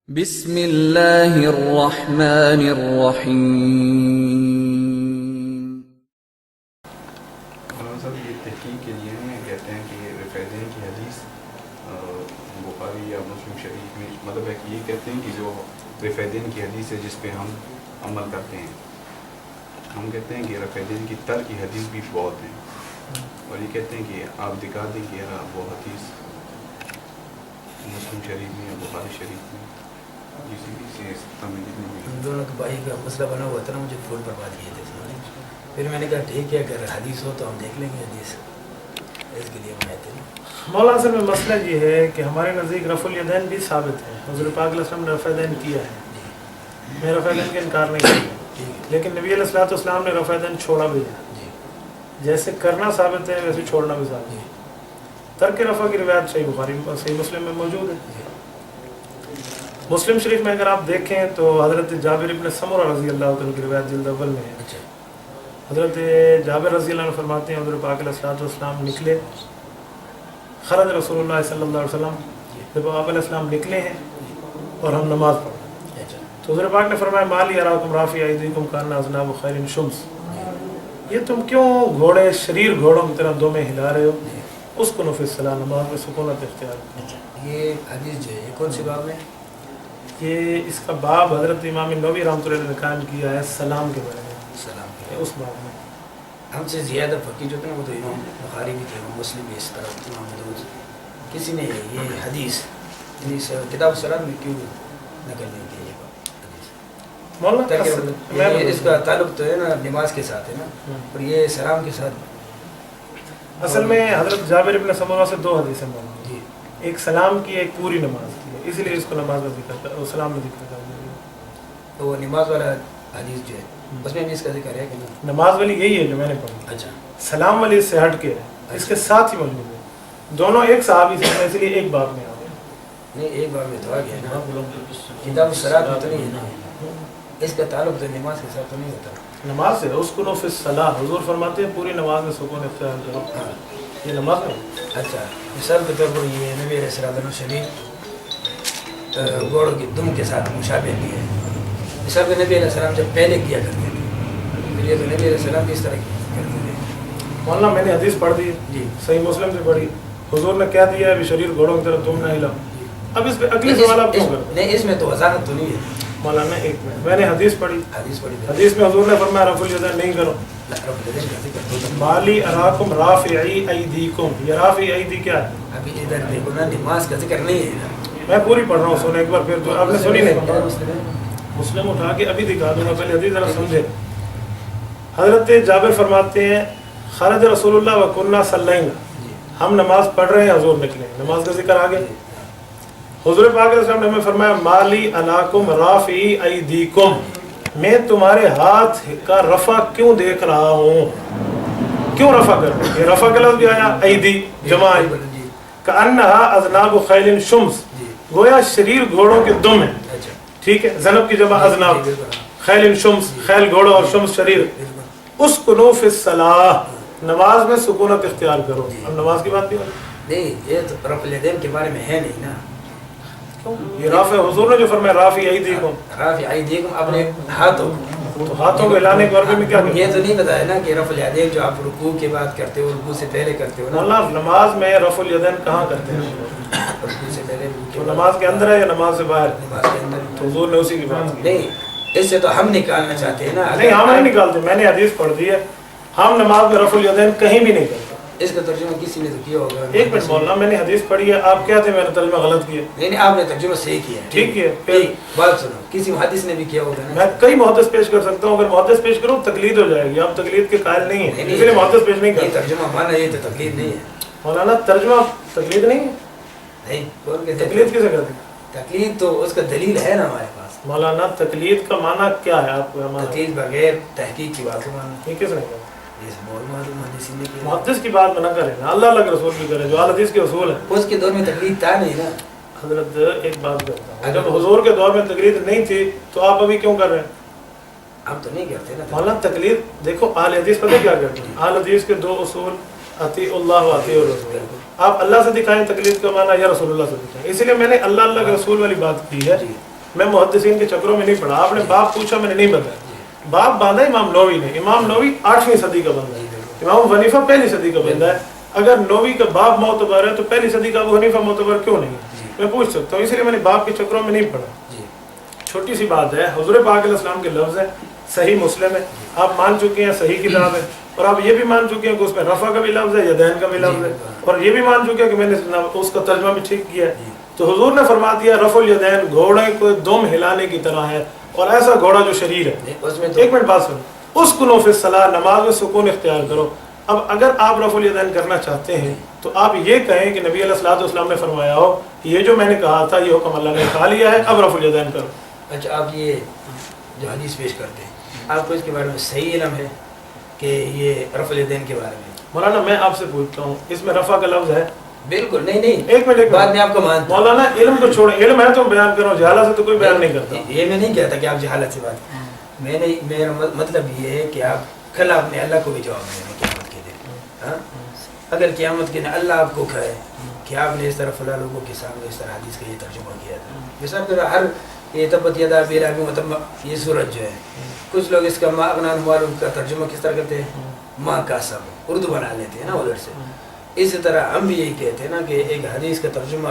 بسم اللہ الرحمن الرحیم۔ مولانا صاحب یہ تحقیق کے لیے ہیں، کہتے ہیں کہ رفیدین کی حدیث بخاری یا مسلم شریف میں مطلب ہے کہ یہ کہتے ہیں کہ جو رفیدین کی حدیث ہے جس پہ ہم عمل کرتے ہیں، ہم کہتے ہیں کہ رفیدین کی تر کی حدیث بھی بہت ہیں، اور یہ کہتے ہیں کہ آپ دکھا دیں کہ وہ حدیث مسلم شریف میں یا بخاری شریف میں ہم دونوں کے بھائی کا مسئلہ بنا ہوا تھا نا، مجھے فون پر بات کیے تھے، پھر میں نے کہا ٹھیک ہے اگر حدیث ہو تو ہم دیکھ لیں گے حدیث، اس کے لیے ہم آئے تھے نا۔ مولانا صاحب میں مسئلہ یہ ہے کہ ہمارے نزدیک رفع الیدین بھی ثابت ہے، حضور پاک علیہ السلام نے رفع الیدین کیا ہے، میں رفع الیدین کا انکار نہیں کرتا، لیکن نبی علیہ الصلوۃ والسلام نے رفع الیدین چھوڑا بھی ہے، جیسے کرنا ثابت ہے ویسے چھوڑنا بھی ثابت ہے۔ ترک رفع کی روایت صحیح بخاری صحیح مسلم میں موجود ہے۔ مسلم شریف میں اگر آپ دیکھیں تو حضرت جابر ابن سمرہ رضی اللہ عنہ کی روایت جلد اول میں ہے، حضرت جابر رضی اللہ عنہ فرماتے ہیں حضور پاک علیہ الصلوۃ والسلام نکلے، خرج رسول اللہ صلی اللہ علیہ وسلم، جب آپ علیہ السلام نکلے ہیں اور ہم نماز پڑھ رہے ہیں تو حضور پاک نے فرمایا مالی اراکم رافع ایدیکم کأن اذناب خیر شمس، یہ تم کیوں گھوڑے شریر گھوڑوں کی طرح دو میں ہلا رہے ہو، اس کو فی الصلاۃ، نماز میں سکونت اختیار کرو۔ یہ حدیث جو ہے یہ کون سی باب میں؟ یہ اس کا باب حضرت امام نووی رحمۃ اللہ علیہ نے قائم کیا ہے سلام کے بارے میں، سلام یہ اس باب میں۔ ہم سے زیادہ فقیر جو تھے نا وہ تو امام بخاری بھی تھے، امام مسلم بھی اس طرح، امام ابو کسی نے یہ حدیث کتاب الصلاۃ میں کیوں نقل نہیں کی یہ حدیث؟ مولانا یہ اس کا تعلق تو ہے نا نماز کے ساتھ ہے نا، اور یہ سلام کے ساتھ اصل میں حضرت جابر ابن سمرہ سے دو حدیثیں موجود جی، ہیں، ایک سلام کی ایک پوری نماز کی ہے، اسی لیے اس کو نماز میں ذکر کر اور سلام میں ذکر کر دیا گیا۔ تو وہ نماز والا حدیث جو ہے اس میں بھی اس کا ذکر ہے کہ نہیں؟ نماز والی یہی ہے جو میں نے پڑھی، اچھا، سلام والی اس سے ہٹ کے ہے، اس کے ساتھ ہی موجود ہے، دونوں ایک صحابی سے ہیں، اس لیے ایک باب میں آ گئے۔ نہیں ایک بار میں تو آ گیا نا، کتاب الصلاۃ میں تو نہیں ہے نا، اس کا تعلق تو نماز کے ساتھ تو نہیں ہوتا۔ نماز سے اس کو فی الصلاۃ، حضور فرماتے ہیں پوری نماز میں سکون اختیار کرو، یہ نماز میں۔ اچھا، مثال کے طور پر یہ نبی علیہ السلام شریف گھوڑوں کی دم کے ساتھ مشابہ بھی ہے، مثال کے نبی علیہ السلام جب پہلے کیا کرتے تھے، پھر یہ تو نبی علیہ السلام کس طرح کرتے تھے؟ مولانا میں نے حدیث پڑھ دی، جی، صحیح مسلم سے پڑھی، حضور نے کہہ دیا ہے شریر گھوڑوں کی طرف تم نہ ہلا، اب اس پہ اگلی سوال آپ کیوں کرتے ہیں؟ نہیں اس میں تو وضاحت تو نہیں ہے، مولانا ایک منٹ، میں نے حدیث پڑھی، حدیث پڑھی تھی، حدیث میں حضور نے فرمایا رفع الیدین نہیں کرو، مالی اراکم رافعی ایدیکم، یہ رافعی ایدی کیا ہے؟ ابھی ادھر دیکھو نا، نماز کا ذکر نہیں ہے نا، میں پوری پڑھ رہا ہوں، سونے ایک بار پھر تو آپ نے سنی نہیں، مسلم اٹھا کے ابھی دکھا دوں گا، پہلے حدیث ذرا سمجھے۔ حضرت جابر فرماتے ہیں خرج رسول اللہ وکنہ صلینا، ہم نماز پڑھ رہے ہیں حضور نکلے، نماز کا ذکر آگے، حضور پاک علیہ السلام نے ہمیں فرمایا مالی علاکم رافعی ایدیکم، میں تمہارے ہاتھ کا رفع کیوں دیکھ رہا ہوں، کیوں رفع کر رہے ہیں؟ یہ رفع کا لفظ بھی آیا ایدی جمع کأنہا اذناب خیل شمس، گویا شریر گھوڑوں کے دم ہے، ٹھیک ہے، ذنب کی جمع اذناب، خیل شمس، خیل گھوڑوں اور شمس شریر، اس کو فی الصلاۃ، نماز میں سکونت اختیار کرو۔ اب نماز کی بات نہیں یہ تو رفع الیدین کے بارے میں ہے نہیں نا، یہ رافع حضور نے جو فرمایا رافع ایدیکم، رافع ایدیکم اپنے ہاتھوں، تو ہاتھوں کو ہلانے کے عربی میں کیا کہتے ہیں؟ یہ تو نہیں بتایا نا کہ رفع الیدین جو آپ رکوع کے بعد کرتے ہو، رکوع سے پہلے کرتے ہو نا، مولانا نماز میں رفع الیدین کہاں کرتے ہیں؟ رکوع سے پہلے، رکوع کے تو بعد، نماز کے اندر ہے یا نماز سے باہر؟ نماز کے اندر تو حضور نے اسی کی بات کی۔ نہیں، اس سے تو ہم نکالنا چاہتے ہیں نا، نہیں ہم نہیں نکالتے، میں نے حدیث پڑھ دی ہے، ہم نماز میں رفع الیدین کہیں بھی نہیں کرتے۔ اس کا ترجمہ کسی نے تو کیا ہوگا، ایک منٹ مولانا، میں نے حدیث پڑھی ہے، آپ کہتے ہیں میں نے ترجمہ غلط کیا؟ نہیں نہیں آپ نے ترجمہ صحیح کیا ہے، ٹھیک ہے، پھر بات سنو، کسی محدث نے بھی کیا ہوگا نا، میں کئی محدث پیش کر سکتا ہوں، اگر محدث پیش کروں تقلید ہو جائے گی، آپ تقلید کے قائل نہیں ہیں، اس لیے محدث پیش نہیں یہ کرتے۔ ترجمہ مانا، یہ تو تقلید نہیں ہے، مولانا ترجمہ تقلید نہیں ہے، نہیں کون کہتے ہیں؟ تقلید کسے کہتے ہیں؟ تقلید تو اس کا دلیل ہے نا ہمارے پاس، مولانا تقلید کا معنی کیا ہے آپ کو؟ تقلید بغیر تحقیق کی بات مانا، یہ کس نے کہا؟ اس بہت معلوم حدیث نے کیا، محدث کی بات میں نہ کریں نا، اللہ کے رسول کی کریں، جو اہل حدیث کے اصول ہیں۔ اس کے دور میں تقلید تھا نہیں نا، حضرت ایک بات کرتا ہوں، جب حضور کے دور میں تقلید نہیں تھی تو آپ ابھی کیوں کر رہے ہیں؟ ہم تو نہیں کرتے نا، مولانا تقلید دیکھو، اہل حدیث پتہ کیا کرتے ہیں؟ اہل حدیث کے دو اصول، اطیع اللہ و اطیع الرسول، آپ اللہ سے دکھائیں تقلید کا معنی یا رسول اللہ سے دکھائیں، اسی لیے میں نے اللہ کے رسول والی بات کی ہے، मैं मुहद्दिसीन के चक्रों में नहीं पढ़ा। आपने बाप पूछा, मैंने नहीं बताया। बाप बांधा इमाम नौवी ने। इमाम नौवी 8वीं सदी का बंदा है, इमाम हनीफा पहली सदी का बंदा है। अगर नौवी का बाप मोतबर है तो पहली सदी का अबू हनीफा मोतबर क्यों नहीं है? मैं पूछ सकता हूँ, इसलिए मैंने बाप के चक्रों में नहीं पढ़ा। छोटी सी बात है, हुज़ूर पाक अलैहिस्सलाम के लफ्ज़ है, सही मुस्लिम है, आप मान चुके हैं सही किताब है, और आप ये भी मान चुके हैं कि उसमें रफ़ा का भी लफ्ज़ है, यदैन का भी लफ्ज़ है, और ये भी मान चुके हैं कि मैंने उसका तर्जुमा भी ठीक किया है। तो हुजूर ने फरमा दिया रफ़ुल यदैन घोड़े को दुम हिलाने की तरह है, और ऐसा घोड़ा जो शरीर है। एक मिनट बात सुनो, उसकुनो फिस सलाह, नमाज में सुकून इख्तियार करो। अब अगर आप रफ़ुल यदैन करना चाहते हैं तो आप ये कहें कि नबी अलैहिस्सलाम ने फरमाया हो ये जो मैंने कहा था ये हुक्म अल्लाह ने खा लिया है, अब रफ़ुल यदैन करो। अच्छा, आप ये जो हदीस पेश करते हैं, आपको इसके बारे में सही इल्म है कि ये रफ़ुल यदैन के बारे में? मौलाना मैं आपसे पूछता हूँ, इसमें रफ़ा का लफ्ज़ है? बिल्कुल नहीं। एक मिनट बाद में आपको मान मौलाना इल्म को छोड़े, इल्म है तो बयान करो, जहालत से तो कोई बयान नहीं करता। ये मैं नहीं कहता कि आप जहालत से बात, मैंने मेरा मतलब ये है कि आप कल आपने अल्लाह को भी जवाब देना क़यामत के दिन। हाँ, अगर क़यामत के दिन अल्लाह आपको कहे कि आपने इस तरह फला लोगों के सामने इस तरह हदीस का ये तर्जुमा किया था, मिसाल के हर ये तब्बत यदा अबी लहब, ये सूरत जो है, कुछ लोग इसका माँ अगनान वालों का तर्जुमा किस तरह करते हैं, माँ का सब उर्दू बना लेते हैं ना उधर से। इसी तरह हम भी यही कहते हैं ना कि एक हदीस का तर्जुमा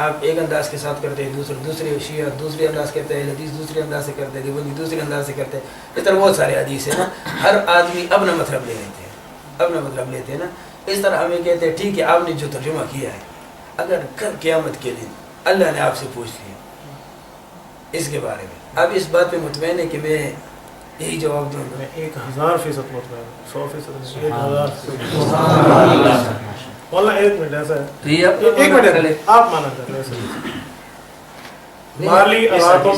आप एक अंदाज के साथ करते हैं, दूसरे शिया दूसरे अंदाज करते हैं, हदीस दूसरे अंदाज से करते हैं, देवबंदी दूसरे अंदाज से करते हैं। इस तरह बहुत सारे हदीस है ना, हर आदमी अपना मतलब ले लेते हैं, अपना मतलब लेते हैं ना। इस तरह हमें कहते हैं ठीक है, आपने जो तर्जुमा किया है, अगर कल क़यामत के दिन अल्लाह ने आपसे पूछ लिया इसके बारे में, आप इस बात पे मुतमईन है कि मैं यही जवाब दूंगा? 1000% मुतमईन, 100%, 1000। मौलाना एक मिनट ऐसा है, एक मिनट आप माना कर रहे हैं माली आप तो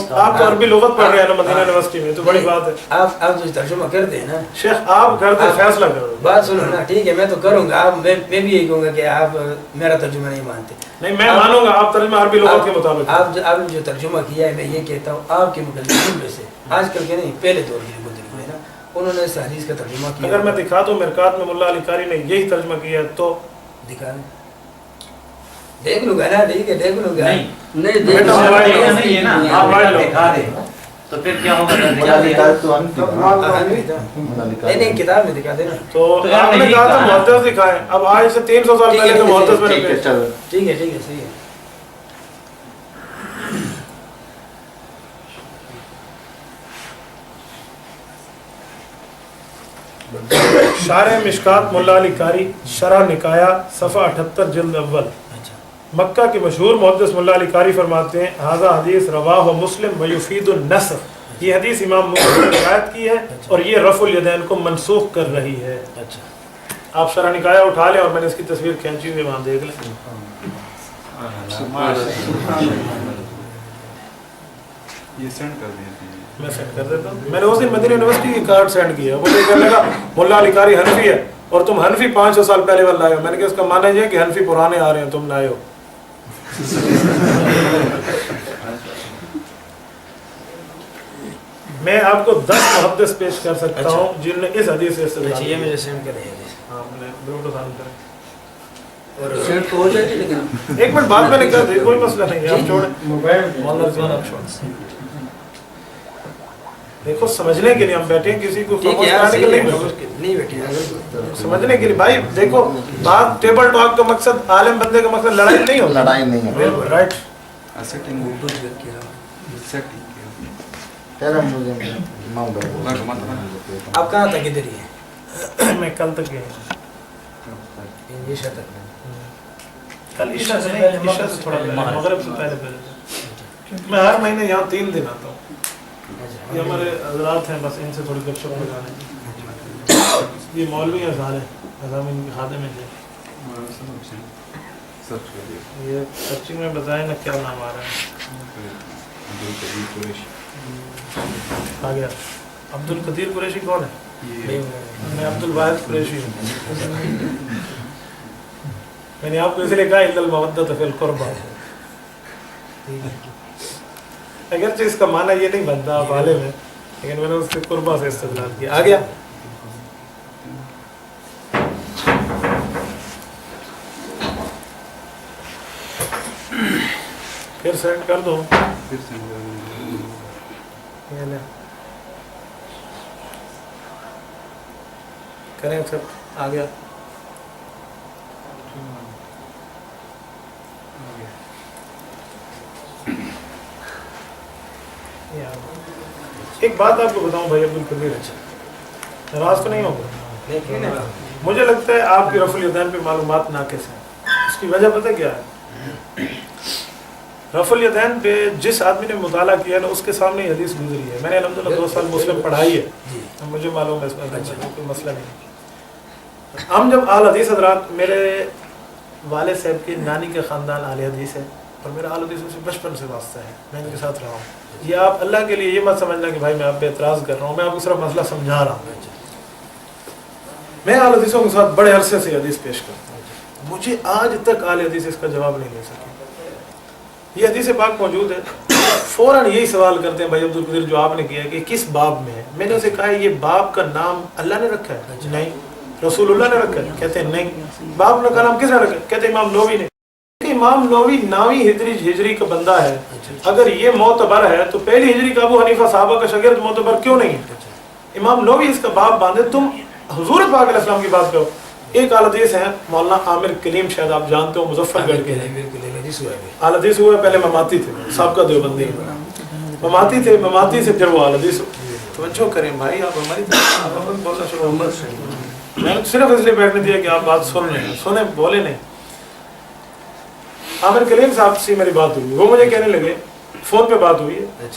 अरबी लुगत पढ़ रहे हैं ना मदीना यूनिवर्सिटी में, तो बड़ी बात है। आप जो तर्जुमा करते हैं ना शेख, आप कर दे, फैसला करो। बात सुनो ना, ठीक है मैं तो करूंगा, मैं भी यही कहूंगा कि आप मेरा तर्जुमा नहीं मानते। नहीं, मैं मानूंगा आप तर्जुमा अरबी लुगत के मुताबिक। आपने जो तर्जुमा किया है, मैं ये कहता हूँ आपके मुकल्लिदीन में से, आजकल के नहीं पहले दौर के मुकल्लिदीन है ना, उन्होंने इस हदीस का तर्जुमा किया। अगर मैं दिखा दूं मिरकात में मुल्ला अली कारी ने यही तर्जुमा किया तो दिखा देख लूंगा ना, ठीक है देख लूंगा। नहीं है ना, आप दिखा दे तो फिर क्या होगा? नहीं किताब में दिखा देना। तो आपने कहा था मुहद्दिस दिखाएं, अब आज से 300 साल पहले के मुहद्दिस मैंने ठीक है सही है। शारे मिशकात मुल्ला अली कारी, शरह निकाया, सफ़ा 78 जिल्द अव्वल। मक्का के मशहूर मुहद्दिस मुल्ला अली कारी फरमाते हैं हाज़ा हदीस रवाह मुस्लिम व युफीदुन नस्ख, ये हदीस इमाम मुस्लिम ने रिवायत की है और ये रफ़ुल यदैन को मनसूख कर रही है। अच्छा, आप शरह निकाया उठा लें और मैंने इसकी तस्वीर खींची हुई वहाँ देख लें। ये सेंड कर देते हैं, मैं सेंड कर देता हूँ। मैंने उस दिन मदीना यूनिवर्सिटी की कार्ड सेंड किया, वो ये कहने लगा मुल्ला अली कारी हनफी है और तुम हनफी 500 साल पहले वाला लाए हो। मैंने कहा इसका माना ये है कि हनफी पुराने आ रहे हैं, तुम लाए हो। मैं आपको 10 मुहद्दिस पेश कर सकता हूँ जिनने इस हदीस से इस्तेमाल ये मुझे सेंड कर रहे हैं। हाँ, मैंने जरूर उठान करें और सेट तो हो जाएगी, लेकिन एक मिनट बाद में निकल दे, कोई मसला नहीं है, आप छोड़ें मोबाइल आप छोड़ें। देखो समझने के लिए हम बैठे हैं, किसी को समझाने के लिए नहीं बैठे, समझने के लिए। भाई देखो, बात टेबल टॉक का मकसद, आलिम बंदे का मकसद लड़ाई नहीं होती, लड़ाई नहीं है। बिल्कुल राइट। सेटिंग तेरा मुझे माउंट आप कहाँ तक इधर ही है? मैं कल तक गया, ईशा तक। कल ईशा से नहीं, ईशा से थोड़ा पहले, मगरिब से पहले। मैं हर महीने यहाँ 3 दिन आता हूँ, ये हमारे हजरात हैं, बस इनसे थोड़ी गपशप लगाने। ये मौलवी हैं सारे, इनके खाते में थे। ये सर्चिंग में बताए ना क्या नाम आ रहा है, आ गया। अब्दुल कदीर कुरैशी कौन है? मैं अब्दुल वाहिद कुरैशी हूँ। मैंने आपको इसलिए कहा इल्लल मवद्दत फिल कुर्बा, अगरचे इसका माना ये नहीं बनता आप आले में, लेकिन मैंने उसके कुर्बा से इस्तेमाल किया। आ गया। फिर سینڈ کر دو. پھر سے یہ لیں کریں ایکسپٹ. آ گیا. ایک بات آپ کو بتاؤں بھائی عبدالقدیر, ناراض تو نہیں ہوگا؟ مجھے لگتا ہے آپ کی رفع الیدین پہ معلومات ناقص ہیں. اس کی وجہ پتہ کیا ہے؟ رفع الیدین پہ جس آدمی نے مطالعہ کیا ہے نا اس کے سامنے یہ حدیث گزری ہے. میں نے الحمدللہ 2 سال مسلم پڑھائی ہے, مجھے معلوم ہے اس میں کوئی مسئلہ نہیں. ہم جب اہل حدیث حضرات, میرے والد صاحب کی نانی کے خاندان اہل حدیث ہے اور میرا اہل حدیث سے بچپن سے واسطہ ہے, میں ان کے ساتھ رہا ہوں. یہ آپ اللہ کے لیے یہ مت سمجھنا کہ بھائی میں آپ پہ اعتراض کر رہا ہوں, میں آپ کو صرف مسئلہ سمجھا رہا ہوں. میں اہل حدیثوں کے ساتھ بڑے عرصے سے حدیث پیش کرتا ہوں, مجھے آج تک اہل حدیث اس کا جواب نہیں دے سکے. یہ حدیث پاک موجود ہے, فوراً یہی سوال کرتے ہیں بھائی عبدالقدیر جو آپ نے کیا ہے کہ کس باب میں ہے. میں نے اسے کہا ہے یہ باب کا نام اللہ نے رکھا ہے؟ نہیں. رسول اللہ نے رکھا ہے؟ کہتے ہیں نہیں. باب کا نام کس نے رکھا ہے؟ کہتے ہیں امام نووی نے. امام نووی 9ویں ہجری کا بندہ ہے, اگر یہ معتبر ہے تو پہلی ہجری کا ابو حنیفہ صحابہ کا شاگرد معتبر کیوں نہیں ہے؟ امام نووی اس کا باب باندھے, تم حضور پاک علیہ السلام کی بات کرو. ایک اہل حدیث ہیں مولانا عامر کلیم, شاید آپ جانتے ہو, مظفر گڑھ کے اہل حدیث ہوئے. پہلے مماتی تھے, سابقہ دیوبندی مماتی تھے, مماتی سے پھر وہ اہل حدیث. توجہ کریں بھائی, آپ ہماری بولنا شروع. میں نے صرف اس لیے بیٹھنے دیا کہ آپ بات سن لیں, سنیں بولے نہیں. عامر کلیم صاحب سے میری بات ہوئی, وہ مجھے کہنے لگے, فون پہ بات ہوئی ہے,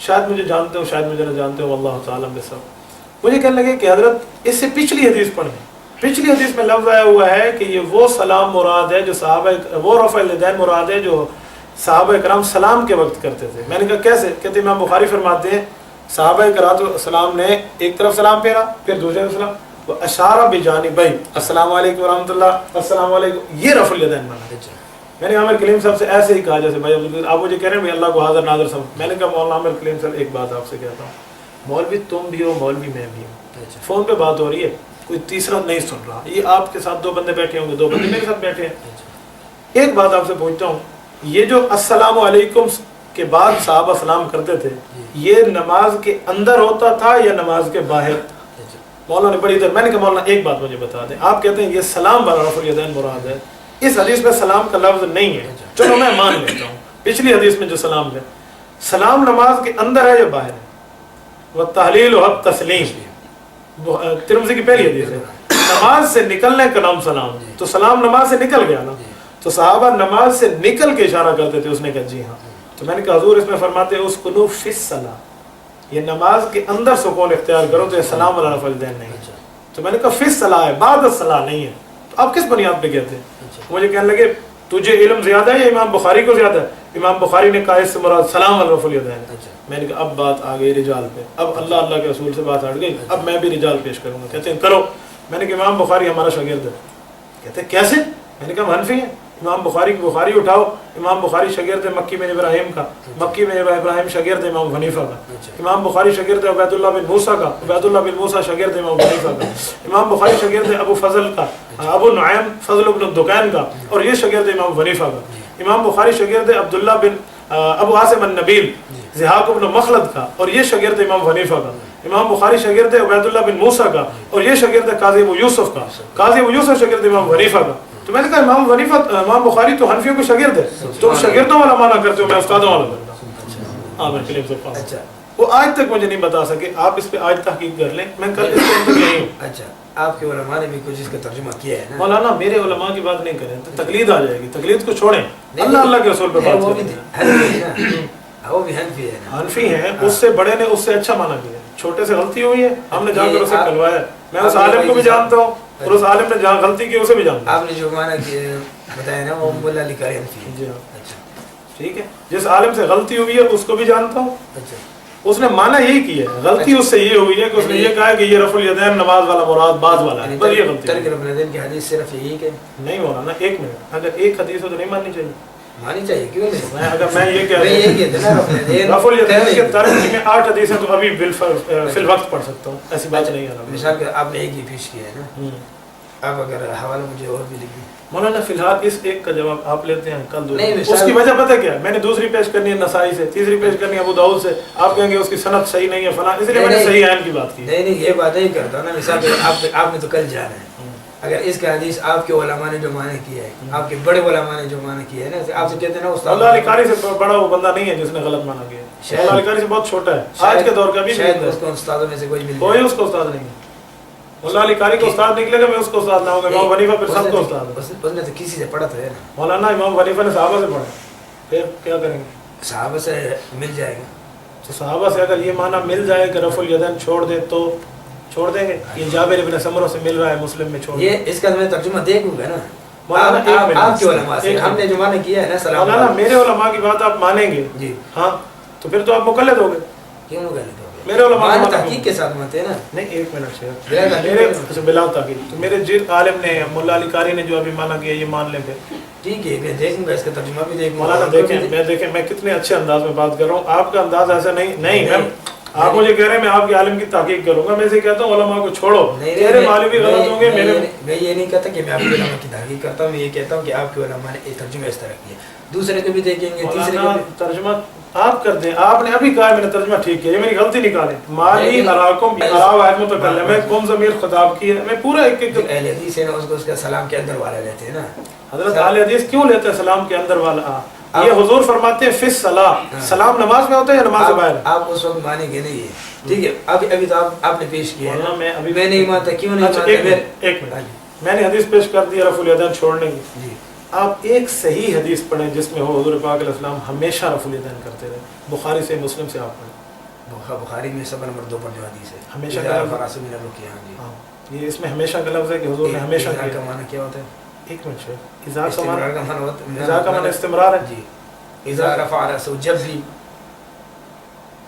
شاید مجھے جانتے ہو شاید مجھے نہ جانتے ہو, اللہ تعالیٰ بے سب. مجھے کہنے لگے کہ حضرت اس سے پچھلی حدیث پڑھیں. پچھلی حدیث میں لفظ آیا ہوا ہے کہ یہ وہ سلام مراد ہے جو صحابہ, وہ رفع الیدین مراد ہے جو صحابہ کرام سلام کے وقت کرتے تھے. میں نے کہا کیسے؟ کہتے امام بخاری فرماتے ہیں صحابہ کرام سلام نے ایک طرف سلام پھیرا, پھر دوسرے طرف سلام, وہ اشارہ بجانبی السلام علیکم ورحمۃ اللہ, السلام علیکم, یہ رفع الیدین مانا. میں نے عامر کلیم صاحب سے ایسے ہی کہا جیسے بھائی آپ مجھے کہہ رہے ہیں بھائی اللہ کو حاضر ناظر سمجھ. میں نے کہا مولانا عامر کلیم صاحب ایک بات آپ سے کہتا ہوں, مولوی تم بھی ہو, مولوی میں بھی ہوں, فون پہ بات ہو رہی ہے, کوئی تیسرا نہیں سن رہا. یہ آپ کے ساتھ 2 بندے بیٹھے ہوں گے, 2 بندے میرے ساتھ بیٹھے ہیں. ایک بات آپ سے پوچھتا ہوں, یہ جو السلام علیکم کے بعد صحابہ سلام کرتے تھے, یہ نماز کے اندر ہوتا تھا یا نماز کے باہر؟ مولانا نے بڑی دیر, میں نے کہا مولانا ایک بات مجھے بتا دیں, آپ کہتے ہیں یہ سلام والا رفع الیدین مراد ہے, اس حدیث میں سلام کا لفظ نہیں ہے. چلو میں مان لیتا ہوں, پچھلی حدیث میں جو سلام ہے, سلام نماز کے اندر ہے یا باہر ہے؟ والتحلیل حق تسلیم, ترمذی کی پہلی حدیث ہے. نماز سے نکلنے کا نام سلام, تو سلام نماز سے نکل گیا نا, تو صحابہ نماز سے نکل کے اشارہ کرتے تھے. اس نے کہا جی ہاں. تو میں نے کہا حضور اس میں فرماتے ہیں اسکنوا فی الصلاۃ, یہ نماز کے اندر سکون اختیار کرو, تو یہ سلام والا رفع الیدین نہیں ہے. تو میں نے کہا فی الصلاۃ ہے, بعد الصلاۃ نہیں ہے. تو آپ کس بنیاد پہ کہتے ہیں؟ مجھے کہنے لگے تجھے علم زیادہ ہے یا امام بخاری کو زیادہ ہے؟ امام بخاری نے کہا اس سے مراد سلام والا رفع الیدین. میں نے کہا اب بات آ گئی رجال پہ, اب اللہ کے رسول سے بات ہٹ گئی, اب میں بھی رجال پیش کروں گا. کہتے ہیں کرو. میں نے کہا امام بخاری ہمارا شاگرد ہے. کہتے ہیں کیسے؟ میں نے کہا حنفی ہیں. امام بخاری کی بخاری اٹھاؤ, امام بخاری شاگرد ہے مکی بن ابراہیم کا, مکی بن ابراہیم شاگرد ہے امام حنیفہ کا. امام بخاری شاگرد ہے عبید اللہ بن موسیٰ کا, عبید اللہ بن موسیٰ شاگرد ہے امام حنیفہ کا. امام بخاری شاگرد ہے ابو فضل کا, ابو نعیم فضل بن الدکین کا, اور یہ شاگرد ہے امام حنیفہ کا. امام بخاری شاگرد ہے عبداللہ بن ابو عاصم النبیل ضحاک بن مخلد کا, اور یہ شاگرد ہے امام حنیفہ کا. امام بخاری شاگرد ہے عبید اللہ بن موسیٰ کا, اور یہ شاگرد ہے قاضی ابو یوسف کا. قاضی ابو یوسف شاگرد ہے امام حنیفہ کا. تو میں نے کہا امام بخاری تو حنفیوں کو شاگرد ہے, تم شاگردوں والا مانا کرتے ہو, میں استادوں والا کرتا ہوں. اچھا, وہ آج تک مجھے نہیں بتا سکے, آپ اس پہ آج تحقیق کر لیں, میں کل اس پہ نہیں ہوں. اچھا, آپ کے علماء نے بھی کچھ اس کا ترجمہ کیا ہے نا مولانا؟ میرے علماء کی بات نہیں کریں تو تقلید آ جائے گی, تقلید کو چھوڑیں, اللہ کے رسول پہ بات کریں. وہ بھی حنفی ہے نا, حنفی ہیں, اس سے بڑے نے اس سے اچھا مانا کیا, چھوٹے سے غلطی ہوئی ہے, ہم نے جا کر اسے کھلوایا. میں اس عالم کو بھی جانتا ہوں, اور اس عالم نے جہاں غلطی کی اسے بھی جانتا ہوں. آپ نے جو مانا بتایا نا وہ مولا علی قاری حنفی ہے. جی ہاں, ٹھیک ہے. جس عالم سے غلطی ہوئی ہے اس کو بھی جانتا ہوں. اچھا, اس نے مانا یہی کی ہے, غلطی اس سے یہ ہوئی ہے کہ اس نے یہ کہا کہ یہ رفع الیدین نماز والا مراد بعد والا ہے, بس یہ غلطی. ترک رفع الیدین کی حدیث صرف یہی کہ نہیں ہونا نا. ایک منٹ, اگر ایک حدیث ہو تو نہیں ماننی چاہیے. مانی چاہیے, کیوں نہیں؟ اگر میں یہ کہہ رفع الیدین کے ترک میں 8 حدیثیں تو ابھی فی الوقت پڑھ سکتا ہوں, ایسی بات نہیں ہے. مثال کے آپ نے ایک ہی پیش کیا ہے نا, آپ اگر حوالہ مجھے اور بھی لکھیں. مولانا فی الحال اس ایک کا جواب آپ لیتے ہیں, کل نہیں، دوسری. اس کی وجہ پتہ کیا ہے؟ میں نے دوسری پیش کرنی ہے نسائی سے, تیسری پیش کرنی ہے ابو داؤد سے, آپ کہیں گے اس کی سند صحیح نہیں ہے فلاں, اس لیے میں نے صحیح عین کی بات کی. نہیں یہ بات نہیں کرتا نا. مثال آپ نے تو کل جانا ہے, اگر اس کا حدیث آپ کے علماء نے جو معنی کیا ہے, آپ کے بڑے علماء نے جو معنی کیا ہے نا, آپ سے کہتے ہیں نا استاد مولا علی قاری سے بڑا وہ بندہ نہیں ہے جس نے غلط مانا کیا ہے. مولا علی قاری سے بہت چھوٹا ہے, آج کے دور کا بھی شاید اس کو استادوں میں سے کوئی مل کوئی اس کو استاد نہیں ہے. مولا علی قاری کو استاد نکلے گا, میں اس کو استاد نہ ہوں گا. امام حنیفہ پھر سب کو استاد ہے. اس نے تو کسی سے پڑھا تو ہے نا. مولانا امام حنیفہ نے صحابہ سے پڑھا, پھر کیا کریں گے؟ صحابہ سے مل جائے گا. تو صحابہ سے اگر یہ معنی مل جائے کہ رفع الیدین چھوڑ دے تو چھوڑ دیں گے. یہ جابر بن سمرہ سے مل رہا ہے, مسلم میں چھوڑ. یہ اس کا میں ترجمہ دیکھوں گا نا. مولانا آپ کے علماء سے ہم نے جو معنی کیا ہے نا سلام. مولانا میرے علماء کی بات آپ مانیں گے جی ہاں, تو پھر تو آپ مقلد ہو گئے. کیوں غلط ہو میرے علماء گیا؟ کی تحقیق کے ساتھ مانتے ہیں نا. نہیں, ایک منٹ شیخ, میرے اچھا بلا تحقیق, تو میرے جد عالم نے مولا علی قاری نے جو ابھی مانا کیا یہ مان لیں. پھر ٹھیک ہے میں دیکھوں گا, اس کا ترجمہ بھی دیکھوں گا. مولانا دیکھیں میں کتنے اچھے انداز میں بات کر رہا ہوں, آپ کا انداز ایسا نہیں میں آپ مجھے کہہ رہے ہیں میں آپ کے عالم کی تحقیق کروں گا, میں سے کہتا ہوں علماء کو چھوڑو, تیرے مولوی بھی غلط ہوں گے. میں یہ نہیں کہتا کہ میں آپ کے علماء کی تحقیق کرتا ہوں, میں یہ کہتا ہوں کہ آپ کے علماء نے ترجمہ اس طرح کیا. دوسرے کو بھی دیکھیں گے, تیسرے کو بھی. ترجمہ آپ کر دیں. آپ نے ابھی کہا میں نے ترجمہ ٹھیک کیا, یہ میری غلطی نکالیں. مالی حراکم اعراب آیت متکلم ہے, قوم ضمیر خطاب کی ہے, میں پورا ایک اہل حدیث ہے نا, اس کو اس کا سلام کے اندر والا لیتے ہیں نا. حضرت اہل حدیث کیوں لیتے ہیں سلام کے اندر والا؟ یہ حضور فرماتے ہیں فی الصلاۃ, سلام نماز میں ہوتا ہے یا نماز سے باہر؟ آپ اس وقت مانیں گے نہیں ہے, ٹھیک ہے. ابھی تو آپ نے پیش کیا ہے. میں نہیں مانتا. کیوں نہیں مانتا؟ ایک منٹ, میں نے حدیث پیش کر دی رفع الیدین چھوڑنے کی. جی آپ ایک صحیح حدیث پڑھیں جس میں ہو حضور پاک علیہ السلام ہمیشہ رفع الیدین کرتے رہے. بخاری سے, مسلم سے آپ پڑھیں. بخاری میں سب نمبر 2 پر جو حدیث ہے ہمیشہ یہ اس میں ہمیشہ کا لفظ ہے کہ حضور نے ہمیشہ کیا. کا معنی کیا ہوتا ہے؟ ایک منٹ شیخ, اذا کا معنی جی استمرار ہے. اذا رفع راسه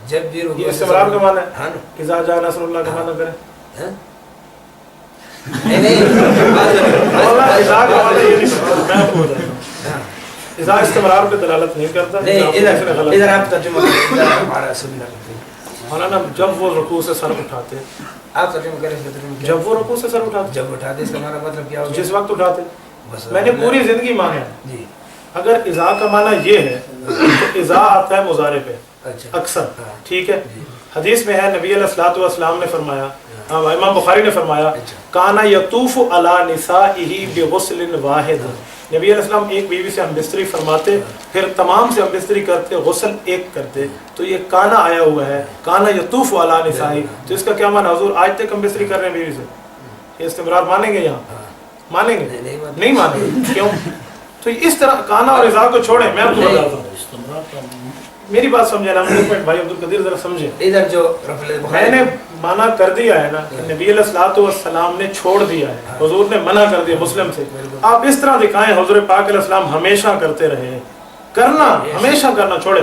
جب بھی یہ استمرار کا معنی ہے. ہاں اذا جاء نصر اللہ کا معنی کریں. نہیں اذا کا معنی یہ نہیں, میں آپ کو بتا رہا ہوں. اذا استمرار پہ دلالت نہیں کرتا. نہیں, ادھر آپ ترجمہ کریں. اذا رفع راسه مولانا جب وہ رکوع سے سر اٹھاتے, آپ ترجمہ کریں. اس کا ترجمہ جب وہ رکوع سے سر اٹھاتے, جب اٹھاتے اس کا معنی مطلب کیا ہوگا؟ جس وقت اٹھاتے. بس میں نے پوری زندگی مانا ہے. جی اگر اذا کا معنی یہ ہے تو اذا آتا ہے مضارع پہ اچھا اکثر, ٹھیک ہے. حدیث میں ہے نبی علیہ الصلوۃ والسلام نے فرمایا, امام بخاری نے فرمایا, کانا یطوف علی نسائہ بغسل واحد. نبی علیہ السلام ایک بیوی سے ہم بستری فرماتے, پھر تمام سے ہم بستری کرتے, غسل ایک کرتے. تو یہ کانا آیا ہوا ہے, کانا یطوف علی نسائہ, تو اس کا کیا معنی؟ حضور آج تک ہم بستری کر رہے ہیں بیوی سے. یہ استمرار مانیں گے یہاں؟ مانیں گے؟ نہیں مانیں گے. کیوں؟ تو اس طرح کانا اور اذا کو چھوڑیں. میں آپ کو بتاتا ہوں, میری بات سمجھے نا. بھائی عبدالقدیر ذرا سمجھے. ادھر جو میں نے منع کر دیا ہے نا, نبی علیہ الصلوۃ والسلام نے چھوڑ دیا ہے, حضور نے منع کر دیا مسلم سے. آپ اس طرح دکھائیں حضور پاک علیہ السلام ہمیشہ کرتے رہے. کرنا ہمیشہ کرنا چھوڑے.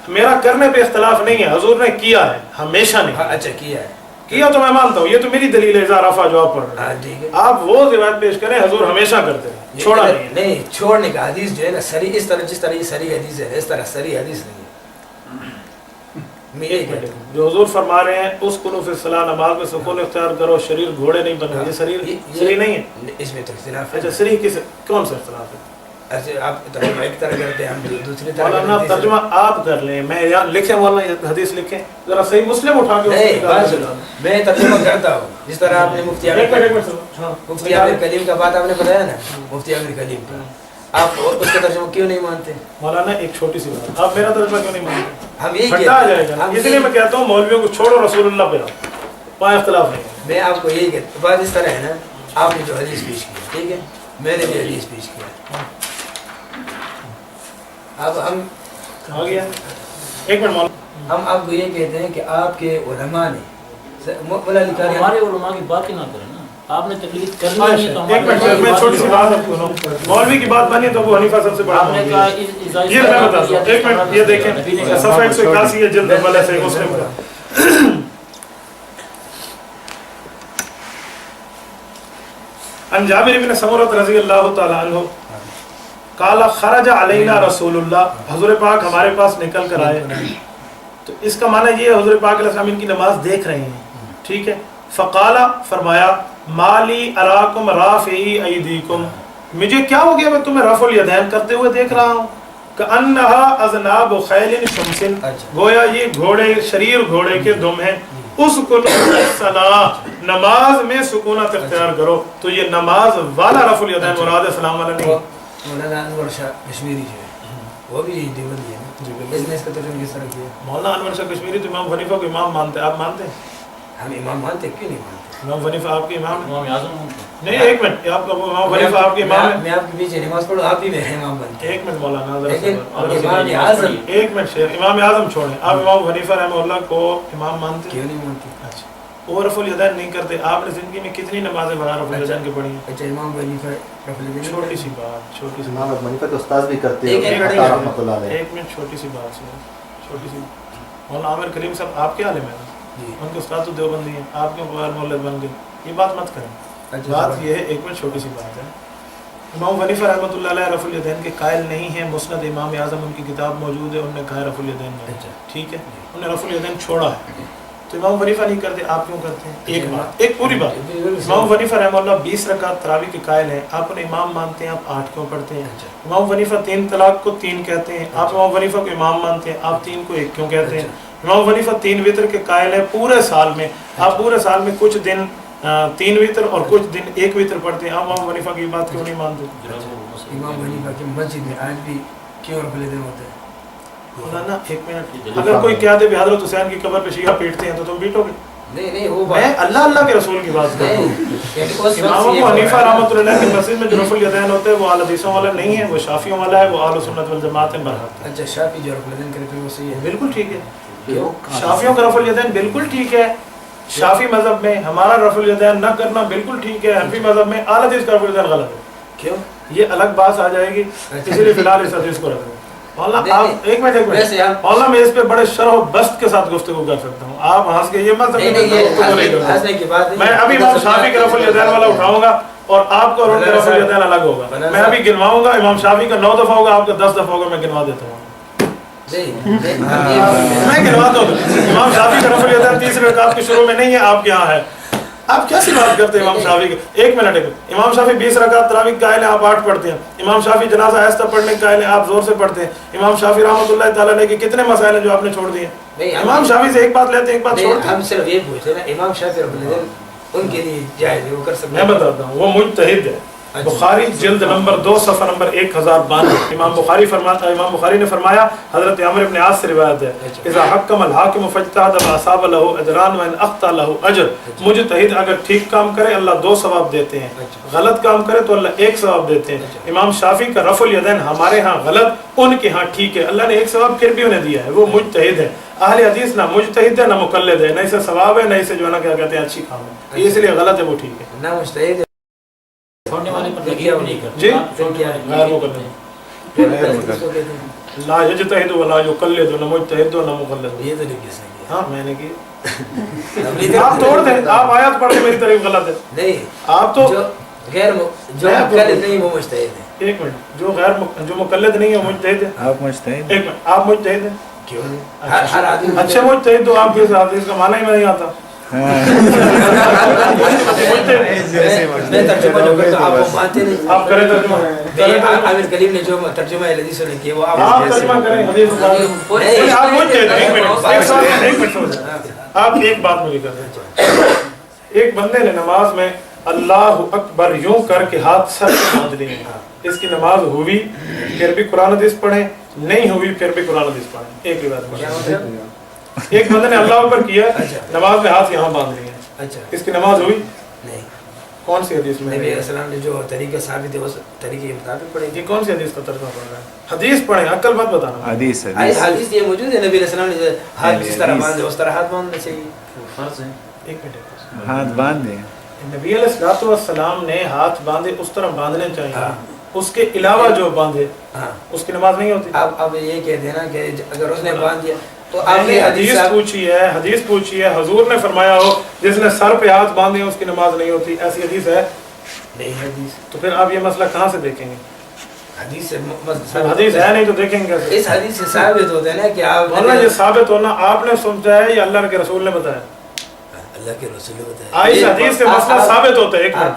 میرا کرنے پہ اختلاف نہیں ہے, حضور نے کیا ہے ہمیشہ نہیں. اچھا کیا ہے, کیا تو میں مانتا ہوں, یہ تو میری دلیل ہے. اذا رفع جو آپ پڑھ رہے ہیں, ٹھیک ہے. آپ وہ روایت پیش کریں حضور ہمیشہ کرتے ہیں, چھوڑا نہیں. چھوڑنے کا حدیث جو ہے نا صریح, اس طرح جس طرح یہ صریح حدیث ہے اس طرح صریح حدیث نہیں ہے. جو حضور فرما رہے ہیں اس کو فی الصلاۃ, نماز میں سکون اختیار کرو, شریر گھوڑے نہیں بنو, یہ شریر نہیں ہے. اس میں تو اختلاف ہے. اچھا شریر کس کون سا اختلاف ہے؟ ایسے آپ ترجمہ ایک طرح کرتے ہیں, ہم دوسری طرح مولانا ترجمہ آپ کر لیں. میں یہاں لکھیں مولانا حدیث لکھیں ذرا صحیح مسلم اٹھا کے. میں ترجمہ کرتا ہوں جس طرح آپ نے مفتی عامر کلیم کا بات آپ نے بتایا نا, مفتی عامر کلیم کا, آپ اس کا ترجمہ کیوں نہیں مانتے؟ مولانا ایک چھوٹی سی بات, آپ میرا ترجمہ کیوں نہیں مانتے؟ ہم یہی کہتے ہیں, اس لیے میں کہتا ہوں مولویوں کو چھوڑو, رسول اللہ پہ آؤ, وہاں اختلاف نہیں. میں آپ کو یہی کہتا ہوں, بات اس طرح ہے نا, آپ نے جو حدیث پیش کی, ٹھیک ہے, میں نے بھی حدیث پیش کیا. اب ہم آ گیا ایک منٹ مولانا, ہم آپ کو یہ کہتے ہیں کہ آپ کے علماء نے مولا علی قاری, ہمارے علماء کی بات ہی نہ کریں نا, آپ نے تقلید کرنی ہے تو ایک منٹ میں چھوٹی سی بات آپ کو, مولوی کی بات بنی تو ابو حنیفہ سب سے بڑا. آپ نے کہا یہ میں بتاتا ہوں, ایک منٹ یہ دیکھیں صفحہ 181 ہے جلد اول ہے صحیح مسلم کا. عن جابر بن سمرہ رضی اللہ تعالی عنہ قال خرج علینا رسول اللہ, حضور پاک ہمارے پاس نکل کر آئے. تو اس کا معنی یہ ہے حضور پاک علیہ السلام ان کی نماز دیکھ رہے ہیں, ٹھیک ہے. فقال فرمایا माली अराकुम राफ़ी अयदीकुम, मुझे क्या हो गया, मैं तुम्हें रफ़ुल यदैन करते हुए देख रहा हूँ। कअन्नहा अज़नाब खैलिन शुमसिन, गोया ये घोड़े, शरीर घोड़े के दुम हैं। उसकुन सलाह, नमाज में सुकूनत इख्तियार करो। तो ये नमाज वाला रफ़ुल यदैन मुराद है, सलाम वाला नहीं। मौलाना अनवर शाह कश्मीरी जो है वो भी देवबंदी है ना, इसने इसका तर्जुमा किस तरह किया? मौलाना अनवर शाह कश्मीरी तो इमाम हनीफा को इमाम मानते हैं, आप मानते हैं? हम इमाम मानते हैं, क्यों नहीं मानते? इमाम हनीफा आपके इमाम हैं? इमाम आज़म होंगे। नहीं, एक मिनट, आपका इमाम हनीफा आपके इमाम हैं? मैं आपके पीछे नमाज पढ़ूं, आप भी मेरे इमाम बनते हैं। एक मिनट मौलाना, लेकिन एक इमाम आज़म मिनट शेख, इमाम आज़म छोड़ें, आप इमाम हनीफा रहमतुल्लाह को इमाम मानते हैं? क्यों नहीं मानते? अच्छा, वो रफ़ुल यदैन नहीं करते। आपने ज़िंदगी में कितनी नमाजें बना रफ़ुल यदैन की पढ़ी हैं? अच्छा, इमाम हनीफा रफ़ुल यदैन छोटी सी बात, छोटी सी इमाम अबू हनीफा के उस्ताद भी करते एक हैं, मिनट, अता रहमतुल्लाह अलैह। एक मिनट, छोटी सी बात सुनो, छोटी सी। मौलाना आमिर करीम साहब आपके आलिम हैं, जी। उनके उस्ताद तो देवबंदी हैं, आपके बगैर मौलद बन गए, ये बात मत करें। अच्छा, बात ये है, एक मिनट, छोटी सी बात है। इमाम हनीफा रहमतुल्लाह अलैह रफ़ुल यदैन के कायल नहीं है। मुस्नद इमाम आज़म उनकी किताब मौजूद है, उन्होंने कहा रफ़ुल यदैन नहीं। अच्छा। ठीक है, उन्होंने रफ़ुल यदैन छोड़ा है, तो इमाम हनीफा नहीं करते, आप क्यों करते हैं? एक बात, एक पूरी बात। इमाम हनीफा रहमतुल्लाह 20 रकात तरावी के कायल हैं, आप उन्हें इमाम मानते हैं, आप 8 क्यों पढ़ते हैं? इमाम हनीफा 3 तलाक को 3 कहते हैं, आप इमाम हनीफा को इमाम मानते हैं, आप 3 को 1 क्यों कहते हैं? इमाम हनीफा 3 वितर के कायल है पूरे साल में, आप पूरे साल में कुछ दिन 3 वितर और कुछ दिन 1 वितर पढ़ते हैं, आप इमाम हनीफा की बात क्यों नहीं मानते? इमाम हनीफा की मस्जिद में आज भी क्यों रफ़ुल यदैन होता है? ना, एक मिनट, अगर कोई क्या दे हज़रत हुसैन की कब्र पे शिया पीटते हैं तो तुम पीटोगे? नहीं, वो मैं अल्लाह अल्लाह के रसूल की बात कर रहा हूँ। इमाम अबू हनीफा रहमतुल्लाह की मस्जिद में जो रफ़ुल यदैन होता है वो अहले हदीसों वाला नहीं है, वो शाफियों वाला है, वो अहले सुन्नत वल जमात में बरहत है। अच्छा, शाफी जो रफ़ुल यदैन करते हैं वो सही है? बिल्कुल ठीक है, शाफियों का रफ़ुल यदैन बिल्कुल ठीक है। शाफी मज़हब में हमारा रफ़ुल यदैन न करना बिल्कुल ठीक है, हनफी मज़हब में अहले हदीस का रफ़ुल यदैन गलत है। क्यों? ये अलग बात आ जाएगी, इसलिए फिलहाल इस हदीस को रखें। मौलाना आप एक मिनट मौलाना मैं इस पे बड़े शरह बस्त के साथ गुफ्तगू कर सकता हूँ, आप हंस के ये मत समझिए। मैं अभी इमाम शाफी के रफ़ुल यदैन वाला उठाऊंगा और आपका और उनका रफ़ुल यदैन अलग होगा। मैं अभी गिनवाऊंगा, इमाम शाफी का 9 दफ़ा होगा, आपका 10 दफ़ा होगा, मैं गिनवा देता हूँ। मैं गिनवाता हूँ। इमाम शाफी का रफ़ुल यदैन 30 रकात के शुरू में नहीं है, आपके यहाँ है। आप कैसी बात करते हैं इमाम शाफी के? एक मिनट, इमाम शाफी 20 रकात तरावी के कायल हैं, आप 8 पढ़ते हैं। इमाम शाफी जनाजा आहिस्ता पढ़ने के कायल हैं, आप जोर से पढ़ते हैं। इमाम शाफी रहमतुल्लाह ताला अलैह के कितने मसाइल हैं जो आपने छोड़ दिए? इमाम शाफी से एक बात लेते हैं, एक बात छोड़ते हैं। हम सिर्फ ये पूछते हैं ना, इमाम शाफी रफ़ुल यदैन उनके लिए जायज़ है, वो कर सकते हैं। मैं बताता हूँ, वो मुज्तहिद है। बुखारी जिल्द नंबर 2 सफ़ा नंबर 1092, इमाम बुखारी ने फरमाया, हज़रत अमर इब्न आस से रिवायत है, इज़ा हक्कम अल हाकिम फज्तहद फ़असाब लहु अजरान व इन अख्ता लहु अजर। मुज्तहिद अगर ठीक काम करे अल्लाह 2 सवाब देते हैं, गलत काम करे तो अल्लाह 1 सवाब देते हैं। इमाम शाफी का रफ़ुल यदैन हमारे यहाँ गलत, उनके यहाँ ठीक है, अल्लाह ने 1 सवाब फिर भी उन्हें दिया है, वो मुज्तहिद है। अहले हदीस ना मुज्तहिद है ना मुक़ल्लिद है, न इसे सवाब है न इसे जो है ना क्या कहते हैं अच्छी काम है, इसलिए गलत है, वो ठीक है ना मुज्तहिद छोड़ने वाले पर यकीन नहीं करते। जी, छोड़ने ला यजतहिद व ला युक़ल्लिद, न मुज्तहिद व न मुक़ल्लिद। ये तो नहीं कह सकते। हाँ, मैंने की आप तोड़ दें, आप आयत पढ़ के मेरी तारीफ गलत है। नहीं, आप तो जो मुक़ल्लिद नहीं वो मुज्तहिद है। एक मिनट, जो मुक़ल्लिद नहीं है मुज्तहिद है। आप मुज्तहिद? एक मिनट, आप मुज्तहिद हैं? क्यों नहीं? हर आदमी अच्छे मुज्तहिद तो आपके साथ इसका माना ही नहीं आता। मैं तर्जुमा जो करता हूं, आप वो मानते नहीं। आप करें तर्जुमा। आमिर करीम ने जो तर्जुमा हदीस ने किया वो आप तर्जुमा करें हदीस का। आप मुज्तहिद हैं, एक मिनट, आप एक बात मुझे कर रहे। एक बंदे ने नमाज में अल्लाहु अकबर यूं करके हाथ सर पे बांध लिए, इसकी नमाज हुई, फिर भी कुरान हदीस पढ़े, नहीं हुई फिर भी कुरान हदीस पढ़े। एक रिवायत पढ़े, एक बंदे ने अल्लाह अकबर किया, नमाज में हाथ यहाँ बांध लिए, अच्छा, इसकी नमाज हुई नहीं। कौन सी हदीस में? नबी अस्सलाम ने जो तरीका साबित है उस तरीके के मुताबिक पढ़ेंगे। ये कौन सी हदीस का तर्जुमा पढ़ रहा है? हदीस पढ़े, अक्ल मत बताना। हदीस हदीस ये मौजूद है, नबी अस्सलाम ने हाथ जिस तरह बांधे उस तरह हाथ बांधना चाहिए। फर्ज है। एक मिनट, हाथ बांध दे। नबी अलैहिस्सलाम ने हाथ बांधे उस तरह बांधने चाहिए, उसके अलावा जो बांधे उसकी नमाज नहीं होती। अब ये कह देना कि अगर उसने बांध दिया तो आपने हदीस पूछी है, हुजूर ने फरमाया हो जिसने सर पे हाथ बांधे उसकी नमाज नहीं होती, ऐसी हदीस है? नहीं हदीस। तो फिर आप ये मसला कहाँ से देखेंगे? हदीस से हदीस है नहीं तो देखेंगे कैसे? इस हदीस से साबित होता है ना कि आप ये साबित होना आपने सोचा है या अल्लाह के रसूल ने बताया? اللہ کے رسول ہوتا ہے. اس حدیث سے مسئلہ ثابت ہوتا ہے. ایک منٹ,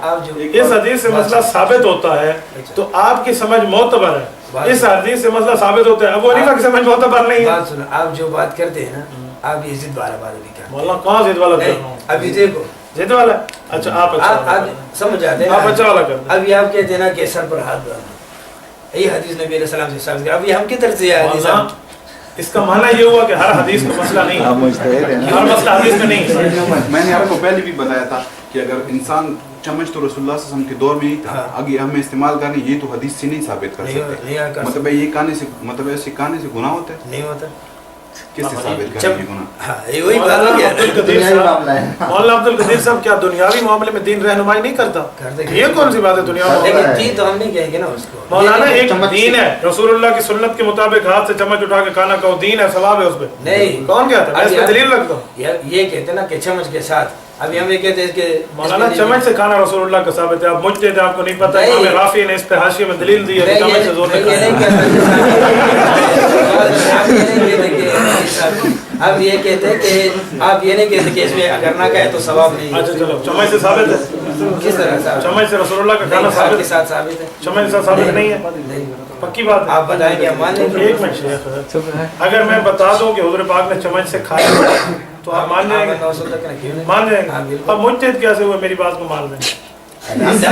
اس حدیث سے مسئلہ ثابت ہوتا ہے تو آپ کی سمجھ معتبر ہے. اس حدیث سے مسئلہ ثابت ہوتا ہے, ابو حنیفہ کی سمجھ معتبر نہیں ہے. بات سنو, آپ جو بات کرتے ہیں نا, آپ یہ ضد والا بات نہیں کرتے. مولانا کہاں ضد والا کر رہا ہوں؟ ابھی دیکھو ضد والا. اچھا آپ آپ سمجھ آتے ہیں, آپ اچھا والا کرتے ہیں. ابھی آپ کہتے ہیں نا کہ سر پر ہاتھ ڈالنا, یہی حدیث نبی علیہ السلام سے ثابت ہے. ابھی ہم کی طرف سے یہ حدیث مولانا اس کا معنی یہ ہوا کہ ہر حدیث کا مسئلہ نہیں آپ ہے, مجتہد ہیں نا. ہر مسئلہ حدیث کا نہیں ہے. میں نے آپ کو پہلے بھی بتایا تھا کہ اگر انسان چمچ تو رسول اللہ صلی اللہ علیہ وسلم کے دور میں ہی تھا, اگر ہمیں استعمال کرنے یہ تو حدیث سے نہیں ثابت کر سکتے. مطلب یہ کہنے سے, مطلب ایسے کہنے سے گناہ ہوتا ہے؟ نہیں ہوتا. کس سے ثابت کریں گے گناہ؟ ہاں وہی بات ہو گیا. دنیاوی معاملہ ہے. مولانا عبد القدیر صاحب کیا دنیاوی معاملے میں دین رہنمائی نہیں کرتا؟ یہ کون سی بات ہے دنیاوی معاملے؟ لیکن دین تو ہم نہیں کہیں گے نا اس کو. مولانا ایک دین ہے, رسول اللہ کی سنت کے مطابق ہاتھ سے چمچ اٹھا کے کھانا کھاؤ, دین ہے, ثواب ہے اس پہ. نہیں کون کہتا ہے؟ میں اس پہ دلیل رکھتا ہوں. یہ کہتے ہیں نا کہ چمچ کے ساتھ. ابھی ہم یہ کہتے ہیں کہ مولانا چمچ سے کھانا رسول اللہ کا ثابت ہے. آپ مجتہد ہیں, آپ کو نہیں پتا. امام رافعی نے اس پہ حاشیے میں دلیل دی ہے کہ چمچ سے زور سے اب یہ کہتے ہیں کہ آپ یہ نہیں کہتے کہ اس میں اگر نہ کہے تو ثواب نہیں. اچھا چلو, چمچ سے ثابت ہے. کس طرح ثابت؟ چمچ سے رسول اللہ کا کھانا ثابت کے ساتھ ثابت ہے. چمچ سے ثابت نہیں ہے, پکی بات ہے. آپ بتائیں کہ ہم مان لیں گے. ایک منٹ شیخ, اگر میں بتا دوں کہ حضور پاک نے چمچ سے کھایا تو آپ مان جائیں گے؟ مان جائیں گے. اب مجتہد کیسے ہوئے میری بات کو مان لیں گے؟ اچھا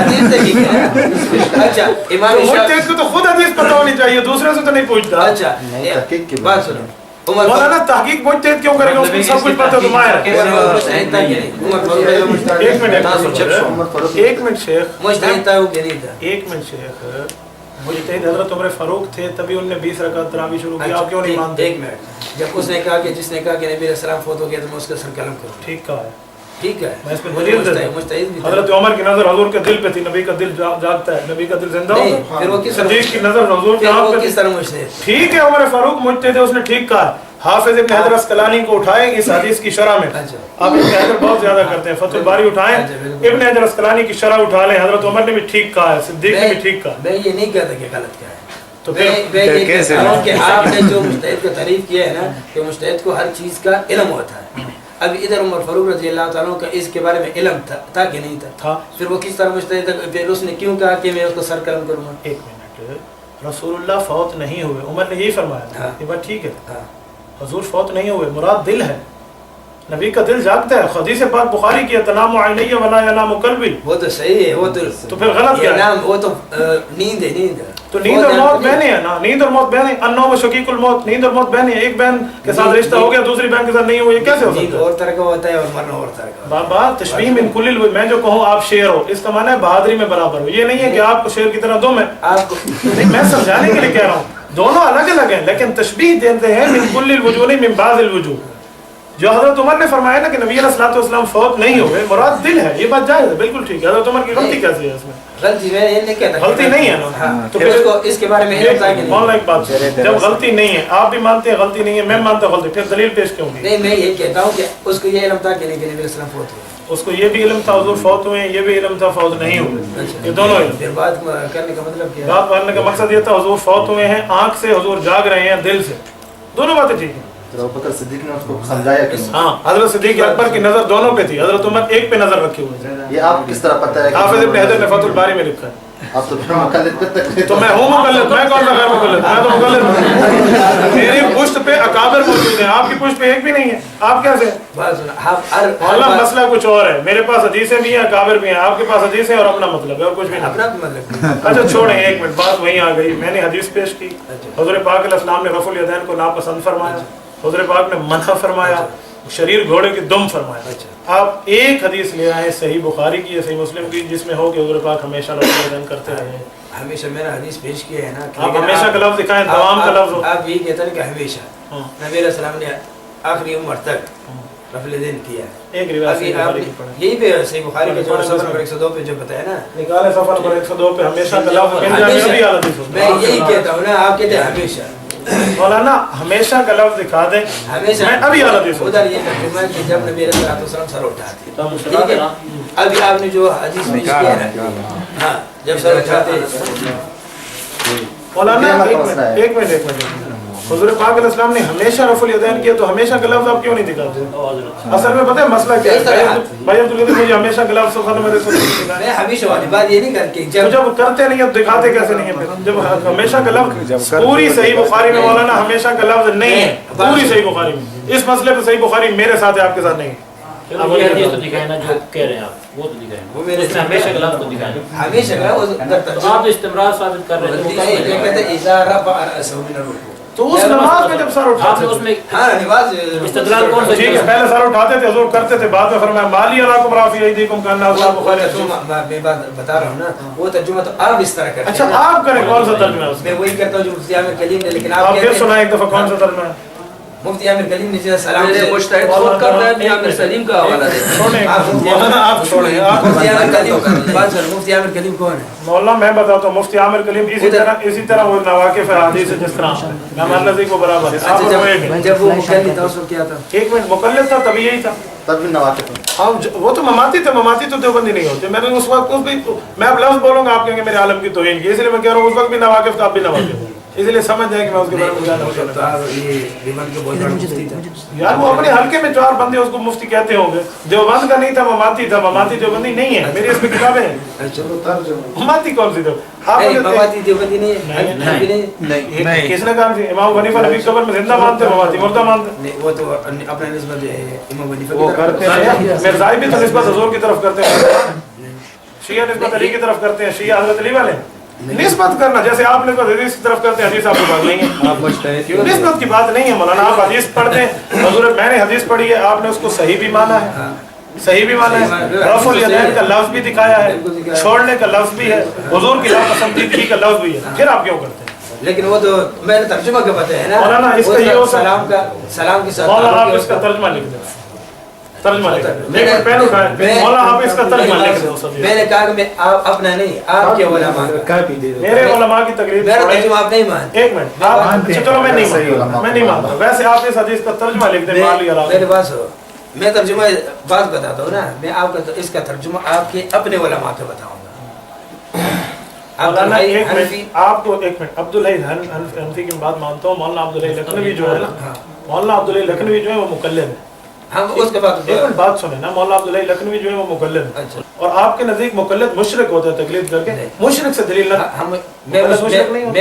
امام مجتہد کو تو خود حدیث پتہ ہونی چاہیے, دوسرے سے تو نہیں پوچھتا. اچھا تحقیق کی بات سنو. مولانا تحقیق مجتہد کیوں کرے گا, اس کو سب کچھ پتہ ہے تو ماہر ہے. ایک منٹ شیخ, ایک منٹ شیخ. مجتہد حضرت عمر فاروق تھے, تبھی انہوں نے 20 رکعت تراویح شروع کیا. آپ کیوں نہیں مانتے؟ ایک منٹ, جب اس نے کہا کہ جس نے کہا کہ نبی علیہ السلام فوت ہو گیا تو میں اس کا سر قلم کروں. ٹھیک کہا ہے, ٹھیک ہے, میں اس پہ دلیل دیتا ہوں. حضرت عمر کی نظر حضور کے دل پہ تھی, نبی کا دل جاگتا ہے, نبی کا دل زندہ ہوتا ہے. پھر وہ کس صدیق کی نظر حضور کے آنکھ پہ کس طرح مجتہد؟ ٹھیک ہے, عمر فاروق مجتہد ہے, اس نے ٹھیک کہا. حافظ ابن حجر اسقلانی کو اٹھائیں اس حدیث کی شرح میں. آپ ابن حجر بہت زیادہ کرتے ہیں, فتح الباری اٹھائیں, ابن حجر اسقلانی کی شرح اٹھا لیں. حضرت عمر نے بھی ٹھیک کہا ہے, صدیق نے بھی ٹھیک کہا. میں یہ نہیں کہتا کہ غلط کیا ہے, تو میں یہ کہتا ہوں کہ آپ نے جو مجتہد کا تعریف کیا ہے نا کہ مجتہد کو ہر چیز کا علم ہوتا ہے. اب ادھر عمر فاروق رضی اللہ تعالیٰ کا اس کے بارے میں علم تھا کہ نہیں تھا؟ پھر وہ کس طرح مجتہد تھا؟ پھر اس نے کیوں کہا کہ میں اس کو سر قلم کروں گا؟ ایک منٹ, رسول اللہ فوت نہیں ہوئے, عمر نے یہی فرمایا. یہ بات ٹھیک ہے, حضور فوت نہیں ہوئے, مراد دل ہے, نبی کا دل جاگتا ہے. حدیث پاک بخاری کی تنام عینی ولا ینام قلبی. وہ تو صحیح ہے, وہ تو پھر غلط کیا ہے؟ وہ تو نیند ہے, نیند ہے. تو نیند اور موت بہنیں ہیں نا, نیند اور موت بہنیں. النوم شقیق الموت, نیند اور موت بہنیں. ایک بہن کے ساتھ رشتہ ہو گیا, دوسری بہن کے ساتھ نہیں ہوا, یہ کیسے ہو سکتا ہے؟ نیند اور طرح کا ہوتا ہے اور مرنا اور طرح کا. بابا تشبیہ من کل الوجوہ, میں جو کہوں آپ شیر ہو, اس کا معنی ہے بہادری میں برابر ہو. یہ نہیں ہے کہ آپ کو شیر کی طرح دو. میں آپ کو میں سمجھانے کے لیے کہہ رہا ہوں, دونوں الگ الگ ہیں, لیکن تشبیہ دیتے ہیں من کل الوجوہ نہیں من بعض الوجوہ. جو حضرت عمر نے فرمایا نا کہ نبی علیہ السلام فوت نہیں ہوئے, مراد دل ہے, یہ بات جائز ہے, بالکل ٹھیک ہے. حضرت عمر کی غلطی کیسے ہے اس میں؟ غلطی میں یہ نہیں کہتا, غلطی نہیں ہے نا. تو پھر اس کے بارے میں مولانا ایک بات, جب غلطی نہیں ہے, آپ بھی مانتے ہیں غلطی نہیں ہے, میں مانتا ہوں غلطی, پھر دلیل پیش کیوں نہیں؟ نہیں, میں یہ کہتا ہوں کہ اس کو یہ علم تھا کہ نہیں کہ نبی علیہ السلام فوت ہوئے. اس کو یہ بھی علم تھا حضور فوت ہوئے ہیں, یہ بھی علم تھا فوت نہیں ہوئے, یہ دونوں علم. پھر بات کرنے کا مطلب کیا ہے؟ بات کرنے کا مقصد یہ تھا حضور فوت ہوئے ہیں آنکھ سے, حضور جاگ رہے ہیں دل سے, دونوں باتیں ٹھیک ہیں. بکر صدیق نے اس کو سمجھایا کہ ہاں, حضرت صدیق اکبر کی نظر دونوں پہ تھی, حضرت عمر ایک پہ نظر رکھے ہوئے تھے. یہ آپ کس طرح پتہ ہے؟ حافظ ابن حجر نے فتح الباری میں لکھا ہے. آپ تو پھر مقلد تک تو میں ہوں مقلد, میں کون سا غیر مقلد, میں تو مقلد ہوں. میری پشت پہ اکابر موجود ہیں, آپ کی پشت پہ ایک بھی نہیں ہے. آپ کیسے؟ اللہ مسئلہ کچھ اور ہے, میرے پاس حدیثیں بھی ہیں, اکابر بھی ہیں, آپ کے پاس حدیثیں اور اپنا مطلب ہے اور کچھ بھی نہیں. اچھا چھوڑیں, ایک منٹ, بات وہیں آ گئی. میں نے حدیث پیش کی, حضور پاک علیہ السلام نے رفع الیدین کو ناپسند فرمایا, حضور پاک نے منع فرمایا, شریر گھوڑے کی دم فرمایا. آپ ایک حدیث لے آئے صحیح بخاری کی یا صحیح مسلم کی جس میں ہو کہ حضور پاک ہمیشہ رفع الیدین کرتے رہے ہیں. ہمیشہ میرا حدیث پیش کیا ہے نا, آپ ہمیشہ کا لفظ دکھائیں, دوام کا لفظ. آپ یہ کہتے ہیں کہ ہمیشہ نبی علیہ السلام نے آخری عمر تک رفع الیدین کیا ہے. ایک روایت یہی پہ صحیح بخاری کے جو صفحہ نمبر 102 پہ جو بتایا نا, نکالے صفحہ نمبر 102 پہ ہمیشہ کا لفظ مل جائے. ابھی حالت میں یہی کہتا ہوں نا, آپ کہتے ہیں ہمیشہ. مولانا ہمیشہ کا لفظ دکھا دیں, ہمیشہ. میں ابھی حالت ادھر یہ ترجمہ ہے کہ جب نبی علیہ السلام سر اٹھاتے, ٹھیک ہے, ابھی آپ نے جو حدیث پیش کیا ہے, ہاں, جب سر اٹھاتے. مولانا ایک منٹ हुजूर पाक अलैहिस्सलाम ने हमेशा रफुल यदैन किया, तो हमेशा का लफ्ज़ आप क्यों नहीं दिखाते? असल में पता है मसला क्या है? भाई अब्दुल कदीर मुझे हमेशा का लफ्ज़ सुखाना मेरे को मैं हमेशा वाली बात ये नहीं करके तो जब करते नहीं अब दिखाते कैसे नहीं है फिर? जब हमेशा का लफ्ज़ पूरी सही बुखारी में मौलाना हमेशा का लफ्ज़ नहीं है, पूरी सही बुखारी में। इस मसले पे सही बुखारी मेरे साथ है, आपके साथ नहीं है। चलो ये हदीस तो दिखाए ना जो कह रहे हैं आप, वो तो दिखाए, वो मेरे उसमें हमेशा का लफ्ज़ तो दिखाए। हमेशा का वो तो आप इस्तिमरार साबित कर रहे हैं तो उस नमाज में जब सर आपने उठाते उसमें इस्तदलाल कौन सा ठीक है, पहले सर उठाते थे, हुजूर करते थे, बाद में फरमाया माली अलाकुम राफी अयदीकुम कन्ना अज़ाब बुखारी। मैं बात बता रहा हूँ ना, वो तर्जुमा तो आप इस तरह करते अच्छा हैं ना। आप करें, कौन सा तर्जुमा है उसमें? मैं वही करता हूँ जो मुफ्ती आमिर कलीम ने, लेकिन आप आप फिर सुनाए एक दफा कौन सा तर्जुमा है? मुफ्ती आमिर कलीम ने जो सलाम मेरे से मुश्तहिद खुद कर रहे हैं, आमिर सलीम का हवाला दे। छोड़ें, मौलाना आप छोड़ें, आप मुफ्ती आमिर कलीम बात सुनो, मुफ्ती आमिर कलीम कौन है? मौलाना मैं बताता हूँ, मुफ्ती आमिर कलीम इसी तरह वो नवाकिफ है हदीस से जिस तरह मैं हमारे नज़दीक वो बराबर है। आप वो एक है। जब वो मुकल्लिद था उस वक्त क्या था? एक मिनट, मुकल्लिद था तभी यही था। तब भी नवाकिफ है। अब वो तो ममाती थे, ममाती तो देवबंदी नहीं होते। मैंने उस वक्त उस भी मैं अब लफ्ज़ बोलूँगा आप कहेंगे मेरे आलम की तौहीन की, इसलिए मैं कह रहा हूँ उस वक्त भी नवाकिफ था, आप भी नवाकिफ, इसलिए समझ जाए कि मैं उसके बारे में ज़्यादा तो आप ये दीवान के बहुत बड़ा मुफ्ती था। यार वो अपने हल्के में 4 बंदे उसको मुफ्ती कहते होंगे। देवबंद का नहीं था, ममाती था। ममाती देवबंदी नहीं है, मेरी इसमें किताबें हैं। ममाती कौन सी ममाती देवबंदी नहीं है? नहीं, किसने कहा थी? इमाम हनीफा नबी कब्र में जिंदा मानते, ममाती मुर्दा मानते। नहीं, वो तो अपना निस्बत इमाम हनीफा वो करते हैं, मिर्ज़ाई भी तो निस्बत हुजूर की तरफ करते हैं, शिया निस्बत अली की तरफ करते हैं, शिया हज़रत अली वाले निस्बत करना, जैसे आप लोग हदीस की तरफ करते हैं, हदीस आपकी बात नहीं है, निस्बत की बात नहीं है मौलाना। आप हदीस पढ़ते हैं, हुजूर मैंने हदीस पढ़ी है, आपने उसको सही भी माना है, सही भी माना है, रफुल यदैन का लफ्ज़ भी दिखाया है, छोड़ने का लफ्ज़ भी है, हुजूर की नापसंदीदगी का लफ्ज़ भी है, फिर आप क्यों करते हैं? लेकिन वो तो मैंने तर्जुमा के बताया है ना मौलाना, इसका ये वो होता है- सलाम के साथ मौलाना आप इसका तर्जुमा लिख दें, तर्जुमा लिख दें, लेकिन पेन उठाएं, मौलाना आप इसका तर्जुमा लिख दें। मैंने कहा कि मैं आप अपना नहीं, आपके उलमा का, मेरे उलमा की तकरीर मेरा छोड़ें। तर्जुमा आप नहीं मानते। एक मिनट, आप चलो मैं नहीं मानता, मैं नहीं मानता। वैसे आप इस हदीस का तर्जुमा लिख दें, माली अला। मेरे पास हो, मैं तर्जुमा बात बताता हूँ ना, मैं आपका इसका तर्जुमा आपके अपने उलमा के बताऊंगा। मौलाना एक मिनट, आपको एक मिनट, अब्दुल हई हनफी की बात मानता हूँ। मौलाना अब्दुल हई लखनवी जो है ना, मौलाना अब्दुल हई लखनवी जो है वो मुकल्लिद है। हम उसके बाद एक मिनट बात सुने ना, मौलाना अब्दुल हई लखनवी जो है वो मुकल्लिद है। अच्छा। और आपके नजदीक मुकल्लिद मुशरिक होता है तकलीद करके, मुशरिक से दलील ना, हम मैं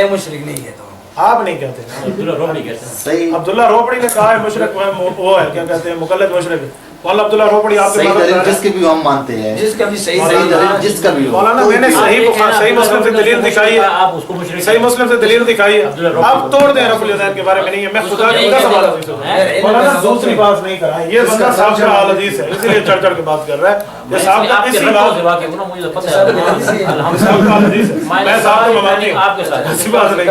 मुशरिक नहीं कहता हूँ। आप नहीं कहते, अब्दुल्ला रोबड़ी कहते हैं। सही अब्दुल्ला रोबड़ी ने कहा है मुशरिक वो है, क्या कहते हैं, मुकल्लिद मुशरिक है। मौलाना अब्दुल्ला रोबड़ी आपके सही बारे दलील में जिसकी भी हम मानते हैं, जिसका भी सही दलील जिसका भी हो। मौलाना मैंने सही मुस्लिम से दलील दिखाई है, आप उसको मुशरिक सही मुस्लिम से दलील दिखाई है, आप तोड़ दें रफुल यदैन के बारे में नहीं है। मैं खुदा का सवाल है, मौलाना दूसरी बात नहीं करा, ये बंदा साहब का आल हदीस है, इसलिए चढ़ चढ़ के बात कर रहा है। ये साहब का आपके इसी रब्बों बात से वाकिफ हूं ना, मुझे तो पता है। साहब का आल हदीस है, मैं साहब को ममानी हूं, आपके साथ ऐसी बात नहीं।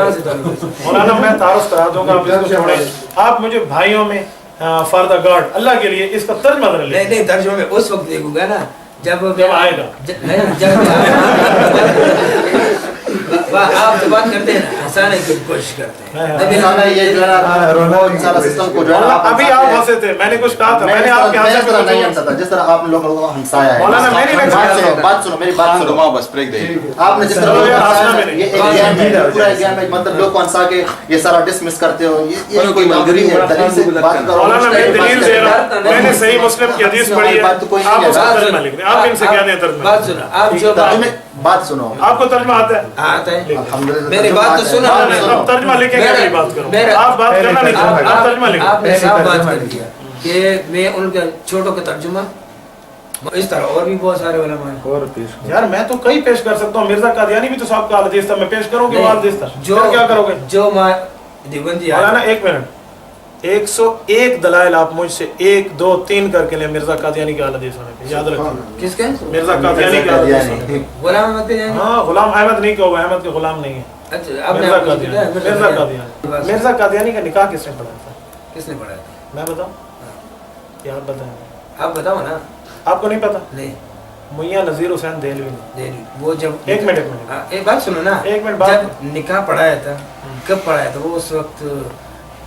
मौलाना मैं तारुफ करा दूंगा, आप इसको छोड़ें। आप मुझे भाइयों में फॉर द गॉड अल्लाह के लिए इसका तर्जुमा कर ले। नहीं तर्जुमा में उस वक्त देखूंगा ना जब आएगा, आप तो बात करते हैं ना, हंसाने की कोशिश करते हैं। इंसान है ये जो है ना, वो सारा सिस्टम को जो है ना, अभी आप हंसे थे, मैंने कुछ कहा था, मैंने आपके मैं हंसे इस तरह नहीं हंसा था जिस तरह आप लोगों को हंसाया है। मौलाना मैंने नहीं बात सुनो मेरी बात सुनो, बस ब्रेक दे। आपने जिस तरह लोगों को हंसाया है, ये एक गेम है, पूरा गेम है, मतलब लोग को हंसा के ये सारा डिसमिस करते हो, ये कोई मलगरी है, दलील से बात करो। मौलाना मैं दलील दे रहा हूं, मैंने सही मुस्लिम की हदीस पढ़ी है, आप उसका तर्जुमा लिख दें। आप इनसे क्या दें तर्जुमा? बात सुनो, आप जो बात सुनो, आपको तर्जुमा आता है? आता है, अल्हम्दुलिल्लाह मेरी बात तो सुनो। अब तर्जुमा लिखेंगे, मेरी बात करो, आप बात करना नहीं चाहते, आप तर्जुमा लिखें। आपने साफ बात कर दिया कि मैं उनके छोटों का तर्जुमा इस तरह, और भी बहुत सारे उलमा हैं। यार मैं तो कई पेश कर सकता हूँ, मिर्जा कादियानी भी तो साहब का हदीस था, मैं पेश करूँ कि वो हदीस था? जो क्या करोगे? जो देवबंदी मौलाना एक मिनट, 101 दलाइल आप मुझसे 1 2 3 करके ले मिर्जा कादियानी के हदीस होने के, याद रखो। किसके? मिर्जा कादियानी के हदीस होने के। गुलाम अहमद के? हाँ, गुलाम अहमद नहीं कहोगे, अहमद के गुलाम नहीं है। अच्छा, आपने मिर्जा आपको कादियानी, बताया, मिर्जा कादियानी, मिर्जा कादियानी का निकाह किसने पढ़ाया था? किसने पढ़ाया था? मैं बताऊं या आप बताएं? आप बताओ ना। आपको नहीं पता? नहीं, मुइया नजीर हुसैन देलवी ने, देरी वो जब एक मिनट हाँ, एक बात सुनो ना, एक मिनट बात, जब निकाह पढ़ाया था, कब पढ़ाया था? वो उस वक्त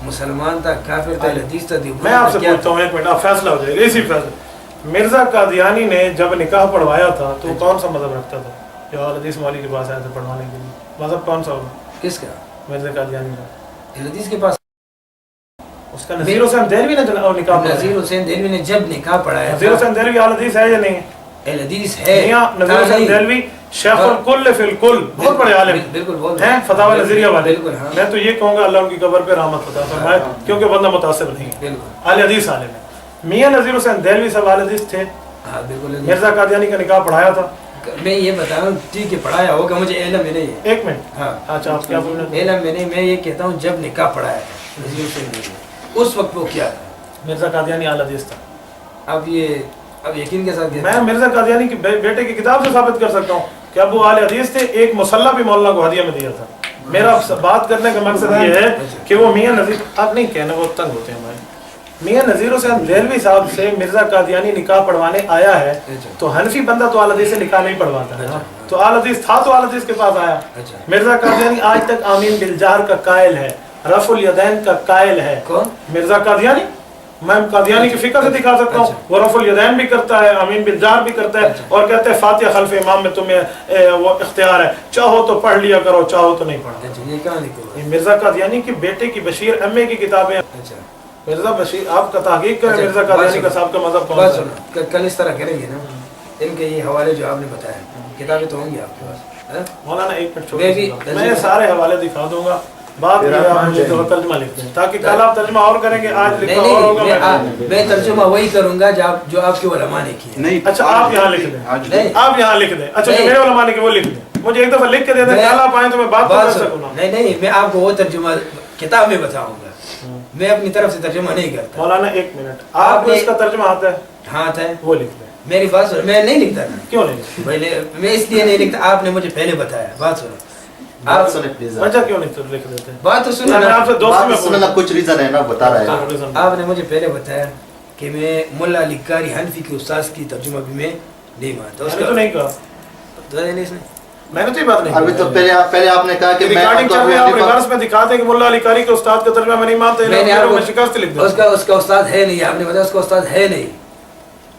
मुसलमान था, काफिर था, हदीस था? मैं आपसे पूछता हूँ, एक मिनट, आप फैसला हो जाएगा इसी फैसला। मिर्जा कादियानी ने जब निकाह पढ़वाया था तो कौन सा मजहब रखता था? जो हदीस मौली के पास आया था पढ़वाने के लिए, मजहब कौन सा होगा? किसका? मिर्जा कादियानी का। हदीस के पास उसका नज़ीर हुसैन देलवी ने निकाह पढ़ाया। नज़ीर हुसैन देलवी ने जब निकाह पढ़ाया नज़ीर हुसैन देलवी अहले हदीस है या नहीं है? अहले हदीस है। मियां नज़ीर हुसैन देलवी शेखुल कुल फिल कुल, बहुत बड़े आलिम बिल्कुल बहुत हैं, फतावा नज़रिया वाले। बिल्कुल, हाँ। मैं तो ये कहूँगा अल्लाह उनकी कब्र पे रहमत अता फरमाए, क्योंकि बंदा मुतासिब नहीं है, बिल्कुल अहले हदीस आलिम है। मियां नज़ीर हुसैन देलवी सब अहले हदीस थे। हाँ बिल्कुल। मिर्जा कादियानी का निकाह पढ़ाया था। मैं ये बता रहा हूँ ठीक है पढ़ाया होगा, मुझे इल्म में नहीं है। एक मिनट, हाँ अच्छा आप क्या बोल रहे थे? इल्म में नहीं, मैं ये कहता हूँ जब निकाह पढ़ाया था नज़ीर हुसैन देलवी, उस वक्त वो क्या था? मिर्जा कादियानी अहले हदीस था। अब यकीन के साथ मैं मिर्जा कादियानी की बेटे की किताब से साबित कर सकता हूँ कि अब वो आले हदीस थे। एक मुसल्ला भी मौलाना को हदिया में दिया था। मेरा बात करने का मकसद ये है कि वो मियां नज़ीर, आप नहीं कहना वो तंग होते हैं भाई, मियां नज़ीर हुसैन देलवी साहब से मिर्जा कादियानी निकाह पढ़वाने आया है, तो हनफी बंदा तो आले हदीस से निकाह नहीं पढ़वाता है ना, तो आले हदीस था तो आले हदीस के पास आया। मिर्जा कादियानी आज तक आमीन बिलजार का कायल है, रफुल यदैन का कायल है। कौन? मिर्जा कादियानी। मैं कादियानी की फिक्र से दिखा सकता हूँ, वो रफुल यदैन भी करता है, अमीन बिलजार भी करता है, और कहते हैं फातिहा खल्फ इमाम में तुम्हें वो इख्तियार है, चाहो तो पढ़ लिया करो, चाहो तो नहीं पढ़ा। ये कहाँ लिखा? ये मिर्जा कादियानी की बेटे की बशीर अम्मे की किताबें। अच्छा मिर्जा बशीर, आपका तहकीक करें मिर्जा कादियानी का साहब का मजहब कौन बात सा है? सुनो, कल इस तरह करेंगे ना, इनके ये हवाले जो आपने बताया, किताबें तो होंगी आपके पास, है? मौलाना एक मिनट मैं भी छोड़िए, मैं सारे हवाले दिखा दूंगा। बात ये है, आप मुझे तो तर्जुमा लिख दें, ताकि कल आप तर्जुमा और करेंगे, आज लिखा और होगा। मैं तर्जुमा वही करूंगा जो आपके उलमा ने किया। नहीं, अच्छा आप यहाँ लिख दें, नहीं आप यहाँ लिख दें। अच्छा जो मेरे उलमा ने किया वो लिख दें, मुझे एक दफा लिख के दे दें, कल आप आए तो मैं बात कर सकूँ ना। नहीं मैं आपको वो तर्जुमा किताब में बताऊंगा, मैं अपनी तरफ से तर्जुमा नहीं करता। मौलाना एक मिनट, आपको इसका तर्जुमा आता है? हाँ आता है, वो लिख दें। मेरी बात सुनो, मैं नहीं लिखता ना। क्यों नहीं? पहले मैं इसलिए नहीं लिखता, आपने मुझे पहले बताया। बात सुनो, आप सुने प्लीज। अच्छा क्यों नहीं लिख देते? बात तो सुनो मैं ना, आपसे दोस्ती में सुनना कुछ रीजन है ना, बता रहा है। आपने मुझे पहले बताया कि मैं मुल्ला अली कारी हनफी के उस्ताद की तर्जुमा भी मैं नहीं मानता। मैंने तो नहीं कहा, नहीं इसने मैंने तो ये बात नहीं अभी तो पहले आपने कहा कि मैं रिकॉर्डिंग चल रही है, आप रिवर्स में दिखाते हैं कि मुल्ला अली कारी के उस्ताद का तर्जुमा मैं नहीं मानता, मैं शिकस्त लिख दूं। उसका उस्ताद है नहीं, आपने बताया उसका उस्ताद है नहीं।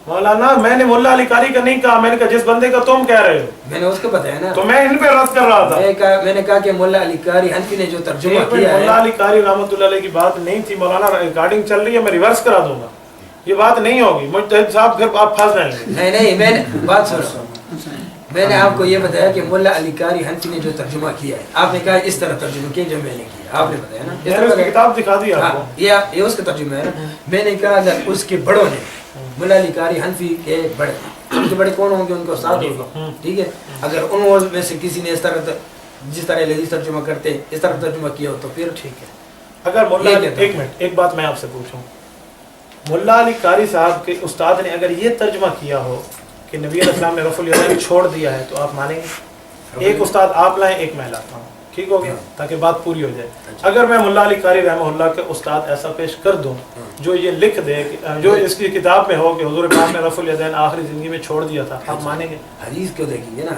मौलाना मैंने मुल्ला अली कारी का नहीं कहा, मैंने कहा जिस बंदे का तुम कह रहे हो, मैंने उसको बताया ना, तो मैं इन पे रद्द कर रहा था। मैंने कहा कि मुल्ला अली कारी हनफी ने जो तर्जुमा किया मुल्ला है, अली कारी रहमतुल्लाह अलैह की बात नहीं थी मौलाना, रिकॉर्डिंग चल रही है, मैं रिवर्स करा दूंगा, ये बात नहीं होगी। मुझे साहब फिर आप फंस जाएंगे। नहीं मैंने बात सुनो, मैंने आपको ये बताया कि मुल्ला अली कारी हनफी ने जो तर्जुमा किया है, आपने कहा इस तरह तर्जुमा किया जो मैंने किया, आपने बताया ना, इस तरह किताब दिखा दी आपको। हाँ, ये उसका तर्जुमा है ना। मैंने कहा अगर उसके बड़ों ने, मुल्ला अली कारी हनफी के बड़े, उनके बड़े कौन होंगे, उनको साथ होगा, ठीक है। अगर उन में से किसी ने इस तरह जिस तरह लजीज तर्जुमा करते इस तरह तर्जुमा किया हो तो फिर ठीक है। अगर मुल्ला एक मिनट, एक बात मैं आपसे पूछूं, मुल्ला अली कारी साहब के उस्ताद ने अगर ये तर्जुमा किया हो कि नबी अलैहिस्सलाम ने रफुल यदैन छोड़ दिया है, तो आप मानेंगे? एक उस्ताद आप लाएं, एक मैं लाता हूँ, ठीक हो गया, ताकि बात पूरी हो जाए। अगर मैं मुल्ला अली कारी रहमतुल्लाह के उस्ताद ऐसा पेश कर दूं जो ये लिख दे, जो इसकी किताब में हो कि हुजूर पाक ने रफुल यदैन आखिरी जिंदगी में छोड़ दिया था, आप मानेंगे? हदीस क्यों देखेंगे ना,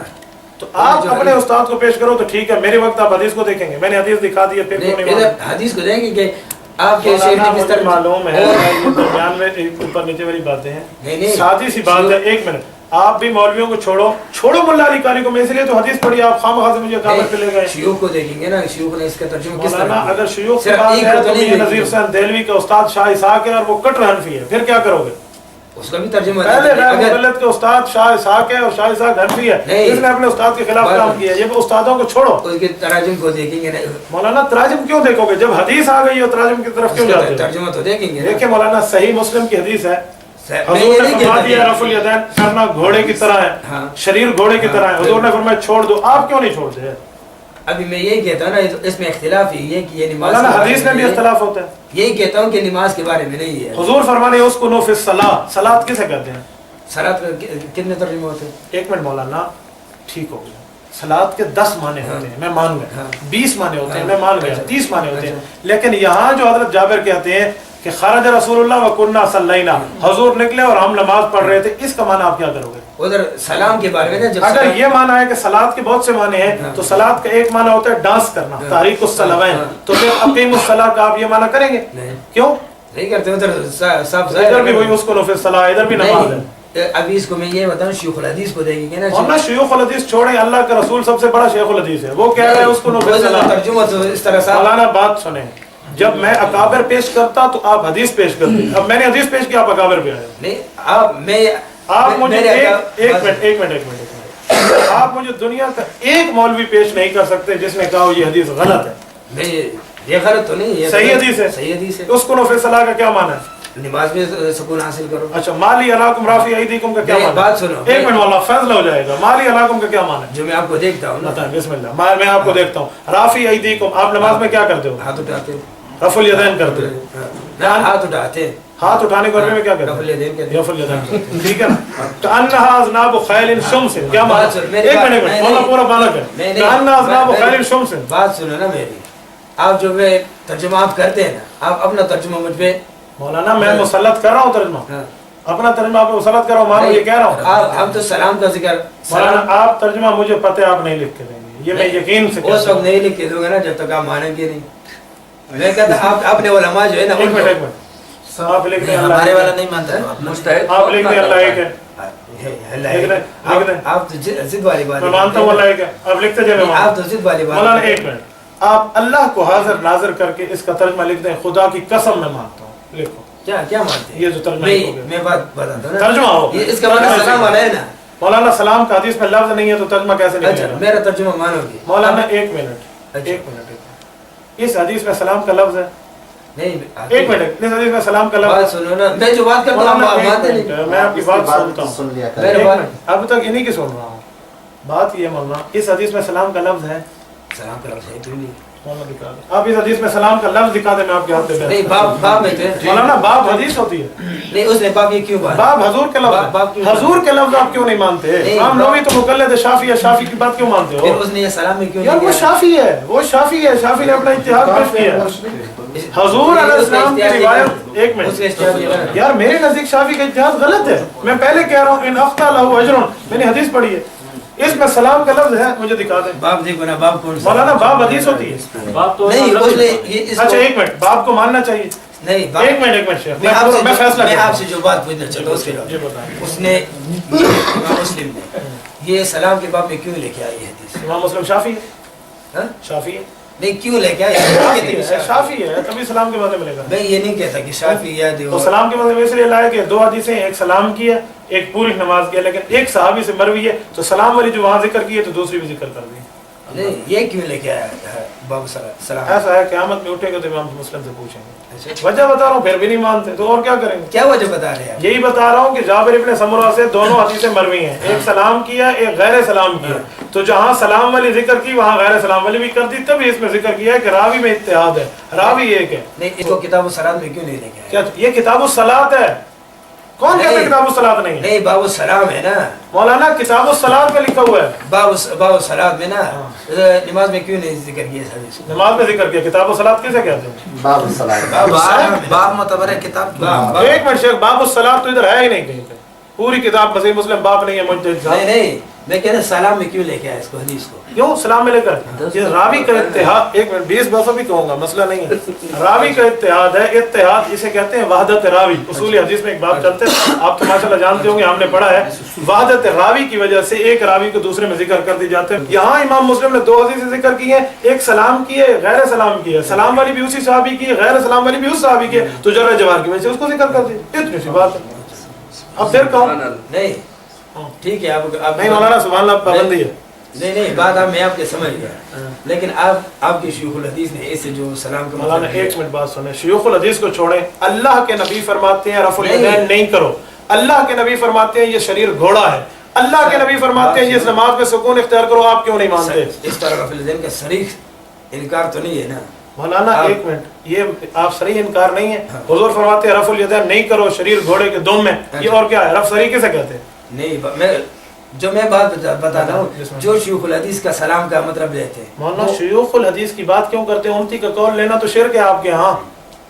तो आप अपने उस्ताद को पेश करो तो ठीक है, मेरे वक्त आप हदीस को देखेंगे, मैंने हदीस दिखा दी है, फिर क्यों नहीं मानेंगे? हदीस को देखेंगे कि आपके शेख ने किस तरह मालूम है, दरमियान में ऊपर नीचे वाली बातें हैं, नहीं सादी सी बात है। एक मिनट, आप भी मौलवियों को छोड़ो मुल्ला अली कारी को, मैं इसलिए तो हदीस पढ़ी, आप खामखा से मुझे काबल पे ले गए। शियूख को देखेंगे ना, शियूख ने इसका तर्जुमा किस तरह, अगर शियूख की बात है तो ये नज़ीर हुसैन देलवी का उस्ताद शाह इसहाक है और वो कट हनफी है, फिर क्या करोगे? उसका भी तर्जुमा पहले मुगल्लद के उस्ताद शाह इसहाक है और शाह इसहाक हनफी है, इसने अपने उस्ताद के खिलाफ काम किया, ये उस्तादों को छोड़ो। उसके तराजुम को देखेंगे ना। मौलाना तराजुम क्यों देखोगे, जब हदीस आ गई हो तराजुम की तरफ क्यों जाते हो? तर्जुमा तो देखेंगे। देखिए मौलाना, सही मुस्लिम की हदीस है, हुजूर ने फरमा दिया रफुल यदैन करना घोड़े की तरह है, हाँ। शरीर घोड़े की तरह है, हुजूर ने फरमाया छोड़ दो, आप क्यों नहीं छोड़ते? अभी मैं यही कहता हूँ ना, इसमें इख्तिलाफ ही है कि ये नमाज, हदीस में भी इख्तिलाफ होता है। यही कहता हूँ कि नमाज के बारे में नहीं है। हुजूर फरमाने उसको नो फिस सलात, सलात किसे कहते हैं? सलात कितने तर्जुमे होते हैं? एक मिनट मौलाना, ठीक हो गया, सलात के 10 माने होते हैं, मैं मान गया, 20 माने होते हैं, मैं मान गया, 30 माने होते हैं, लेकिन यहाँ जो हजरत जाबिर कहते हैं कि खरज रसूलुल्लाह व कुन्ना सल्लैना, हुजूर निकले और हम नमाज पढ़ रहे थे, इसका माना आप क्या करोगे? उधर सलाम के बारे में ना, जब अगर ये माना है कि सलात के बहुत से माने हैं, तो सलात का एक माना होता है डांस करना, तारीकुस सलावैन, तो फिर अकीमुस सलाह का आप ये माना करेंगे? क्यों नहीं करते? उधर साफ इधर भी वही उसको नफिल सलाह, इधर भी नमाज है। अभी इसको मैं ये बताऊं, शेखुल हदीस को देखेंगे ना, और ना शेखुल हदीस छोड़े, अल्लाह का रसूल सबसे बड़ा शेखुल हदीस है, वो कह रहा है उसको नफिल सलाह। तर्जुमा तो इस तरह से मौलाना बात सुने, جب میں اکابر پیش کرتا تو آپ حدیث پیش کرتے. اب میں نے حدیث پیش کی, آپ اکابر پہ آئے. نہیں آپ مجھے ایک منٹ آپ مجھے دنیا کا ایک مولوی پیش نہیں کر سکتے جس نے کہا یہ حدیث غلط ہے. نہیں یہ غلط تو نہیں, صحیح حدیث ہے. صحیح حدیث ہے. اس کو فی الصلاح کا کیا معنی ہے؟ نماز میں سکون حاصل کرو. اچھا مالی علاکم رافی ایدیکم کا کیا معنی ہے؟ بات سنو, ایک منٹ والا فیصلہ ہو جائے گا. مالی علاکم کا کیا معنی ہے؟ جو میں آپ کو دیکھتا ہوں نا, بتائیں بسم اللہ. میں آپ کو دیکھتا ہوں. رافی ایدیکم, آپ نماز میں کیا کرتے ہو؟ ہاتھ اٹھاتے ہو. رفع الیدین کرتے ہو. ہاتھ اٹھاتے, ہاتھ اٹھانے کے عربی میں کیا کرتے رفع الیدین کہتے ہیں؟ رفع الیدین کرتے ہیں. ٹھیک ہے نا. کأنہا اذناب خیل شمس, کیا معنی ہے؟ ایک منٹ مولا پورا بالا کر. کأنہا اذناب خیل شمس. بات سنو نا میری, آپ جو میں ترجمہ آپ کرتے ہیں نا, آپ اپنا ترجمہ مجھ پہ. مولانا میں مسلط کر رہا ہوں ترجمہ, اپنا ترجمہ آپ مسلط کر رہا ہوں. مان یہ کہہ رہا ہوں ہم تو سلام کا ذکر. مولانا آپ ترجمہ مجھے پتہ ہے آپ نہیں لکھ کے دیں گے, یہ میں یقین سے اس وقت نہیں لکھ کے دوں گا نا جب تک آپ مانیں گے نہیں. میں کہتا آپ اپنے علماء جو ہے نا, ایک منٹ آپ لکھ دیں ہمارے والا نہیں مانتا ہے مستحق. آپ لکھ دیں اللہ ایک ہے. آپ تو ضد والی بات میں مانتا ہوں اللہ ایک ہے, آپ لکھتے جائیں. آپ تو ضد والی بات. مولانا ایک منٹ, آپ اللہ کو حاضر ناظر کر کے اس کا ترجمہ لکھ دیں. خدا کی قسم میں مانتا ہوں. لکھو کیا مانتے ہیں؟ یہ جو ترجمہ میں بات بتاتا ہوں. ترجمہ ہو اس کا مطلب سلام والا ہے نا. مولانا سلام کا حدیث میں لفظ نہیں ہے تو ترجمہ کیسے نہیں اچھا میرا ترجمہ مانو گے؟ مولانا ایک منٹ, اس حدیث میں سلام کا لفظ ہے. نہیں ایک منٹ, اس حدیث میں سلام کا بات لفظ. سنو نا, میں جو بات کرتا ہوں آپ مانتے نہیں. میں آپ کی بات سنتا ہوں. سن لیا. اب تک انہی کی سن رہا ہوں. بات یہ مولانا, اس حدیث میں سلام کا لفظ ہے. سلام کا لفظ ہے کیوں نہیں؟ آپ اس حدیث میں سلام کا لفظ دکھا دیں, میں آپ کے ہاتھ پہ. نہیں باب میں مولانا باب حدیث ہوتی ہے. نہیں اس نے باب یہ کیوں بات, باب حضور کے لفظ. حضور کے لفظ آپ کیوں نہیں مانتے؟ امام نووی تو مقلد شافعی ہے, شافعی کی بات کیوں مانتے ہو؟ پھر اس نے یہ سلام میں کیوں یار وہ شافعی ہے, وہ شافعی ہے, شافعی نے اپنا اتحاد پیش کیا. حضور علیہ السلام کی روایت. ایک منٹ یار, میرے نزدیک شافعی کا اتحاد غلط ہے. میں پہلے کہہ رہا ہوں ان اخطا لہو اجر, میں نے حدیث پڑھی ہے, اس میں سلام کا لفظ ہے, مجھے دکھا دیں. باب دیکھو نا, باب کون سا؟ مولانا باب حدیث ہوتی ہے. نہیں اس نے یہ اچھا ایک منٹ, باب کو ماننا چاہیے. نہیں ایک منٹ شیخ, میں فیصلہ آپ سے جو بات پوچھنا چلو اس کے بعد اس نے امام مسلم نے یہ سلام کے باب میں کیوں لے کے آئی ہے حدیث؟ امام مسلم شافعی ہے. شافعی ہے نہیں کیوں لے کے آئی؟ شافعی ہے, تبھی سلام کے معنی ملے گا. میں یہ نہیں کہتا کہ شافعی ہے تو سلام کے معنی اس لیے لائے کہ دو حدیثیں, ایک سلام کی ہے, ایک پوری نماز کی ہے, لیکن ایک صحابی سے مروی ہے, تو سلام والی جو وہاں ذکر کی ہے تو دوسری بھی ذکر کر دی. نہیں یہ کیوں لے کے آیا باب سلام؟ ایسا ہے قیامت میں اٹھیں گے تو امام مسلم سے پوچھیں گے. وجہ بتا رہا ہوں, پھر بھی نہیں مانتے تو اور کیا کریں گے؟ کیا وجہ بتا رہے ہیں؟ یہی بتا رہا ہوں کہ جابر ابن سمرہ سے دونوں حدیثیں مروی ہیں, ایک سلام کی ہے, ایک غیر سلام کی ہے. تو جہاں سلام والی ذکر کی وہاں غیر سلام والی بھی کر دی, تبھی اس میں ذکر کیا ہے کہ راوی میں اتحاد ہے, راوی ایک ہے. نہیں اس کو کتاب الصلاۃ میں کیوں نہیں لے کے آیا؟ کیا یہ کتاب الصلاۃ ہے؟ کون کہتا ہے کتاب الصلاۃ نہیں ہے؟ نہیں باب السلام ہے نا مولانا, کتاب الصلاۃ میں لکھا ہوا ہے. باب الصلاۃ میں نا نماز میں کیوں نہیں ذکر کیا اس حدیث کو؟ نماز میں ذکر کیا, کتاب الصلاۃ کیسے کہتے ہیں؟ باب الصلاۃ. باب معتبر ہے کتاب کی. ایک منٹ شیخ, باب الصلاۃ تو ادھر ہے ہی نہیں کہیں پہ. پوری کتاب صحیح مسلم باب نہیں ہے. مجھے نہیں میں کہہ رہا سلام میں کیوں لے کے آیا اس کو حدیث کو؟ کیوں سلام میں لے کر؟ یہ راوی کا اتحاد. ایک منٹ 20 بسوں بھی کہوں گا, مسئلہ نہیں ہے. راوی کا اتحاد ہے, اتحاد اسے کہتے ہیں وحدت راوی. اصول حدیث میں ایک بات چلتے ہیں, آپ تو ماشاءاللہ جانتے ہوں گے, ہم نے پڑھا ہے. وحدت راوی کی وجہ سے ایک راوی کو دوسرے میں ذکر کر دی جاتے ہیں. یہاں امام مسلم نے دو حدیثیں ذکر کی ہیں, ایک سلام کی ہے, غیر سلام کی ہے. سلام والی بھی اسی صحابی کی ہے, غیر سلام والی بھی اس صحابی کی ہے, تو جرح جوار کی وجہ سے اس کو ذکر کر دی. اتنی سی بات ہے. اب پھر کہوں نہیں ٹھیک ہے, آپ نہیں مولانا سبحان اللہ پابندی ہے. نہیں بات میں آپ کے سمجھ گیا, لیکن آپ کے شیوخ الحدیث نے اس سے جو سلام کا مولانا ایک منٹ بات سنیں. شیوخ الحدیث کو چھوڑیں, اللہ کے نبی فرماتے ہیں رفع الیدین نہیں کرو. اللہ کے نبی فرماتے ہیں یہ شریر گھوڑا ہے. اللہ کے نبی فرماتے ہیں یہ نماز میں سکون اختیار کرو, آپ کیوں نہیں مانتے؟ اس طرح رفع الیدین کا صریح انکار تو نہیں ہے نا مولانا. ایک منٹ, یہ آپ صریح انکار نہیں ہے. حضور فرماتے ہیں رفع الیدین نہیں کرو, شریر گھوڑے کے دم میں. یہ اور کیا ہے؟ رفع صریح کیسے کہتے ہیں؟ نہیں میں بات بتا رہا ہوں, جو شیوخ الحدیث کا سلام کا مطلب لیتے ہیں. مولانا شیوخ الحدیث کی بات کیوں کرتے ہیں؟ امتی کا قول لینا تو شرک ہے آپ کے ہاں.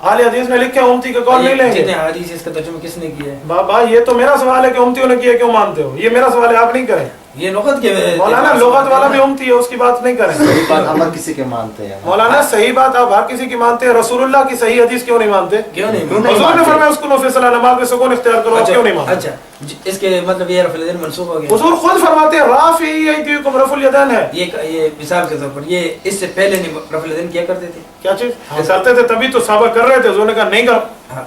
اہل حدیث میں لکھا ہے امتی کا قول نہیں لیں گے. جتنے حدیث اس کا ترجمہ کس نے کیا ہے؟ بابا یہ تو میرا سوال ہے کہ امتیوں نے کیا کیوں مانتے ہو, یہ میرا سوال ہے, آپ نہیں کریں. ये लुगत के मौलाना लुगत वाला भी उम्मती है, उसकी बात नहीं करें। सही बात हम हर किसी के मानते हैं मौलाना सही बात आप हर किसी की मानते हैं, रसूलुल्लाह की सही हदीस क्यों नहीं मानते? क्यों नहीं हुजूर ने फरमाया उसको नफिल सलाह नमाज में सुकून इख्तियार करो, आप क्यों नहीं मानते? अच्छा इसके मतलब ये रफ़ुल यदैन मंसूख हो गया। हुजूर खुद फरमाते हैं राफ़ी अयदीकुम रफ़ुल यदैन है। ये मिसाल के तौर पर ये इससे पहले नहीं रफ़ुल यदैन क्या करते थे? क्या चीज करते थे? तभी तो सहाबा कर रहे थे, हुजूर ने कहा नहीं करो।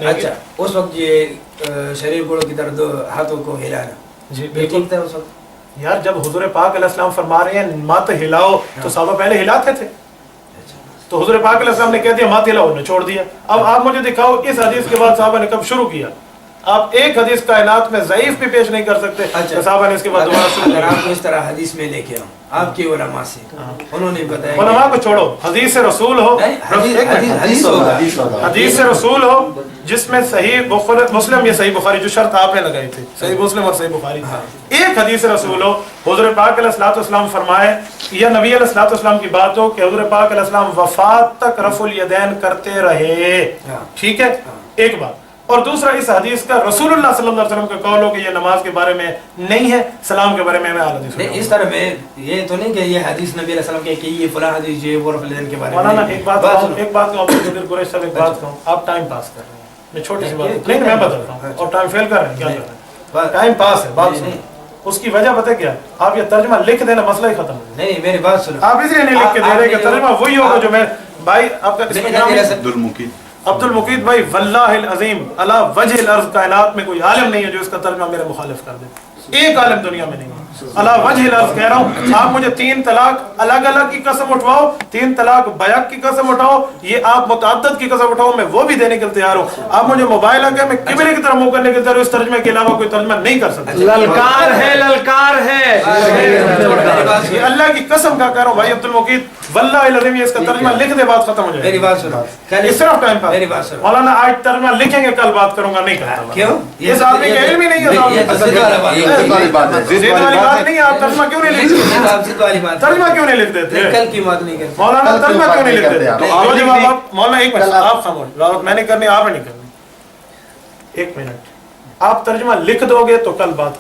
अच्छा उस वक्त ये शरीर गोड़ों की तरफ दो हाथों को हिलाना जी ये बिल्कुल ठीक था उस वक्त? यार, जब हुजूर पाक अलैहिस्सलाम फरमा रहे हैं मत हिलाओ तो सहाबा पहले हिलाते थे, तो हुजूर पाक अलैहिस्सलाम ने कह दिया मत हिलाओ, ने छोड़ दिया। अब आप मुझे दिखाओ इस हदीस के बाद सहाबा ने कब शुरू किया? आप एक हदीस कायनात में ज़ईफ भी पेश नहीं कर सकते। अच्छा सहाबा ने इसके बाद दोबारा शुरू अगर किया। आपको इस तरह हदीस में लेके आऊं आपके उलमा से, उन्होंने बताया उलमा को छोड़ो, हदीस से रसूल हो, हदीस होगा हदीस से रसूल हो जिसमें सही मुस्लिम या सही बुखारी, जो शर्त आपने लगाई थी सही मुस्लिम और सही बुखारी, एक हदीस से रसूल हो, हुजूर पाक अलैहिस्सलाम फरमाए या नबी अलैहिस्सलाम की बात हो कि हुजूर पाक अलैहिस्सलाम वफात तक रफुल यदैन करते रहे, ठीक है, एक बात। और दूसरा इस हदीस का रसूलुल्लाह सल्लल्लाहु अलैहि वसल्लम का कौल हो कि ये नमाज के बारे में नहीं है, सलाम के बारे में मैं हदीस नहीं इस तरह में ये तो नहीं कि ये हदीस नबी अलैहि सल्लम के कि ये फलां हदीस ये वो रफ़ुल यदैन के बारे में। मौलाना एक बात कहूं, कुरैश साहब, एक बात कहूं, आप टाइम पास कर रहे हैं, मैं छोटी सी बात नहीं मैं बताता हूं, और टाइम फेल कर रहे हैं, क्या कर रहे हैं? टाइम पास है, बात सुनो। उसकी वजह पता क्या है? आप ये तर्जुमा लिख देना, मसला ही खत्म हो जाए। नहीं मेरी बात सुनो, आप इसलिए नहीं लिख के दे रहे कि तर्जुमा वही होगा जो मैं भाई आपका अब्दुल मुकीद भाई, वल्लाहिल अज़ीम अला वजहिल अर्ज़ कायनात में कोई आलिम नहीं है जो इसका तर्जुमा मेरे मुखालिफ कर दे, एक आलिम दुनिया में नहीं है। अला वजहिल अर्ज़ कह रहा हूँ, आप मुझे 3 तलाक अलग अलग की कसम उठवाओ, 3 तलाक बैक की कसम उठाओ, ये आप मुतअद्दिद की कसम उठाओ, मैं वो भी देने के लिए तैयार हूँ। आप मुझे मोबाइल आगे मैं किबले की तरह मुंह करने के तैयार हूँ, इस तर्जुमे के अलावा कोई तर्जुमा नहीं कर सकता। ललकार है, ललकार है। ये अल्लाह की कसम का कह रहा हूँ भाई अब्दुल मुकीद, वल्लाहिल अज़ीम ये इसका तर्जुमा लिख दे, बात खत्म हो जाएगी। मेरी बात सुनो, इस तरफ टाइम पास। मेरी बात सुनो मौलाना आज तर्जुमा लिखेंगे, कल बात करूंगा, नहीं करता। क्यों? इस आदमी का इल्म ही नहीं है साहब। ये तो जिद वाला बात है। जिद वाली बात है, जिद वाली बात नहीं है, आप तर्जुमा क्यों नहीं लिखते? ये तो आप जिद वाली बात है। तर्जुमा क्यों नहीं लिख देते? कल की बात नहीं करते। मौलाना कल तर्जुमा क्यों क्यों नहीं लिख करते देते? आप? तो जो जवाब आप मौलाना एक मिनट आप खामोश, रावत मैंने करनी, आप नहीं करनी, एक मिनट, आप तर्जुमा लिख दोगे तो कल बात,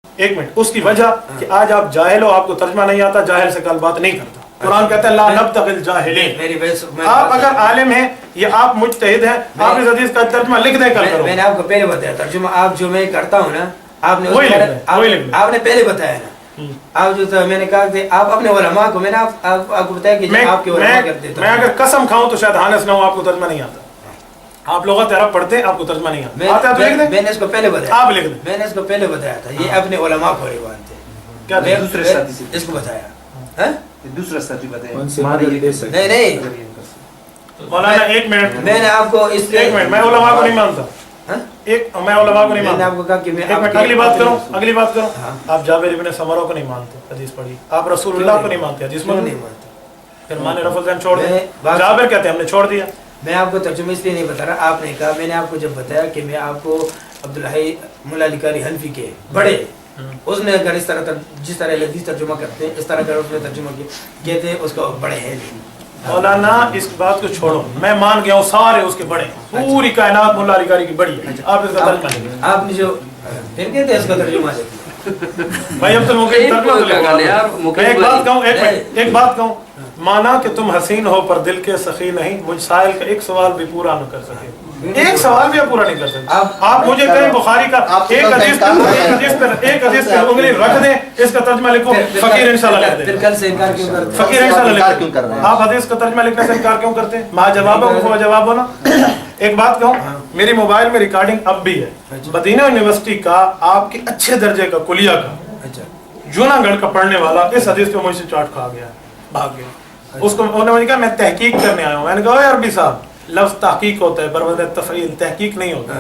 एक मिनट, उसकी वजह कि आज आप जाहिल हो, आपको तर्जुमा नहीं आता, जाहिल से कल बात नहीं करता। कुरान कहता है ला नब्तगिल जाहिलीन। मेरी वजह आप अगर आलिम हैं या आप मुज्तहिद हैं, आप इस हदीस का तर्जुमा लिख दें, कल करो। मैंने आपको पहले बताया तर्जुमा, आप जो मैं करता हूँ ना, आपने वही लिख दें। आपने पहले बताया ना, आप जो था मैंने कहा कि आप अपने उलमा को, मैंने आपको बताया कि आपके उलमा करते थे। मैं अगर कसम खाऊं तो शायद हानस ना हो, आपको तर्जुमा नहीं आता। आप लोग अरब पढ़ते हैं, आपको तर्जुमा नहीं आता। आप लिख दें, मैंने इसको पहले बताया, आप लिख दें। मैंने इसको पहले बताया था, ये अपने उलमा को रिवायत थे, क्या मैं दूसरे साथी से इसको बताया है, दूसरा साथी बताया नहीं नहीं मौलाना एक मिनट, मैंने आपको इसलिए एक मिनट, मैं उलमा को नहीं मानता, मैं उलमा को नहीं मैंने मानता। आपको कहा कि मैं एक मिनट, अगली बात करो, आप जाबिर इब्न समरा को नहीं मानते, हदीस पढ़ी, आप रसूलुल्लाह को नहीं मानते, हदीस में नहीं मानता, फिर माने रफुल यदैन छोड़ दिया, जाबिर कहते हैं हमने छोड़ दिया। मैं आपको तर्जुमा इसलिए नहीं बता रहा, आपने कहा, मैंने आपको जब बताया कि मैं आपको अब्दुल हई मुल्ला अली कारी हनफी के बड़े, उसने अगर इस तरह जिस तरह हदीस तर्जुमा करते हैं, इस तरह अगर उसने तर्जुमा किया कहते उसको बड़े हैं। मौलाना इस बात को छोड़ो, मैं मान गया हूँ सारे उसके बड़े, पूरी कायनात मुल्ला अली कारी की बड़ी है, आप इसका तर्जुमा लिखिए। आपने जो फिर कहते हैं इसका तर्जुमा भाई अब तो मुकीद तर्जुमा तो लिखो। मैं एक बात कहूँ, एक बात कहूँ, माना कि तुम हसीन हो पर दिल के सखी नहीं, मुझ साहिल का एक सवाल भी पूरा न कर सके, एक सवाल भी आप पूरा नहीं कर सकते। आप मुझे कहें बुखारी का एक हदीस पे उंगली रख दें, इसका तर्जुमा लिखो, फकीर इंशाल्लाह लिख दें। कल से इनकार क्यों करते? फकीर इंशाल्लाह क्यों कर रहे हैं? आप हदीस का तर्जुमा लिखने से इनकार क्यों करते हैं? मा जवाब हो जवाब हो ना। एक बात कहूँ, मेरी मोबाइल में रिकॉर्डिंग अब भी है, मदीना यूनिवर्सिटी का आपके अच्छे दर्जे का कुलिया का जूनागढ़ का पढ़ने वाला इस हदीस पे मुझसे चाट खा गया, भाग गया। उसको उन्होंने मुझे कहा मैं तहकीक करने आया हूँ। मैंने कहा अरबी साहब, लफ्ज़ तहकीक होता है, बरवद तफईल, तहकीक नहीं होता।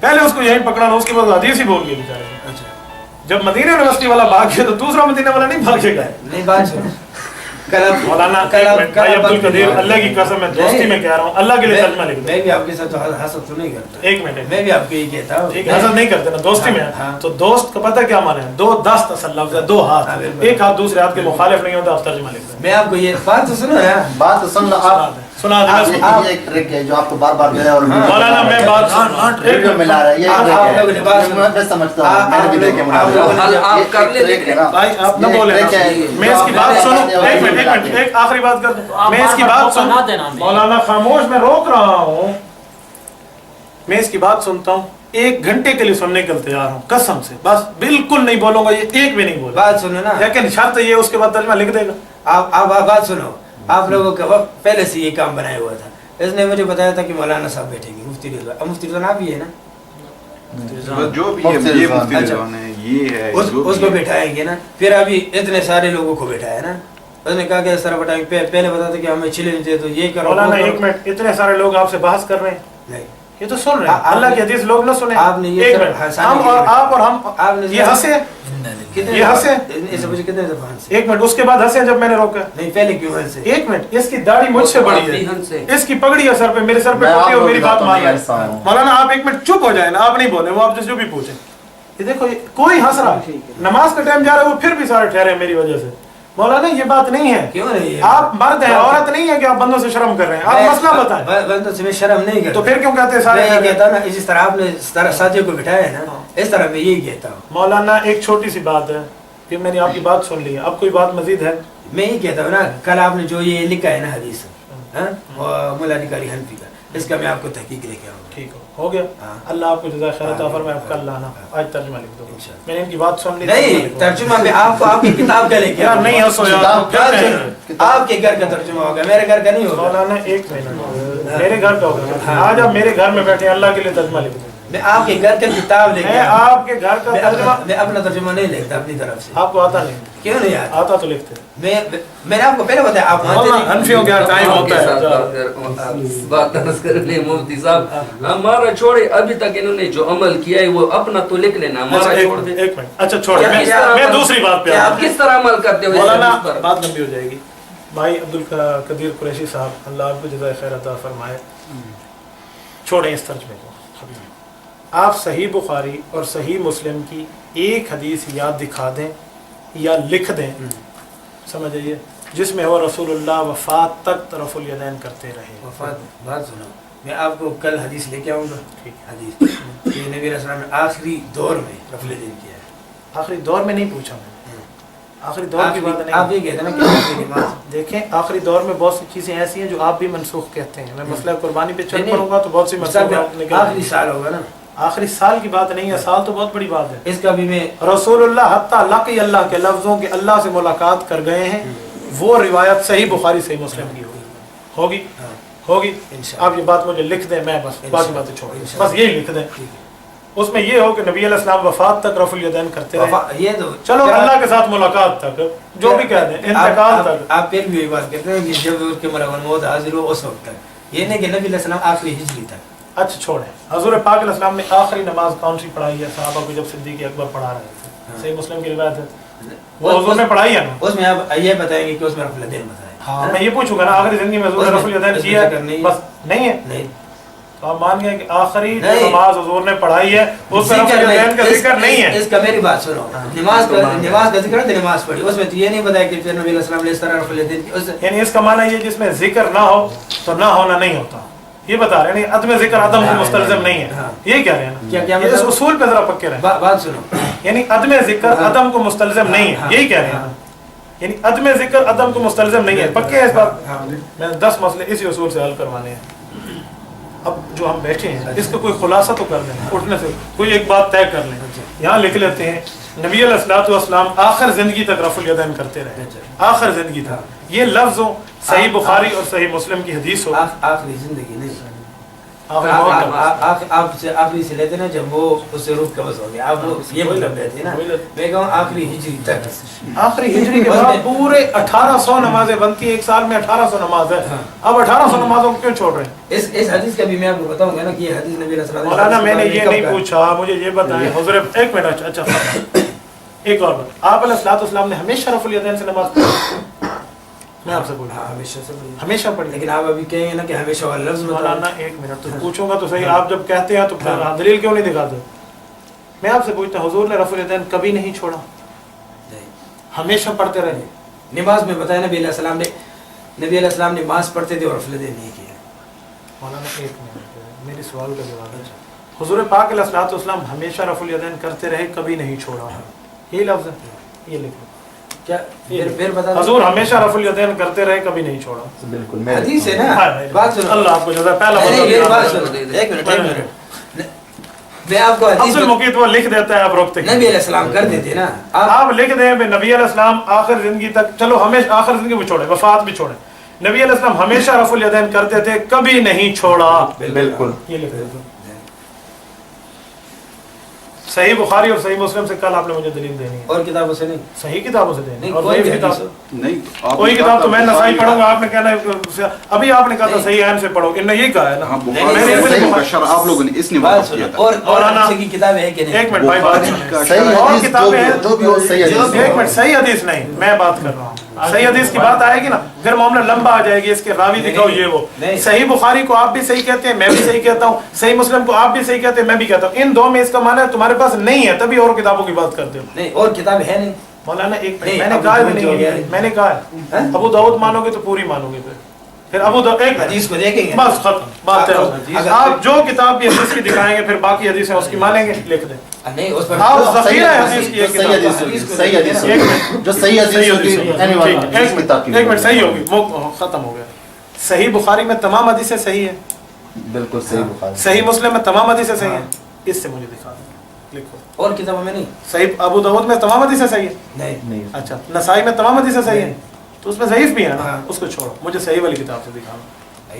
पहले उसको यहीं पकड़ा, उसके बाद हदीस ही बोल गया बेचारे। जब मदीना यूनिवर्सिटी वाला भाग गया तो दूसरा मदीना वाला नहीं भागेगा। नहीं बात सुनो, मौलाना भाई अब्दुल कदीर, अल्लाह की कसम मैं दोस्ती में कह रहा हूँ, अल्लाह के लिए तर्जुमा लिख दो। मैं भी आपके साथ हसद तो नहीं करता, एक मिनट, मैं भी आपको ये कहता हूँ, हसद नहीं करते ना, दोस्ती में। तो दोस्त का पता क्या माने, दो दस्त असल लफ्ज़ है, दो हाथ, एक हाथ दूसरे हाथ के मुखालिफ नहीं होता, आप तर्जुमा लिख दो। मैं आपको ये बात तो सुनो यार, बात तो सुन लो आप, सुना दे ये एक ट्रिक है जो आपको बार बार जो है और मौलाना मैं बात वीडियो में ला रहा है ये आप लोग ने बात मैं समझता हूँ मैंने भी देखे आप कर ले भाई आप न बोले मैं इसकी बात सुनो एक मिनट एक आखिरी बात कर दूं मैं इसकी बात सुन मौलाना खामोश मैं रोक रहा हूँ मैं इसकी बात सुनता हूँ 1 घंटे के लिए सुनने के लिए तैयार हूँ कसम से बस बिल्कुल नहीं बोलूंगा ये एक भी नहीं बोलूंगा बात सुनो ना लेकिन शर्त ये उसके बाद तर्जुमा लिख देगा आप बात सुनो आप लोगों का वक्त पहले से ये काम बनाया हुआ था इसने मुझे बताया था कि मौलाना साहब बैठेंगे मुफ्ती रिजवान मुफ्ती रिजवान आप ही है ना जो भी है ये मुफ्ती रिजवान है ये है उसको बैठाएंगे ना फिर अभी इतने सारे लोगों को बैठाया ना उसने कहा कि इस तरह बैठाएंगे पहले बताते कि हमें छिले नहीं थे तो ये करो मौलाना 1 मिनट इतने सारे लोग आपसे बहस कर रहे हैं नहीं ये तो सुन रहे हैं अल्लाह की हदीस लोग ना सुने आपने ये एक मिनट हम और आप और हम आपने ये हंसे ये हंसे इसे मुझे कितने दफा हंसे 1 मिनट उसके बाद हंसे जब मैंने रोका नहीं पहले क्यों हंसे 1 मिनट इसकी दाढ़ी मुझसे बड़ी है इसकी पगड़ी है सर पे मेरे सर पे टोपी और मेरी बात मान रहे हैं मौलाना आप 1 मिनट चुप हो जाए ना आप नहीं बोले वो आप जो भी पूछे ये देखो कोई हंस रहा नमाज का टाइम जा रहा है वो फिर भी सारे ठहरे मेरी वजह से मौलाना ये बात नहीं है क्यों नहीं है आप मर्द हैं औरत नहीं है कि आप बंदों से शर्म कर रहे हैं आप मसला बताएं बंदों से मैं शर्म नहीं करता तो फिर क्यों कहते हैं मैं ये सारे कहता हूं ना इस तरह आपने साथियों को बिठाया है ना इस तरह मैं यही कहता हूँ मौलाना एक छोटी सी बात है कि मैंने आपकी बात सुन ली है अब कोई बात मजीद है मैं यही कहता हूँ ना कल आपने जो ये लिखा है ना हदीस मुल्ला निकारी हनफी का इसका मैं आपको तहकीक लेके आऊँगा ठीक हो गया अल्लाह आपको जज़ा खैर अता फरमाए कल लाना आज तर्जुमा लिख दो मैंने इनकी बात सुन ली नहीं तर्जुमा में आपको आपकी किताब का लेके यार नहीं हंसो यार आपके घर का तर्जुमा होगा मेरे घर का नहीं होगा मौलाना 1 मिनट मेरे घर का होगा आज आप मेरे घर में बैठे अल्लाह के लिए तर्जुमा लिख दो मैं आपके घर का किताब लेके मैं आपके घर का तर्जुमा मैं अपना तर्जुमा नहीं लिखता अपनी तरफ से आपको आता नहीं क्यों नहीं आता आता तो लिखते मैंने आपको पहले बताया आप मानते नहीं हनफियों का टाइम होता है बात करने मुफ्ती साहब हमारा छोड़े अभी तक इन्होंने जो अमल किया है वो अपना तो लिख लेना हमारा छोड़ दे 1 मिनट अच्छा छोड़ मैं दूसरी बात पे आप किस तरह अमल करते हो मौलाना बात लंबी हो जाएगी भाई अब्दुल कदीर कुरैशी साहब अल्लाह आपको जज़ाए खैर अता फरमाए छोड़ें इस तर्जुमे को आप सही बुखारी और सही मुस्लिम की एक हदीस या दिखा दें या लिख दें समझ आइए जिसमें वो रसूलुल्लाह वफ़ात तक तरफ़ुल यदैन करते रहे वफात बात सुनो मैं आपको कल हदीस लेके आऊँगा ठीक हदीस ये नबी रसूल ने आखिरी दौर में रफ़ुल यदैन किया है आखिरी दौर में नहीं पूछा मैंने आखिरी दौर की बात नहीं आप ये कहते हैं ना कि नमाज देखें आखिरी दौर में बहुत सी चीज़ें ऐसी हैं जो आप भी मनसूख कहते हैं मैं मसला कुर्बानी पे चल पड़ूंगा तो बहुत सी मसला आखिरी साल होगा ना आखिरी साल की बात नहीं है साल तो बहुत बड़ी बात है इसका भी मैं रसूलुल्लाह हत्ता लक़ी अल्लाह के लफ्ज़ों के अल्लाह से मुलाकात कर गए हैं वो रिवायत सही बुखारी सही मुस्लिम की होगी आप ये बात मुझे लिख दें मैं बस बाकी बातें छोड़ बस यही लिख दें उसमें ये हो कि नबी अलैहिस्सलाम वफ़ात तक रफ़ुल यदैन करते रहे ये तो चलो अल्लाह के साथ मुलाकात तक जो भी कह दें इंतकाल तक आप फिर भी बात करते हैं कि जब उसके मलकुल मौत हाजिर हो उस वक्त तक ये नहीं कि नबी अलैहिस्सलाम आखिरी हिजरी तक अच्छा छोड़ें हज़ूर पाक अलैहिस्सलाम ने आखिरी नमाज कौन सी पढ़ाई है सहाबा को जब सिद्दीक़ अकबर पढ़ा रहे थे सही मुस्लिम की रिवायत है वो हुजूर ने पढ़ाई है ना उसमें आप ये बताएंगे कि उसमें रफ़ुल यदैन बताएं हाँ मैं ये पूछूंगा ना आखिरी जिंदगी में हुजूर ने रफ़ुल यदैन किया बस नहीं है नहीं तो आप मान गए कि आखिरी नमाज हुजूर ने पढ़ाई है उसमें रफ़ुल यदैन का जिक्र नहीं है इसका मेरी बात सुनो नमाज का जिक्र है नमाज पढ़ी उसमें तो ये नहीं बताया कि फिर नबी अलैहिस्सलाम ने इस तरह रफ़ुल यदैन यानी इसका माना ये जिसमें जिक्र ना हो तो ना होना नहीं होता ये बता रहे हैं अदम जिक्र अदम को मुस्तलज़िम नहीं है यही कह रहे हैं क्या ये इस उसूल पे जरा पक्के रहे बात सुनो यानी अदम जिक्र अदम को मुस्तलज़िम नहीं है यही कह रहे हैं यानी अदम जिक्र अदम को मुस्तलज़िम नहीं है पक्के है इस बात मैंने 10 मसले इसी उसूल से हल करवाने हैं अब जो हम बैठे हैं इसका कोई खुलासा तो कर दें उठने से कोई एक बात तय कर लें यहाँ लिख लेते हैं नबी अलैहिस्सलाम आखिर जिंदगी तक रफ़ुल यदैन करते रहे आखिर जिंदगी था ये लफ्ज़ हो सही बुखारी और सही मुस्लिम की हदीस हो आखिरी जिंदगी नहीं आपसे आखिरी से लेते ना जब वो उससे रूह कब्ज़ हो गया आप वो ये मतलब कहते हैं ना मैं कहूँ आखिरी हिजरी तक आखिरी हिजरी के बाद पूरे 1800 नमाजें बनती है एक साल में 1800 नमाज है अब 1800 नमाजों को क्यों छोड़ रहे हैं इस हदीस का भी मैं आपको बताऊंगा ना कि ये हदीस नबी रसूल मौलाना मैंने ये नहीं पूछा मुझे ये बताएं हुज़ूर 1 मिनट अच्छा एक और बात आप अलैहिस्सलाम ने हमेशा रफ़ुल यदैन से नमाज पढ़ी मैं आपसे पूछ हमेशा पढ़ी लेकिन आप अभी कहेंगे ना कि हमेशा वाला लफ्ज़ मौलाना 1 मिनट तो पूछूंगा तो सही आप जब कहते हैं तो दलील क्यों नहीं दिखाते मैं आपसे पूछता हूँ हुज़ूर ने रफ़ुल यदैन कभी नहीं छोड़ा हमेशा पढ़ते रहे नमाज में बताया नबी अलैहिस्सलाम ने نبی علیہ السلام نماز پڑھتے تھے اور رفع الیدین نہیں کیا. مولانا ایک منٹ میری سوال کا جواب ہے. حضور پاک علیہ الصلوۃ والسلام ہمیشہ رفع الیدین کرتے رہے, کبھی نہیں چھوڑا. یہ لفظ ہے, یہ لکھو کیا پھر بتا حضور ہمیشہ رفع الیدین کرتے رہے, کبھی نہیں چھوڑا. بالکل حدیث ہے نا. بات سنو, اللہ آپ کو جزا. پہلا بات سنو, ایک منٹ میں آپ کو حدیث افضل مقیت وہ لکھ دیتا ہے, آپ روکتے ہیں. نبی علیہ السلام کرتے تھے نا, آپ لکھ دیں نبی علیہ السلام آخر زندگی تک, چلو ہمیشہ آخر زندگی بھی چھوڑے, وفات بھی چھوڑے, نبی علیہ السلام ہمیشہ رفع الیدین کرتے تھے, کبھی نہیں چھوڑا. بالکل یہ لکھ دیتا ہوں. صحیح بخاری اور صحیح مسلم سے کل آپ نے مجھے دلیل دینی ہے, اور کتابوں سے نہیں, صحیح کتابوں سے دینی نہیں, اور کوئی ضعیف بھی کتاب حدیث نہیں کوئی کتاب تو میں نسائی پڑھوں گا, آپ نے کہنا ہے ابھی آپ نے کہا تھا صحیح عین سے پڑھو, انہوں نے یہی کہا ہے نا. آپ لوگوں نے اس نے بات سنو, اور حدیث کی کتابیں ہیں کہ نہیں؟ ایک منٹ بھائی, صحیح اور حدیث کتابیں ہیں, جو بھی ہو صحیح حدیث. ایک منٹ, صحیح حدیث نہیں, میں بات کر رہا ہوں. صحیح حدیث کی بات آئے گی نا, پھر معاملہ لمبا آ جائے گی, اس کے راوی دکھاؤ یہ وہ. صحیح بخاری کو آپ بھی صحیح کہتے ہیں, میں بھی صحیح کہتا ہوں. صحیح مسلم کو آپ بھی صحیح کہتے ہیں, میں بھی کہتا ہوں. ان دو میں اس کا معنی ہے تمہارے پاس نہیں ہے, تبھی اور کتابوں کی بات کرتے ہو. نہیں, اور کتاب ہے نہیں مولانا ایک میں نے کہا نہیں, میں نے کہا ہے ابو داؤد مانو گے تو پوری مانو گے, پھر ابو داؤد ایک حدیث کو دیکھیں گے, بس ختم بات ہے. آپ جو کتاب بھی حدیث کی دکھائیں گے, پھر باقی حدیثیں اس کی مانیں گے, لکھ دیں. نہیں اس پر آپ ذخیرہ حدیث کی ایک صحیح کتاب. حدیث ہوگی, صحیح حدیث ہوگی, جو صحیح حدیث ہوگی. ایک منٹ, صحیح ہوگی, ختم ہو گیا. صحیح بخاری میں تمام حدیثیں صحیح ہیں, بالکل صحیح بخاری. صحیح مسلم میں تمام حدیثیں صحیح ہیں. اس سے مجھے دکھا دیں, لکھو. اور کتابوں میں نہیں, صحیح ابو داؤد میں تمام حدیثیں صحیح ہیں. نہیں نہیں, اچھا, نسائی میں تمام حدیثیں صحیح ہیں, تو اس میں ضعیف بھی ہے نا, اس کو چھوڑو, مجھے صحیح والی کتاب سے دکھاؤ.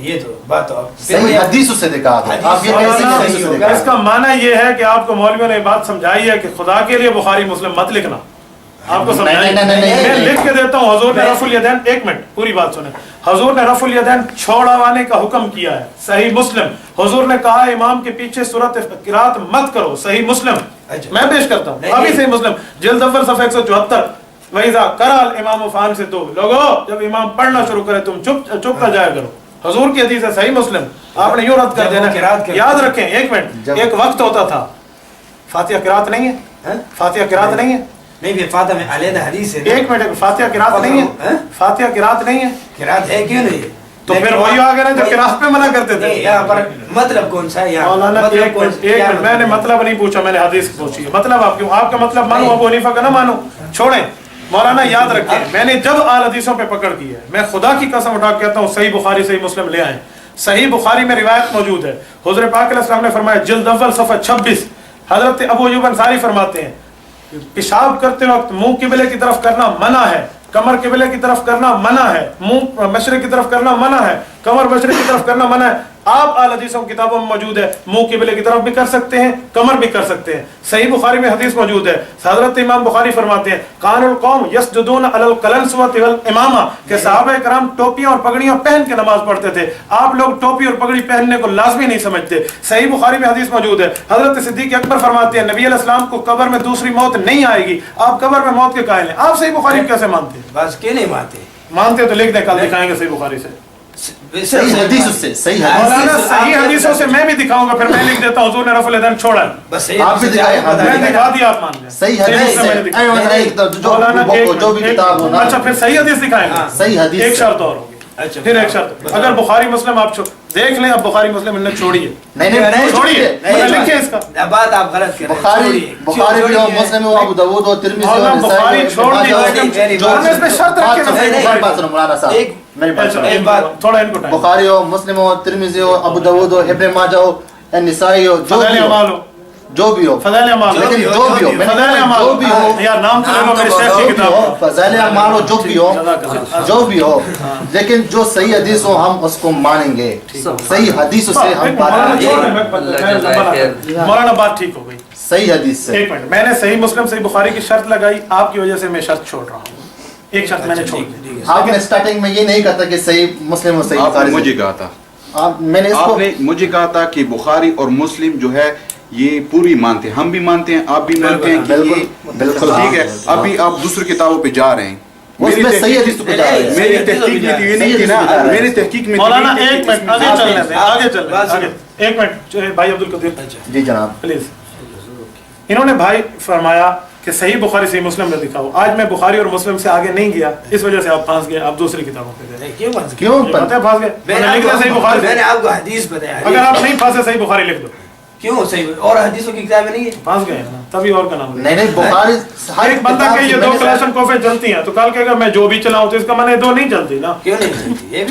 یہ تو بات تو صحیح حدیث سے دکھا دو. آپ یہ کیسے حدیث سے دکھا اس کا معنی یہ ہے کہ آپ کو مولویوں نے بات سمجھائی ہے کہ خدا کے لیے بخاری مسلم مت لکھنا. آپ کو سمجھائی میں لکھ کے دیتا ہوں. حضور نے رفع الیدین, ایک منٹ پوری بات سنیں, حضور نے رفع الیدین چھوڑوانے کا حکم کیا ہے. صحیح مسلم. حضور نے کہا امام کے پیچھے سورۃ قرات مت کرو. صحیح مسلم میں پیش کرتا ہوں, ابھی صحیح مسلم جلد اول صفحہ 174. وَإِذَا قَرَأَ الْإِمَامُ فَأَنصِتُوا, لوگو جب امام پڑھنا شروع کرے تم چپ کر جایا کرو. حضور کی حدیث ہے صحیح مسلم, آپ نے یوں رد کر دینا. یاد رکھیں, ایک منٹ, ایک وقت ہوتا تھا فاتحہ قرات نہیں ہے, فاتحہ قرات نہیں ہے, نہیں پھر فاتحہ میں علیحدہ حدیث ہے. ایک منٹ, فاتحہ قرات نہیں ہے, فاتحہ قرات نہیں ہے, قرات ہے کیوں نہیں ہے؟ تو پھر وہی آ گئے نا جو قرات پہ منع کرتے تھے. یہاں پر مطلب کون سا ہے؟ مولانا ایک منٹ, میں نے مطلب نہیں پوچھا, میں نے حدیث پوچھی ہے. مطلب آپ کیوں, آپ کا مطلب مانو ابو حنیفہ کا نہ مانو, چھوڑیں. مولانا یاد رکھیں, میں نے جب آل حدیثوں پہ پکڑ کی ہے, میں خدا کی قسم اٹھا کے کہتا ہوں صحیح بخاری صحیح مسلم لے آئیں. صحیح بخاری میں روایت موجود ہے, حضور پاک علیہ السلام نے فرمایا جلد اول صفحہ 26, حضرت ابو ایوب انصاری فرماتے ہیں پیشاب کرتے وقت منہ قبلے کی طرف کرنا منع ہے, کمر قبلے کی طرف کرنا منع ہے, منہ مشرق کی طرف کرنا منع ہے, کمر مشرق کی طرف کرنا منع ہے. آپ آل حدیثوں کی کتابوں میں موجود ہے منہ قبلے کی طرف بھی کر سکتے ہیں, کمر بھی کر سکتے ہیں. صحیح بخاری میں حدیث موجود ہے, حضرت امام بخاری فرماتے ہیں کان القوم یسجدون علی القلنسوۃ والامامہ, کہ صحابہ کرام ٹوپیاں اور پگڑیاں پہن کے نماز پڑھتے تھے, آپ لوگ ٹوپی اور پگڑی پہننے کو لازمی نہیں سمجھتے. صحیح بخاری میں حدیث موجود ہے, حضرت صدیق اکبر فرماتے ہیں نبی علیہ السلام کو قبر میں دوسری موت نہیں آئے گی, آپ قبر میں موت کے قائل ہیں. آپ صحیح بخاری کیسے مانتے ہیں؟ بس کیوں نہیں مانتے تو لکھ دیں, کل دکھائیں گے صحیح بخاری سے. صحیح حدیث سے, صحیح حدیث, صحیح حدیثوں سے میں بھی دکھاؤں گا, پھر میں لکھ دیتا ہوں حضور نے رفع الیدین چھوڑا ہے. بس آپ بھی دکھائیں, میں دکھا دیا, آپ مان لیں. صحیح حدیث سے جو بھی کتاب ہو نا. اچھا پھر صحیح حدیث دکھائیں گے. صحیح حدیث ایک شرط اور ہوگی, پھر ایک شرط, اگر بخاری مسلم آپ دیکھ لیں, اب بخاری مسلم انہیں چھوڑیے, نہیں چھوڑیے, لکھیں اس کا بات آپ غلط کر رہے ہیں. بخاری بھی ہو, مسلم ہو, ابو داؤد ہو, ترمذی ہو, بخاری چھوڑ دیجیے, جو اس میں شرط رکھے نا صحیح بخاری. بات سنو مولانا صاحب, میری بات سنو. ایک بات تھوڑا ان کو ٹائم, بخاری ہو, مسلم ہو, ترمذی ہو, ابو داؤد ہو, ابن ماجہ ہو, نسائی ہو, فضائل اعمال ہو, جو بھی ہو, فضائل اعمال, لیکن جو بھی ہو, فضائل اعمال جو بھی ہو, یار نام تو لے لو میرے شیخ کی کتاب, فضائل اعمال ہو, جو بھی ہو, جو بھی ہو, لیکن جو صحیح حدیث ہو ہم اس کو مانیں گے. صحیح حدیث سے ہم بات مولانا بات ٹھیک ہو گئی. صحیح حدیث سے, ایک منٹ, میں نے صحیح مسلم صحیح بخاری کی شرط لگائی, آپ کی وجہ سے میں شرط چھوڑ رہا ہوں. ایک شرط میں نے چھوڑ دی. آپ نے سٹارٹنگ میں یہ نہیں کہا تھا کہ صحیح مسلم اور صحیح آپ نے بخاری, مجھے کہا تھا, میں نے اس کو, آپ نے مجھے کہا تھا کہ بخاری اور مسلم جو ہے یہ پوری مانتے ہیں, ہم بھی مانتے ہیں, آپ بھی مانتے ہیں کہ یہ بالکل ٹھیک ہے. ابھی آپ دوسری کتابوں پہ جا رہے ہیں, اس میں صحیح حدیث کو جا رہے ہیں. میری تحقیق میں یہ نہیں تھی نا, میری تحقیق میں مولانا ایک منٹ آگے چلنے دیں, آگے چلنے, ایک منٹ بھائی عبد القدیر جی جناب, پلیز. انہوں نے بھائی فرمایا کہ صحیح بخاری صحیح مسلم میں دکھاؤ. آج میں بخاری اور مسلم سے آگے نہیں گیا, اس وجہ سے آپ پھنس گئے, آپ دوسری کتابوں پہ گئے. کیوں پھنس گئے؟ کیوں پتہ ہے پھنس گئے. میں میں نے لکھ دیا صحیح بخاری. نے آپ کو حدیث بتایا. اگر آپ نہیں پھنسے صحیح بخاری لکھ دو. کیوں صحیح اور حدیثوں کی کتابیں نہیں ہے؟ پھنس گئے نا, تبھی اور کا نام. نہیں بخاری ایک بندہ کہ یہ 2 کلاشن کوفیں جلتی ہیں تو کل کہے گا میں جو بھی چلاؤں, تو اس کا معنی 2 نہیں چلتی نا. کیوں نہیں چلتی؟ یہ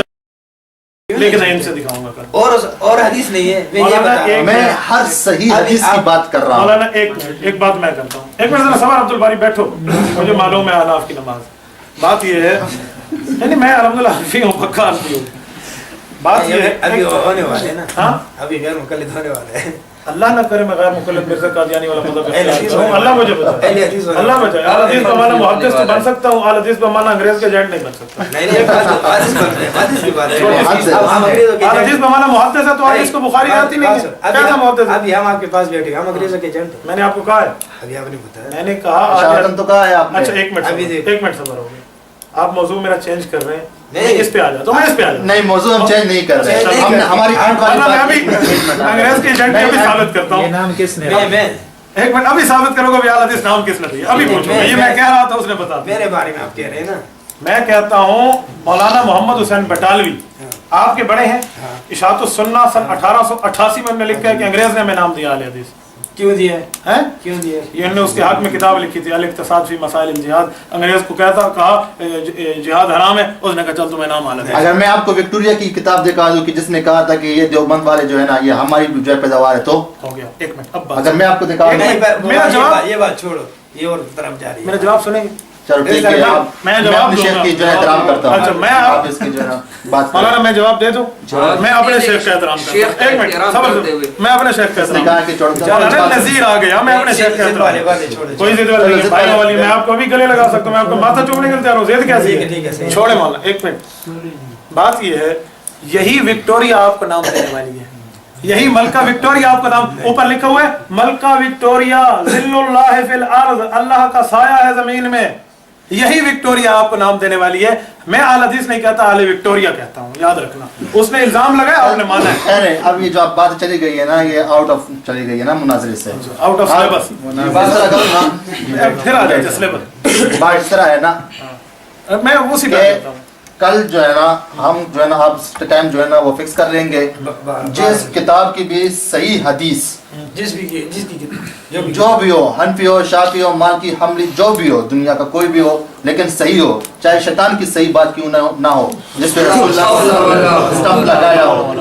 لیکن میں ان سے دکھاؤں گا کل. اور حدیث نہیں ہے. میں یہ مولانا بتا رہا ہوں. میں ہر صحیح حدیث کی بات کر رہا ہوں. مولانا ایک بات میں کرتا ہوں. ایک منٹ ذرا صبر عبد الباری بیٹھو, مجھے معلوم ہے اناف کی نماز. بات یہ ہے نہیں میں الحمدللہ حنفی ہوں, پکا حنفی ہوں. بات یہ ہے ابھی ہونے والے ہیں نا. ہاں ابھی غیر مقلد ہونے والے ہیں. اللہ نہ کرے میں غیر مقلد مرزا قادیانی والا مذہب اختیار کروں. اللہ مجھے بتائے, اللہ بچائے. اہل حدیث بمانا محدث تو بن سکتا ہوں, اہل حدیث بمانا انگریز کے ایجنٹ نہیں بن سکتا. نہیں حدیث بن رہے ہیں, حدیث کی بات ہے. اہل حدیث بمانا محدث ہے تو حدیث کو بخاری آتی نہیں ہے. کیسا محدث ہے؟ ابھی ہم آپ کے پاس بیٹھے, ہم انگریزوں کے ایجنٹ ہیں. میں نے آپ کو کہا ہے, ابھی آپ نے بتایا. میں نے کہا اشارتاً تو کہا ہے آپ نے. اچھا ایک منٹ صبر ہو گیا. آپ موضوع میرا چینج کر رہے ہیں, نہیں اس پہ آ جاتا ہوں, میں اس پہ آ جاتا نہیں موضوع ہم چینج نہیں کر رہے. ہم نے ہماری آنکھ والی میں بات ابھی انگریز کے ایجنٹ بھی ثابت کرتا ہوں. نام کس نے؟ میں ایک منٹ ابھی ثابت کرو گا بھی اہل حدیث نام کس نے دیا, ابھی پوچھو. یہ میں کہہ رہا تھا اس نے بتا دیا. میرے بارے میں آپ کہہ رہے ہیں نا. میں کہتا ہوں مولانا محمد حسین بٹالوی آپ کے بڑے ہیں. اشاعت السنہ سن 1888 میں لکھا ہے کہ انگریز نے ہمیں نام دیا اہل حدیث. کیوں دیا ہے؟ کیوں دیا؟ یہ انہوں نے اس کے حق میں کتاب لکھی تھی الاقتصاد فی مسائل الجہاد. انگریز کو کہا جہاد حرام ہے, اس نے کہا چل تمہیں نام حالت ہے. اگر میں آپ کو وکٹوریا کی کتاب دکھا دوں کہ جس نے کہا تھا کہ یہ دیوبند والے جو ہے نا یہ ہماری جو ہے پیداوار ہے, تو ہو گیا. ایک منٹ اب اگر میں آپ کو دکھا دوں. میرا جواب, یہ بات چھوڑو, یہ اور طرف جا رہی ہے. میرا جواب سنیں گے. چلو ٹھیک ہے, میں میں جواب اپنے دوں شیخ کی جو ہے احترام کرتا ہوں. اچھا میں آپ اس کی جو ہے نا بات مولانا کریں. میں جواب دے دوں. میں اپنے شیخ کا احترام کرتا ہوں. ایک منٹ صبر, میں اپنے شیخ کا اس نے احترام. کہا کہ مولانا نذیر آ گیا, میں اپنے شیخ کا احترام. کوئی ضد والی نہیں, بھائی والی. میں آپ کو بھی گلے لگا سکتا ہوں, میں آپ کو ماتھا چومنے کے لیے تیار ہوں. ضد کیسی ہے؟ چھوڑے مولانا ایک منٹ. بات یہ ہے, یہی وکٹوریا آپ کو نام دینے والی ہے. یہی ملکہ وکٹوریا آپ کا نام اوپر لکھا ہوا ہے, ملکہ وکٹوریا ذل اللہ فی الارض, اللہ کا سایہ ہے زمین میں. یہی وکٹوریا آپ کو نام دینے والی ہے. میں اہل حدیث نہیں کہتا, اہل وکٹوریا کہتا ہوں, یاد رکھنا. اس نے الزام لگایا, آپ نے مانا ہے. خیر اب یہ جو آپ بات چلی گئی ہے نا, یہ آؤٹ آف چلی گئی ہے نا مناظرے سے, آؤٹ آف سلیبس. اس طرح کرو نا, پھر آ جائے سلیبس. بات اس طرح ہے نا میں اسی بات کرتا ہوں. کل جو ہے نا ہم جو ہے نا آپ ٹائم جو ہے نا وہ فکس کر لیں گے, جس کتاب کی بھی صحیح حدیث جس کی جو بھی ہو, حنفی ہو, شافعی ہو, مالکی, حنبلی, جو بھی ہو, دنیا کا کوئی بھی ہو, لیکن صحیح ہو, چاہے شیطان کی صحیح بات کیوں نہ ہو, جس پہ رسول اللہ صلی اللہ علیہ وسلم اسٹمپ لگایا ہو,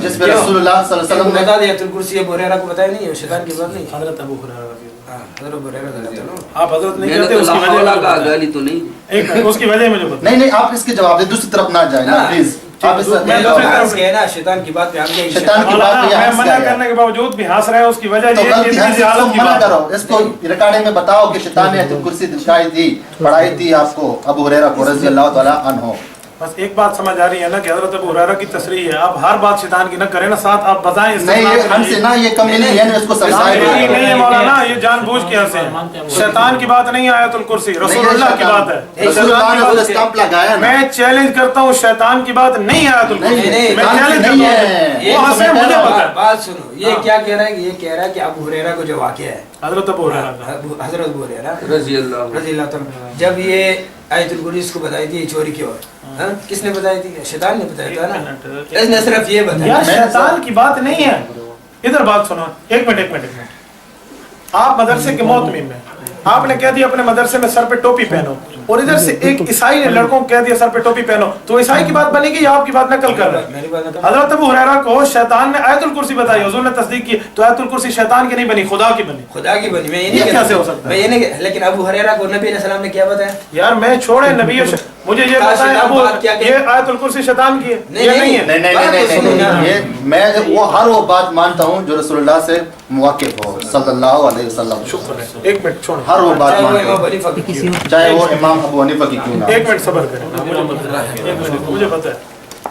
جس پہ رسول اللہ صلی اللہ علیہ وسلم نے بتا دیا. الکرسی ابو ہریرہ کو بتایا نہیں ہے, شیطان کی بات نہیں. حضرت ابو ہریرہ رضی اللہ حضرت ابو ہریرہ رضی اللہ عنہ. آپ حضرت نہیں میں نے کہتے, تو اس کی لا وجہ حول کا گالی تو نہیں. ایک اس کی وجہ مجھے بتا. نہیں آپ اس کے جواب دیں, دوسری طرف نہ جائیں نا پلیز. آپ اس میں کہنا شیطان کی بات پہ ہم گئے. شیطان کی بات پہ میں منع کرنے کے باوجود بھی ہنس رہے ہیں, اس کی وجہ تو یہ ہے کہ اتنی حالت کی منع بات. کرو, اس کو ریکارڈنگ میں بتاؤ کہ شیطان نے آیت الکرسی دکھائی تھی, پڑھائی تھی آپ کو ابو ہریرہ کو رضی اللہ تعالیٰ عنہ. بس ایک بات سمجھ آ رہی ہے نا کہ حضرت ابو ہریرہ کی تصریح ہے. آپ ہر بات شیطان کی نہ کریں نا, ساتھ آپ بتائیں. نہیں یہ ہم سے نہ, یہ کمی نہیں ہے, اس کو نہیں ہے مولانا, یہ جان بوجھ کے ہنسے ہیں. شیطان کی بات نہیں ہے آیت الکرسی, رسول اللہ کی بات ہے. رسول اللہ نے وہ اسٹمپ لگایا. میں چیلنج کرتا ہوں, شیطان کی بات نہیں ہے آیت الکرسی. میں چیلنج کرتا ہوں, وہ ہنسے مجھے پتا ہے. بات سنو, یہ کیا کہہ رہا ہے, یہ کہہ رہا ہے کہ ابو ہریرہ کو جو واقعہ ہے, حضرت ابو ہریرہ کا, حضرت ابو ہریرہ رضی اللہ تعالیٰ, جب یہ آیت الکرسی کو بتائی تھی چوری کی, اور کس نے بتائی تھی؟ شیطان نے بتایا تھا نا. اس نے صرف یہ بتایا. یار شیطان کی بات نہیں ہے. ادھر بات سنو, ایک منٹ. آپ مدرسے کے محتمم میں, آپ نے کہہ دیا اپنے مدرسے میں سر پہ ٹوپی پہنو, اور ادھر سے ایک عیسائی نے لڑکوں کو کہہ دیا سر پہ ٹوپی پہنو, تو عیسائی کی بات بنے گی یا آپ کی بات نقل کر رہا ہے؟ حضرت ابو ہریرہ کو شیطان نے آیت الکرسی بتائی, حضور نے تصدیق کی, تو آیت الکرسی شیطان کی نہیں بنی, خدا کی بنی. خدا کی بنی. میں یہ کیسے ہو سکتا ہے؟ لیکن ابو ہریرہ کو نبی علیہ السلام نے کیا بتایا؟ یار میں چھوڑے نبی, مجھے یہ بتائیں ابو یہ آیت الکرسی شیطان کی ہے یا نہیں ہے؟ نہیں, میں وہ ہر وہ بات مانتا ہوں جو رسول اللہ سے مواقف ہو صلی اللہ علیہ وسلم. شکر ہے. ایک منٹ چھوڑیں, ہر وہ بات مانتا ہوں, چاہے وہ امام ابو حنیفہ کی کیوں نہ. ایک منٹ صبر کریں, مجھے پتہ ہے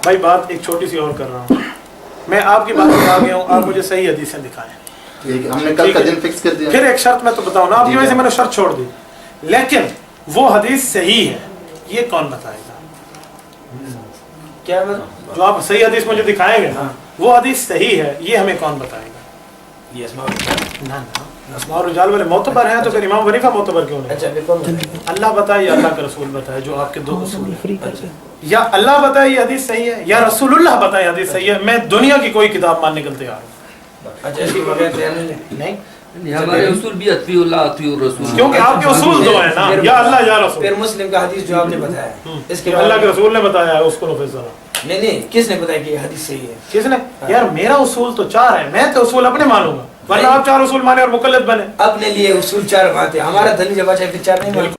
بھائی. بات ایک چھوٹی سی اور کر رہا ہوں. میں آپ کی بات آ گیا ہوں, آپ مجھے صحیح حدیثیں دکھائیں. ہم نے کل کا دن فکس کر دیا. پھر ایک شرط میں تو بتاؤں نا, آپ کی وجہ سے میں نے شرط چھوڑ دی, لیکن وہ حدیث صحیح ہے یہ کون بتائے گا؟ کیا جو آپ صحیح حدیث مجھے دکھائیں گے نا, وہ حدیث صحیح ہے یہ ہمیں کون بتائے گا؟ اسماء اور رجال والے معتبر ہیں تو پھر امام حنیفہ معتبر کیوں نہیں؟ اچھا بالکل اللہ بتائے یا اللہ کا رسول بتائے جو آپ کے دو اصول ہیں. یا اللہ بتائے یہ حدیث صحیح ہے یا رسول اللہ بتائے حدیث صحیح ہے. میں دنیا کی کوئی کتاب ماننے کے لیے تیار ہوں. اچھا اس کے بغیر تیار نہیں. ہمارے اصول بھی اطیع اللہ اطیع الرسول. کیونکہ آپ کے اصول دو ہیں نا, یا اللہ یا رسول. پھر مسلم کا حدیث جو آپ نے بتایا اس کے اللہ کے رسول نے بتایا ہے اس کو نفذ ذرا. نہیں کس نے بتایا کہ یہ حدیث صحیح ہے؟ کس نے؟ یار میرا اصول تو 4 ہے, میں تو اصول اپنے مانوں گا, ورنہ آپ 4 اصول مانے اور مقلد بنے. اپنے لیے اصول 4 باتیں, ہمارا دلی جب اچھا 4 نہیں مانتے.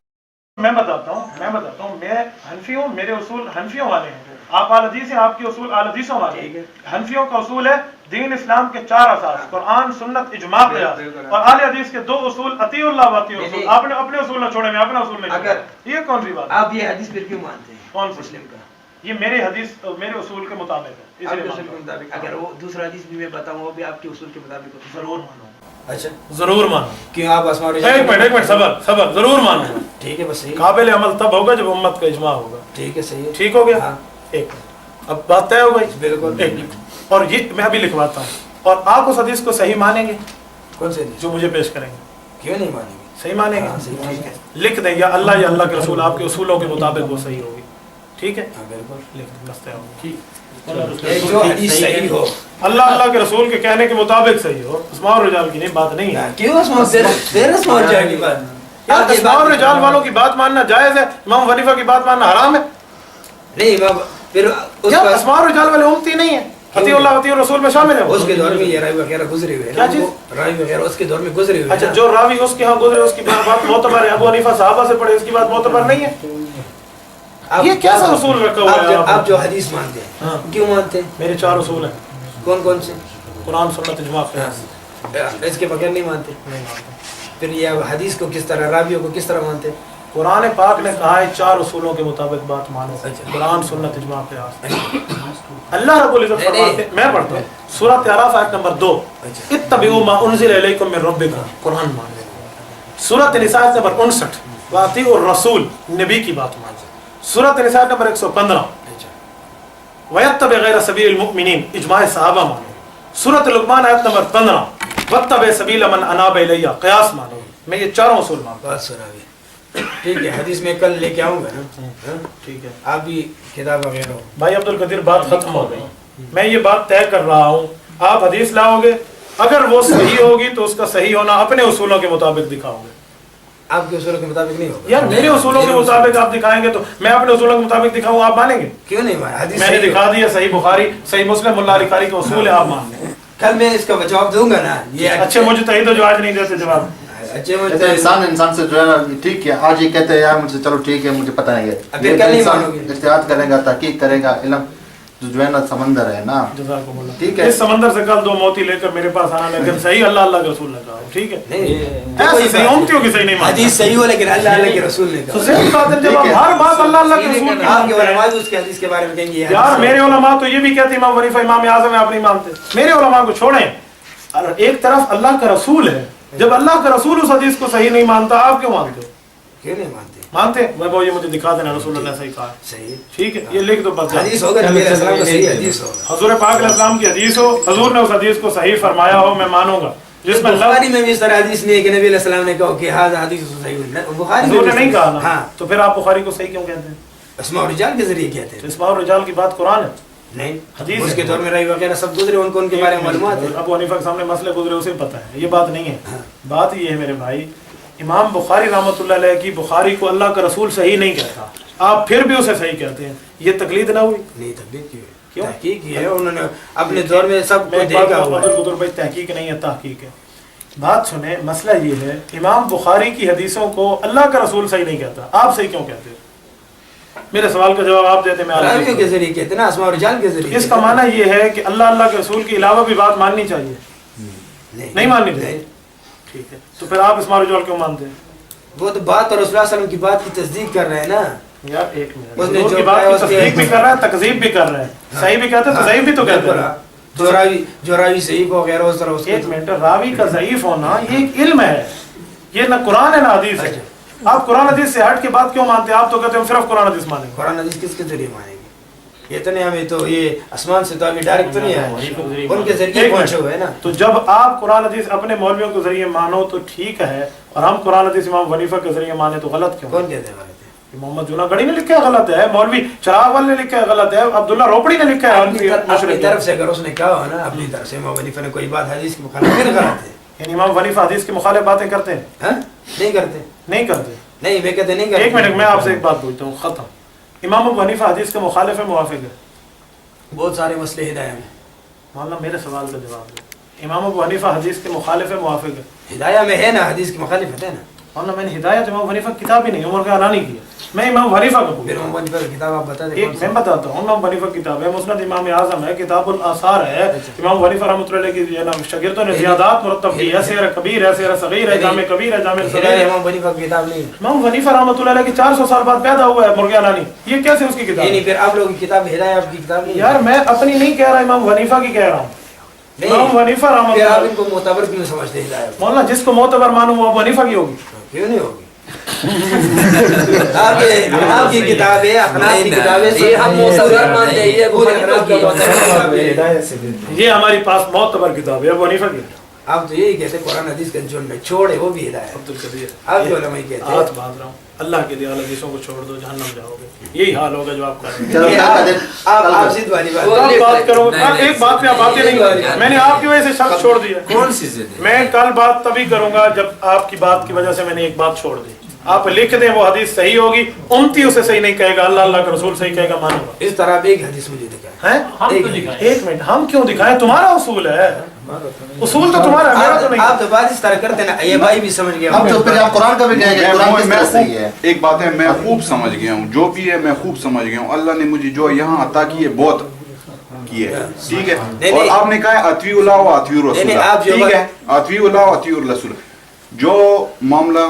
میں بتاتا ہوں میں حنفی ہوں, میرے اصول حنفیوں والے ہیں. آپ اہل حدیث ہیں, آپ کے اصول اہل حدیثوں والے ہیں. حنفیوں کا اصول ہے دین اسلام کے 4 اساس, قرآن سنت اجماع قیاس. اور اہل حدیث کے 2 اصول اطیع اللہ و اطیع الرسول. آپ نے اپنے اصول نہ چھوڑے, میں اپنا اصول نہیں چھوڑا. یہ کون سی بات ہے؟ آپ یہ حدیث پھر کیوں مانتے ہیں؟ کون مسلم کا یہ میرے حدیث میرے اصول کے مطابق ہے, آپ کے اصول کے مطابق. اگر وہ دوسرا حدیث بھی میں بتاؤں وہ بھی آپ کے اصول کے مطابق ہو ضرور مانو. اچھا ضرور مانو. کیوں آپ اسماء ایک منٹ صبر ضرور مانو. ٹھیک ہے بس صحیح. قابل عمل تب ہوگا جب امت کا اجماع ہوگا. ٹھیک ہے صحیح ہے. ٹھیک ہو گیا. ہاں. ایک منٹ, اب بات طے ہو گئی. بالکل. اور یہ میں ابھی لکھواتا ہوں, اور آپ اس حدیث کو صحیح مانیں گے کون سے حدیث جو مجھے پیش کریں گے؟ کیوں نہیں مانیں گے؟ صحیح مانیں گے. ہاں, صحیح مانیں گے. لکھ دیں یا اللہ یا اللہ کے رسول آپ کے اصولوں کے مطابق وہ صحیح ہوگی. ٹھیک ہے, ہاں بالکل. لکھ دیں, بس طے ہوگا. یہ جو حدیث صحیح ہو اللہ کے رسول کے کہنے کے مطابق صحیح ہو. اسماء اور رجال کی نہیں بات نہیں ہے. کیوں اسماء دیر اسماء رجال کی بات؟ یار اسماء اور رجال والوں کی بات ماننا جائز ہے, امام حنیفہ کی بات ماننا حرام ہے. نہیں پھر یار اسماء اور رجال والے امتی نہیں ہیں, اطیع اللہ اطیع الرسول میں شامل ہے. اس کے دور میں یہ راوی وغیرہ گزرے ہوئے ہیں. کیا چیز؟ راوی وغیرہ اس کے دور میں گزرے ہوئے ہیں. اچھا جو راوی اس کے ہاں گزرے اس کی بات معتبر ہے, ابو حنیفہ صحابہ سے پڑھے اس کی بات معتبر نہیں ہے. یہ کیسا اصول رکھا ہوا ہے؟ آپ جو حدیث مانتے ہیں کیوں مانتے ہیں؟ میرے 4 اصول ہیں. کون سے؟ قرآن سنت اجماع قیاس. اس کے بغیر نہیں مانتے. نہیں مانتا. پھر یہ حدیث کو کس طرح, راویوں کو کس طرح مانتے ہیں؟ قرآن پاک نے کہا ہے 4 اصولوں کے مطابق بات مانو. قرآن سنت اجماع قیاس. اللہ رب العزت فرماتے ہیں, میں پڑھتا ہوں سورۃ اعراف آیت نمبر 2, اتبعوا ما انزل الیکم من ربکم, قرآن مان لیں. سورۃ نساء آیت نمبر 59, واطیعوا الرسول, نبی کی بات مان لیں. سورۃ نساء نمبر 115, وَيَتَّبِعْ غَيْرَ سَبِيلِ الْمُؤْمِنِينَ, اجماع صحابہ مانو. سورۃ لقمان آیت نمبر 15, وَاتَّبِعْ سَبِيلَ مَنْ أَنَابَ إِلَيَّ, قیاس مانو. میں یہ 4 اصول مانتا ہوں. بات سنا بھی ٹھیک ہے. حدیث میں کل لے کے آؤں گا نا. ٹھیک ہے آپ بھی کتاب وغیرہ. بھائی عبد القدیر, بات ختم ہو گئی. میں یہ بات طے کر رہا ہوں, آپ حدیث لاؤ گے, اگر وہ صحیح ہوگی تو اس کا صحیح ہونا اپنے اصولوں کے مطابق دکھاؤ گے. آپ کے اصولوں کے مطابق نہیں ہوگا. یار میرے اصولوں کے مطابق آپ دکھائیں گے تو میں اپنے اصولوں کے مطابق دکھاؤں, آپ مانیں گے؟ کیوں نہیں مانا؟ حدیث میں نے دکھا دیا صحیح بخاری, صحیح مسلم, ملا علی قاری کے اصول ہے, آپ مان لیں. کل میں اس کا جواب دوں گا نا. یہ اچھے مجتہد تو جو آج نہیں دیتے جواب. اچھے کہتے ہیں انسان سے جو ہے نا ٹھیک ہے, آج یہ کہتے ہیں یار مجھے چلو ٹھیک ہے مجھے پتہ نہیں ابھی ہے, کل نہیں انسان مانو گے. احتیاط کرے گا, تحقیق کرے گا, علم جو ہے نا سمندر ہے نا. جزاکم اللہ. ٹھیک ہے, اس سمندر سے کل 2 موتی لے کر میرے پاس آنا, لیکن صحیح اللہ اللہ کے رسول نے کہا. ٹھیک ہے, ایسے صحیح امتیوں کی صحیح نہیں مانتا. حدیث صحیح ہو لیکن اللہ اللہ کے رسول نے تو کہا. صحیح بات ہے, جب آپ ہر بات اللہ اللہ کے رسول کی آپ کے مانتے ہیں. علماء اس کے حدیث کے بارے میں کہیں گے یار میرے علماء تو یہ بھی کہتے ہیں امام حنیفہ امام اعظم ہے, آپ نہیں مانتے. میرے علماء کو چھوڑیں, ایک طرف اللہ کا رسول ہے, جب اللہ کا رسول اس حدیث کو صحیح نہیں مانتا, آپ کیوں مانتے ہو؟ کیوں نہیں مانتے؟ مانتے میں وہ, یہ مجھے دکھا دینا رسول اللہ صحیح کہا. صحیح ٹھیک ہے, یہ لکھ دو بس. حدیث ہوگا نبی علیہ السلام کا صحیح حدیث ہوگا. حضور پاک علیہ السلام کی حدیث ہو, حضور نے اس حدیث کو صحیح فرمایا ہو, میں مانوں گا. جس میں بخاری میں بھی اس طرح حدیث نہیں ہے کہ نبی علیہ السلام نے کہا کہ ہذا حدیث صحیح ہے. بخاری حضور نے نہیں کہا نا. ہاں, تو پھر آپ بخاری کو صحیح کیوں کہتے ہیں؟ اسماء الرجال کے ذریعے کہتے ہیں. اسماء الرجال کی بات قرآن ہے نہیں, حدیث اس کے دور میں راوی وغیرہ سب گزرے, ان کو ان کے بارے میں معلومات ہے. ابو حنیفہ کے سامنے مسئلے گزرے, اسے پتہ ہے. یہ بات نہیں ہے. بات یہ ہے میرے بھائی, امام بخاری رحمۃ اللہ علیہ کی بخاری کو اللہ کا رسول صحیح نہیں کہتا, آپ پھر بھی اسے صحیح کہتے ہیں. یہ تقلید نہ ہوئی؟ نہیں تقلید کی کیوں؟ تحقیق کی ہے انہوں نے اپنے دور میں سب کو میں دیکھا ہوا ہے. بزرگ بھائی تحقیق نہیں ہے, تحقیق ہے. بات سنیں, مسئلہ یہ ہے, امام بخاری کی حدیثوں کو اللہ کا رسول صحیح نہیں کہتا, آپ صحیح کیوں کہتے ہیں؟ میرے سوال کا جواب آپ دیتے, میں راویوں کے ذریعے کہتے ہیں نا, اسماء الرجال کے ذریعے. اس کا معنی یہ ہے کہ اللہ اللہ کے رسول کے علاوہ بھی بات ماننی چاہیے, نہیں ماننی چاہیے. ٹھیک ہے, تو پھر آپ اسماء الرجال کیوں مانتے ہیں؟ وہ تو بات اور رسول اللہ صلی اللہ علیہ وسلم کی بات کی تصدیق کر رہے ہیں نا. یار ایک منٹ, حضور کی بات کی تصدیق بھی کر رہا ہے, تکذیب بھی کر رہا ہے. صحیح بھی کہتے ہیں تو ضعیف بھی تو کہتے ہیں. جو راوی صحیح کو وغیرہ اس طرح. ایک منٹ, راوی کا ضعیف ہونا یہ ایک علم ہے, یہ نہ قرآن ہے نہ حدیث ہے. آپ قرآن حدیث سے ہٹ کے بات کیوں مانتے ہیں؟ آپ تو کہتے ہیں صرف قرآن حدیث مانیں گے. قرآن حدیث کس کے ذریعے مانیں گے؟ اتنے ہمیں تو یہ آسمان سے تو ابھی ڈائریکٹ تو نہیں آئے، ان کے ذریعے پہنچے ہوئے نا. تو جب آپ قرآن حدیث اپنے مولویوں کے ذریعے مانو تو ٹھیک ہے، اور ہم قرآن حدیث امام حنیفہ کے ذریعے مانے تو غلط کیوں؟ کون کہتے ہیں؟ محمد جناگڑھی نے لکھا ہے غلط ہے، مولوی چراغ نے لکھا ہے غلط ہے، عبداللہ روپڑی نے لکھا ہے اپنی طرف سے اگر اس نے کہا ہو نا اپنی طرف سے امام حنیفہ نے کوئی بات حدیث کی مخالف غلط ہے. یعنی امام حنیفہ حدیث کے مخالف باتیں کرتے ہیں؟ ہاں نہیں کرتے، نہیں کرتے. نہیں میں کہتے نہیں کرتے. ایک منٹ میں آپ سے ایک بات پوچھتا ہوں، ختم. امام ابو حنیفہ حدیث کے مخالف ہے موافق ہے؟ بہت سارے مسئلے ہدایہ میں. مولانا میرے سوال کا جواب دیں. امام ابو حنیفہ حدیث کے مخالف ہے موافق ہے؟ ہدایہ میں ہے نا، حدیث کی مخالفت ہے نا. مولانا میں نے ہدایت امام حنیفہ کتاب ہی نہیں عمر کا اعلان کی ہے، میں امام حنیفہ کا پھر امام حنیفہ کی کتاب آپ بتا دیں. ایک میں بتاتا ہوں، امام حنیفہ کی کتاب ہے مسند امام اعظم ہے، کتاب الاثار ہے. امام حنیفہ رحمۃ اللہ علیہ کی شاگردوں نے زیادات مرتب کی ہے، سیر کبیر ہے، سیر صغیر ہے، جامع کبیر ہے، جامع صغیر ہے. امام حنیفہ کی کتاب نہیں ہے. امام حنیفہ رحمۃ اللہ علیہ کی 400 سال بعد پیدا ہوا ہے مرغی علانی، یہ کیسے اس کی کتاب نہیں ہے؟ پھر آپ لوگوں کی کتاب ہدایہ آپ کی کتاب نہیں ہے. یار میں اپنی نہیں کہہ رہا، امام حنیفہ کی کہہ رہا ہوں. امام حنیفہ رحمۃ پھر آپ اللہ ان کو معتبر کیوں سمجھتے ہیں ہدایہ؟ مولانا جس کو معتبر مانوں وہ ابو حنیفہ کی ہوگی. کیوں نہیں ہوگی؟ آپ کی کتاب ہے، احناف کی کتاب ہے، یہ ہم معتبر مانتے ہیں، یہ ابو حنیفہ کی یہ ہمارے پاس معتبر کتاب ہے ابو حنیفہ کی. آپ تو یہی کہتے ہیں قرآن حدیث کا جو میں چھوڑے وہ بھی ہدایت. عبدالقدیر آپ جو علماء کہتے ہیں ہاتھ باندھ رہا ہوں، اللہ کے لیے حدیثوں کو چھوڑ دو، جہنم جاؤ گے. یہی حال ہوگا جو آپ کر رہے چلو ہیں. آپ ضد والی بات کل بات کرو، کل ایک بات پہ آپ باتیں نہیں کریں. میں نے آپ کی وجہ سے شک چھوڑ دیا. کون سی ضد ہے؟ میں کل بات تبھی کروں گا جب آپ کی بات کی وجہ سے میں نے ایک بات چھوڑ دی. آپ لکھ دیں وہ حدیث صحیح ہوگی، امتی اسے صحیح نہیں کہے گا، اللہ اللہ کا رسول صحیح کہے گا، مانو گا. اس طرح ایک حدیث مجھے دکھائیں. ہم تو دکھائیں. ایک منٹ، ہم کیوں دکھائیں؟ تمہارا اصول ہے، اصول تو تمہارا ہے، میرا تو نہیں. آپ تو بات اس طرح کرتے ہیں نا، یہ بھائی بھی سمجھ گیا. اب تو پھر آپ قرآن کا بھی کہیں گے قرآن کس طرح صحیح ہے. ایک بات ہے، میں خوب سمجھ گیا ہوں، جو بھی ہے میں خوب سمجھ گیا ہوں. اللہ نے مجھے جو یہاں عطا کی ہے بہت کی ہے، ٹھیک ہے. اور آپ نے کہا ہے اطیعوا اللہ و اطیعوا الرسول، ٹھیک ہے، اطیعوا اللہ و اطیعوا الرسول. جو معاملہ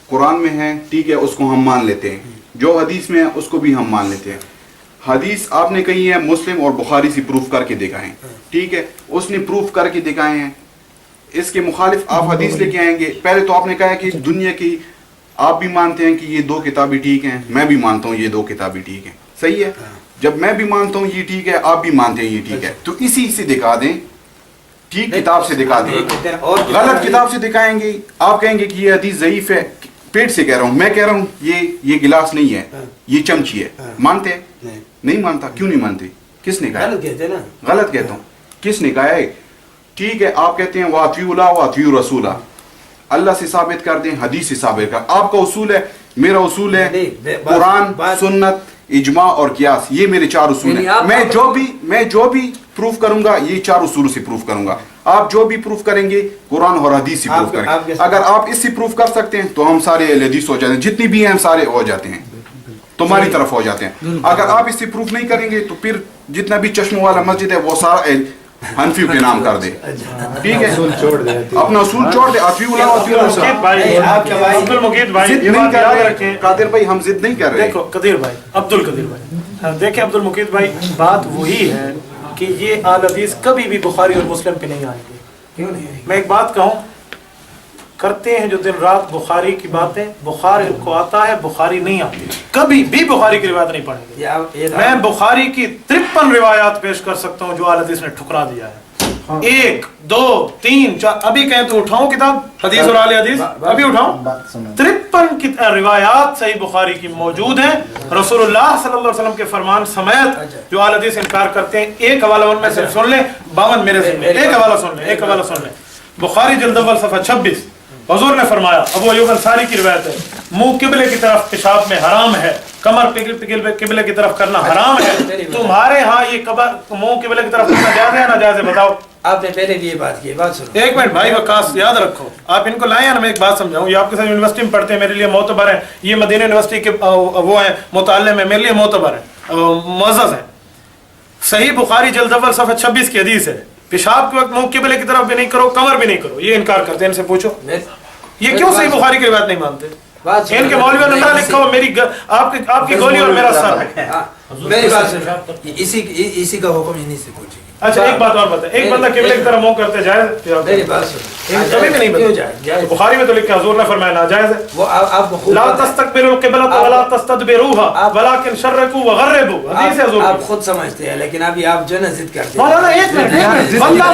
قرآن میں ہے ٹھیک ہے اس کو ہم مان لیتے ہیں، جو حدیث میں ہے اس کو بھی ہم مان لیتے ہیں. حدیث آپ نے کہی ہے مسلم اور بخاری سے پروف کر کے دکھائیں، ٹھیک ہے، اس نے پروف کر کے دکھائے ہیں. اس کے مخالف آپ حدیث لے کے آئیں گے. پہلے تو آپ نے کہا کہ دنیا کی آپ بھی مانتے ہیں کہ یہ 2 کتابیں ٹھیک ہیں، میں بھی مانتا ہوں یہ 2 کتابیں ٹھیک ہیں، صحیح ہے. جب میں بھی مانتا ہوں یہ ٹھیک ہے، آپ بھی مانتے ہیں یہ ٹھیک ہے، تو اسی سے دکھا دیں، ٹھیک کتاب سے دکھا دیں. غلط کتاب سے دکھائیں گے، آپ کہیں گے کہ یہ حدیث ضعیف ہے. پیٹ سے کہہ رہا ہوں، میں کہہ رہا ہوں یہ گلاس نہیں ہے، یہ چمچی ہے، مانتے ہیں؟ نہیں مانتا. کیوں نہیں مانتے؟ کس نے کہا؟ غلط کہتے ہیں نا. غلط کہتا ہوں، کس نے کہا ہے؟ ٹھیک ہے، آپ کہتے ہیں وَأَطِيعُوا اللَّهَ وَأَطِيعُوا الرَّسُولَ، اللہ سے ثابت کر دیں، حدیث سے ثابت کر. آپ کا اصول ہے، میرا اصول ہے قرآن، سنت، اجماع اور قیاس. یہ میرے 4 اصول ہیں. میں جو بھی پروف کروں گا یہ 4 اصول سے پروف کروں گا. آپ جو بھی پروف کریں گے قرآن اور حدیث سے پروف کریں گے. اگر آپ اس سے پروف کر سکتے ہیں تو ہم سارے اہل حدیث ہو جاتے ہیں، جتنی بھی ہیں ہم سارے ہو جاتے ہیں، تمہاری طرف ہو جاتے ہیں. اگر آپ اس سے پروف نہیں کریں گے تو پھر جتنا بھی چشموں والا مسجد ہے وہ سارا حنفیوں کے نام کر دے، ٹھیک ہے. اپنا اصول چھوڑ دے. اطیعوا اللہ واطیعوا الرسول. عبدالمجید بھائی ضد نہیں کر رہے قادر بھائی، ہم ضد نہیں کر رہے. دیکھو قدیر بھائی، عبدالقدیر بھائی، دیکھیں عبدالمجید بھائی، بات وہی ہے کہ یہ اہل حدیث کبھی بھی بخاری اور مسلم پہ نہیں آئیں گے. کیوں نہیں ہے؟ میں ایک بات کہوں، کرتے ہیں جو دن رات بخاری کی باتیں، بخاری ان کو آتا ہے، بخاری نہیں آتی، کبھی بھی بخاری کی روایت نہیں پڑھیں گے. میں بخاری کی 53 روایات پیش کر سکتا ہوں جو اہل حدیث نے ٹھکرا دیا ہے. 1 2 3 4 ابھی کہیں تو اٹھاؤں کتاب حدیث اور اہل حدیث، ابھی اٹھاؤں. 53 روایات صحیح بخاری کی موجود ہیں، رسول اللہ صلی اللہ علیہ وسلم کے فرمان سمیت. جو اہل حدیث انکار کرتے ہیں، ایک حوالہ ان میں سے سن لیں، 52 میرے سے، ایک حوالہ سن لیں. بخاری جلد اول صفحہ 26، حضور نے فرمایا، ابو ایوب انصاری کی روایت ہے، منہ قبلے کی طرف پیشاب میں حرام ہے، کمر قبلے کی طرف کرنا حرام ہے. تمہارے ہاں یہ منہ قبلے کی طرف کرنا جائز ہے یا ناجائز ہے؟ بتاؤ. آپ نے پہلے بھی یہ بات کی، بات سنو. ایک منٹ بھائی وقاص، یاد رکھو، آپ ان کو لائیں نا، میں ایک بات سمجھاؤں. یہ آپ کے ساتھ یونیورسٹی میں پڑھتے ہیں، میرے لیے معتبر ہیں. یہ مدینہ یونیورسٹی کے وہ ہیں متعلم ہیں، میرے لیے معتبر ہیں، معزز ہیں. صحیح بخاری جلد اول صفحہ 26 کی حدیث ہے، پیشاب کے وقت منہ قبلے کی طرف بھی نہیں کرو، کمر بھی نہیں کرو. یہ انکار کرتے ہیں، ان سے پوچھو یہ کیوں صحیح بخاری کی روایت نہیں مانتے. ان کے مولویوں نے نہ لکھا ہو میری آپ کی گولی اور میرا سر. मेरी बात सुनो, इसी का हुक्म इन्हीं से पूछिए। अच्छा एक बात और बताए, एक बंदा किबले की तरफ मुंह करते जायज? मेरी बात सुनो, कभी भी नहीं क्यों बताया। जाए? बुखारी में तो लिखा हुजूर ने फरमाया नाजायज है। वो आप ला तस्तकबिरुल क़िबलत वला तस्तदबिरूहा वलाकिन शर्रकू वगर्रिबू, हदीस है हुजूर आप की। खुद समझते हैं, लेकिन अभी आप जो है ना जिद करते हैं। मौलाना एक मिनट बंदा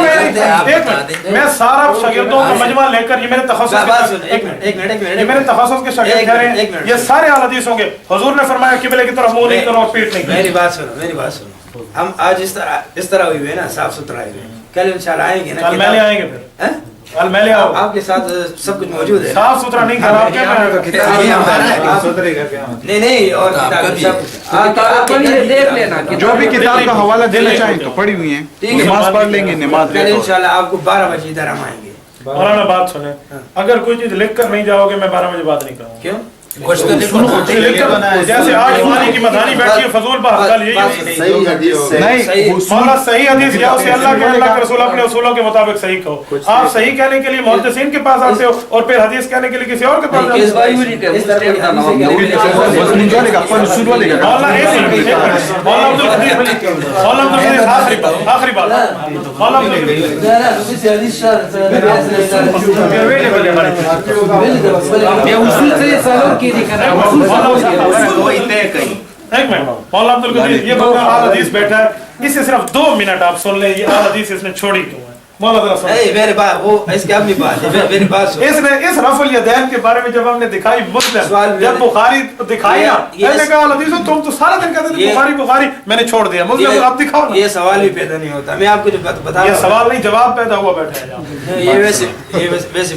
मैं सारा शागिर्दों का मजमा लेकर, ये मेरे तखस्सुस के, एक मिनट ये मेरे तखस्सुस के शागिर्द कह रहे हैं, ये सारे अहल हदीस होंगे। हुजूर ने फरमाया किबले की तरफ मुंह नहीं करो और पीठ नहीं करो। मेरी बात सुनो, हम आज इस तरह हुए ना, साफ सुथरा हुए, कल इंशाल्लाह आएंगे ना, कल मेले आएंगे, फिर कल मेले आओ, आपके साथ सब कुछ मौजूद है। साफ सुथरा नहीं कर रहा नहीं और आप ये देख लेना कि जो भी किताब का हवाला देना चाहें तो पढ़ी हुई है, नमाज पढ़ लेंगे, नमाज कल इंशाल्लाह आपको 12 बजे इधर हम आएंगे। मौलाना बात सुने, अगर कोई चीज लिख कर नहीं जाओगे मैं 12 बजे बात नहीं करूँगा। क्यों? जैसे आज पानी की मदानी बैठी है फजूल बहस, कल यही सही हदीस से मौला सही हदीस या उसे अल्लाह के रसूल अपने उसूलों के मुताबिक सही कहो। आप सही कहने के लिए मुहद्दिसीन के पास आते हो और फिर हदीस कहने के लिए किसी और के पास जाते हो। मौला आखिरी बात मौला एक मिनट, मौला अब्दुल कदीर ये बंदा आल हदीस बैठा है, इससे सिर्फ 2 मिनट आप सुन ले, ये आल हदीस इसने छोड़ी क्यों है? मौला जरा सुन। मेरे बात वो इसकी अपनी बात है, मेरी बात सुनो। इसने इस रफुल यदैन के बारे में जब हमने दिखाई मुस्लिम, जब बुखारी दिखाई ना, मैंने कहा आल हदीस तुम तो सारा दिन कहते थे बुखारी बुखारी, मैंने छोड़ दिया मुस्लिम, आप दिखाओ ना। ये सवाल भी पैदा नहीं होता, मैं आपको जो बता, ये सवाल नहीं जवाब पैदा हुआ बैठा है। ये वैसे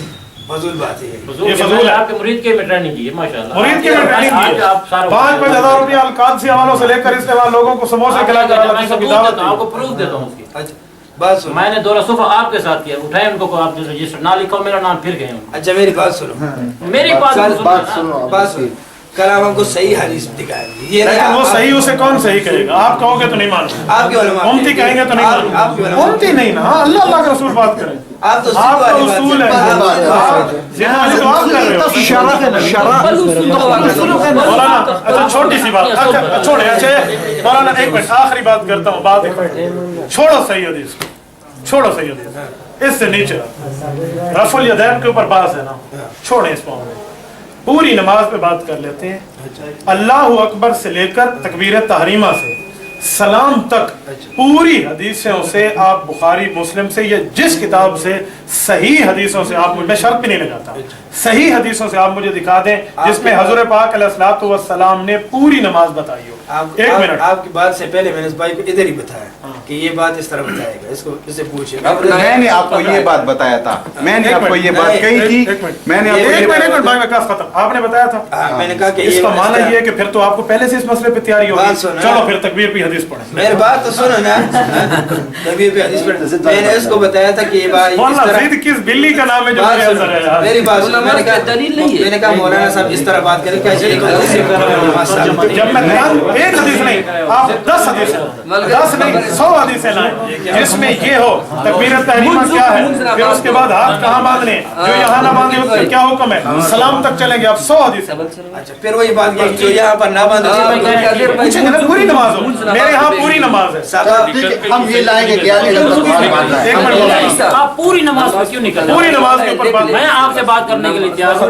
फजूल बात है। ये फजूल है, आपके मुरीद के में ट्रेनिंग की है माशाल्लाह। मुरीद के में ट्रेनिंग की है। आप सारा 5-5 हजार रुपया अलकादसी हवालों से लेकर इसके बाद लोगों को समोसे खिलाकर आपको प्रूफ देता हूँ उसकी। अच्छा बात सुनो, मैंने दौरा सुबह आपके साथ किया, उठाए उनको को आप रजिस्टर ना लिखो, मेरा नाम फिर गए। अच्छा मेरी बात सुनो, मेरी बात बात सुनो, कल हम हमको सही हदीस दिखाएंगे, ये लेकिन वो सही उसे कौन सही कहेगा? आप कहोगे तो नहीं मानूंगा, आपके उलमा उम्मती कहेंगे तो नहीं मानूंगा। उम्मती नहीं ना, अल्लाह अल्लाह का रसूल बात करें, आप तो आपका उसूल है, जितना तो आप कर रहे हो। मौलाना अच्छा छोटी सी बात, अच्छा छोड़े, अच्छा मौलाना एक मिनट आखिरी बात करता हूँ, बात छोड़ो सही हदीस, छोड़ो सही हदीस, इससे नीचे रफुल यदैन के ऊपर बात है ना, छोड़े इस मामले, पूरी नमाज पे बात कर लेते हैं। अल्लाह अकबर से लेकर तकबीर तहरीमा से सलाम तक पूरी हदीसों से आप बुखारी मुस्लिम से या जिस किताब से सही हदीसों से आप, मैं शर्त भी नहीं लगाता, सही हदीसों से आप मुझे दिखा दें जिसमें हजूर पाक अलैहिस्सलातु वस्सलाम ने पूरी नमाज बताई हो। एक मिनट, आपकी बात से पहले मैंने इस भाई को इधर ही बताया कि ये बात इस तरह बताएगा, इसको इससे पूछिए। मैंने आपको ये बात बताया था, मैंने आपको ये बात कही थी, मैंने आपको भाई विकास खत्म, आपने बताया था। मैंने कहा कि इसका माना ये है कि फिर तो आपको पहले से इस मसले पे तैयारी होगी। चलो फिर तकबीर पे हदीस पढ़ें। मेरी बात तो सुनो ना, तकबीर पे हदीस पढ़ें। मैंने इसको बताया था कि ये भाई जिद किस बिल्ली का नाम है जो मेरे अंदर है यार? मेरी बात सुनो, मैंने कहा मौलाना साहब इस तरह बात करें कैसे? जब मैं एक हदीस नहीं, आप 10 हदीस, 10 नहीं 100 हदीसें लाएं जिसमें ये हो तकबीर तहरीमा क्या है, फिर उसके बाद हाथ कहाँ बांधने, जो यहाँ ना बांधे उसका क्या हुक्म है, सलाम तक चलेंगे आप 100 हदीस। अच्छा फिर वही बात की जो यहाँ पर ना बांधे पूछेंगे ना पूरी नमाज हो, मेरे यहाँ पूरी नमाज है। हम ये लाएंगे कि यार ये तो बात है। एक मिनट, आप पूरी नमाज पर क्यों निकल? पूरी नमाज के ऊपर बात, मैं आपसे बात करने के लिए तैयार हूँ,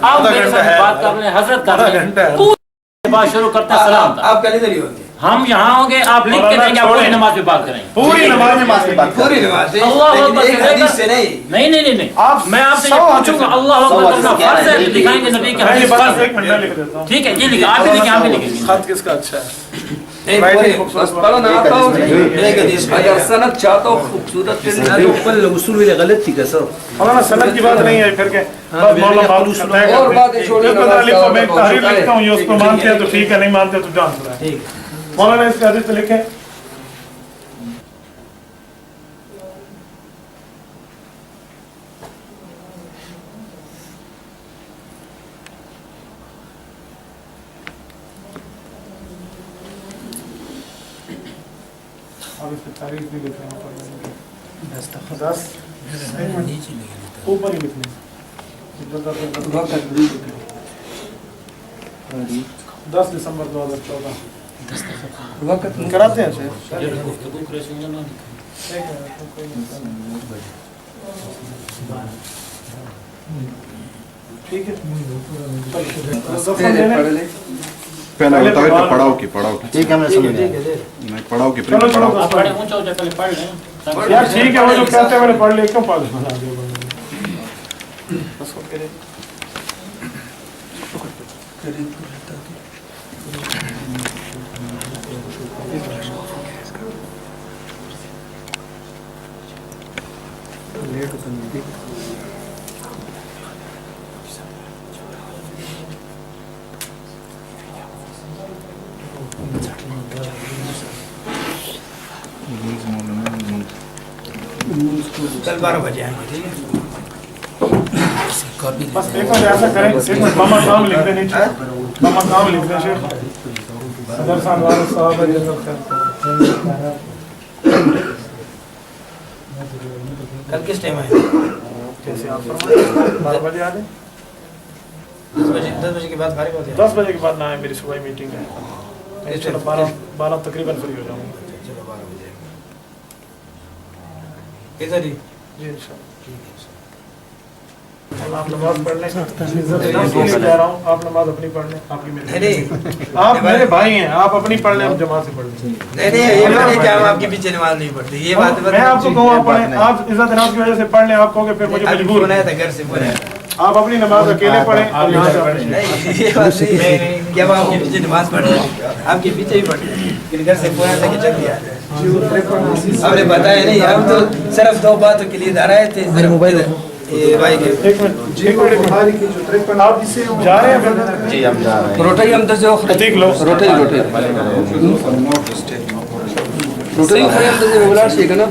आप मेरे साथ बात कर रहे हैं, हजरत कर रहे हैं, पूरी बात शुरू करते हैं सलाम तक। आप कल इधर ही होंगे, हम यहाँ होंगे, आप लिख के देंगे, आप पूरी नमाज पे बात करेंगे, पूरी नमाज में बात पूरी नमाज अल्लाह अकबर एक हदीस से नहीं। नहीं आप मैं आपसे ये पूछूंगा, अल्लाह अकबर करना फर्ज है, दिखाएंगे नबी के हदीस फर्ज है। एक मिनट में लिख देता हूँ। ठीक है, ये लिखा, आप भी लिखें, आप भी लिखेंगे। खत किसका अच्छा है? अगर सनद चाहता हो खूबसूरत गलत थी कसर मौलाना सनद की बात नहीं है, फिर के बस मौलाना बाबू सुना है और बातें छोड़िए, लिखो, मैं तहरीर लिखता हूँ, ये उसको मानते हैं तो ठीक है, नहीं मानते तो जान सुना है। मौलाना इसके हदीस पे लिखे अब इस पे तारीख भी लिख रहे हैं, 10 ऊपर ही लिखने 10 दिसंबर 2014 वक्त कराते हैं शेख ठीक है पहले बताओ तो पढ़ाओ की ठीक है, मैं समझ गया। नहीं पढ़ाओ की चलो चलो आप पढ़े ऊंचा ऊंचा पहले पढ़ लें यार ठीक है, वो जो कहते हैं मैंने पढ़ लिया, क्यों पागल बना दिया बस हो के कल 12 बजे आएंगे, ठीक है? बस एक मिनट ऐसा करें, एक मिनट मामा नाम लिख दे नीचे, मामा नाम लिख दे शेख सदर साहब है जनरल कल किस टाइम आएंगे? कैसे आप 12 बजे आ जाए, 10 बजे के बाद फारिग होते हैं? 10 बजे के बाद ना आए, मेरी सुबह मीटिंग है, मैं चलो 12 तकरीबन फ्री हो जाऊँगा। चलो 12 बजे इधर ही। जी इंशाल्लाह। आप नमाज पढ़ने जा रहा हूँ, आप नमाज अपनी पढ़ने, आपकी मेरी नहीं आप मेरे भाई हैं, आप अपनी पढ़ लें, हम जमात से पढ़ लें। नहीं ये बात है कि हम आपके पीछे नमाज नहीं पढ़ते, ये बात मैं आपको कहूँ आप पढ़ें, आप इज्जत नमाज की वजह से पढ़ लें, आप कहोगे फिर मुझे मजबूर बनाया था घर से बोला आप अपनी नमाज अकेले पढ़ें और यहाँ से पढ़ें। नहीं ये बात नहीं है कि हम आपके पीछे नमाज पढ़ रहे हैं, आपके पीछे ही पढ़ रहे हैं, लेकिन घर से बोला था कि चल दिया हमने बताया नहीं, हम तो सिर्फ 2 बातों के लिए इधर आए थे। मोबाइल भाई के एक मिनट आप जा रहे हैं जी हम जा रहे हैं। रोटी हम तो जो प्रतीक लो रोटी रोटी खड़े हम तो जो बोला ठीक है ना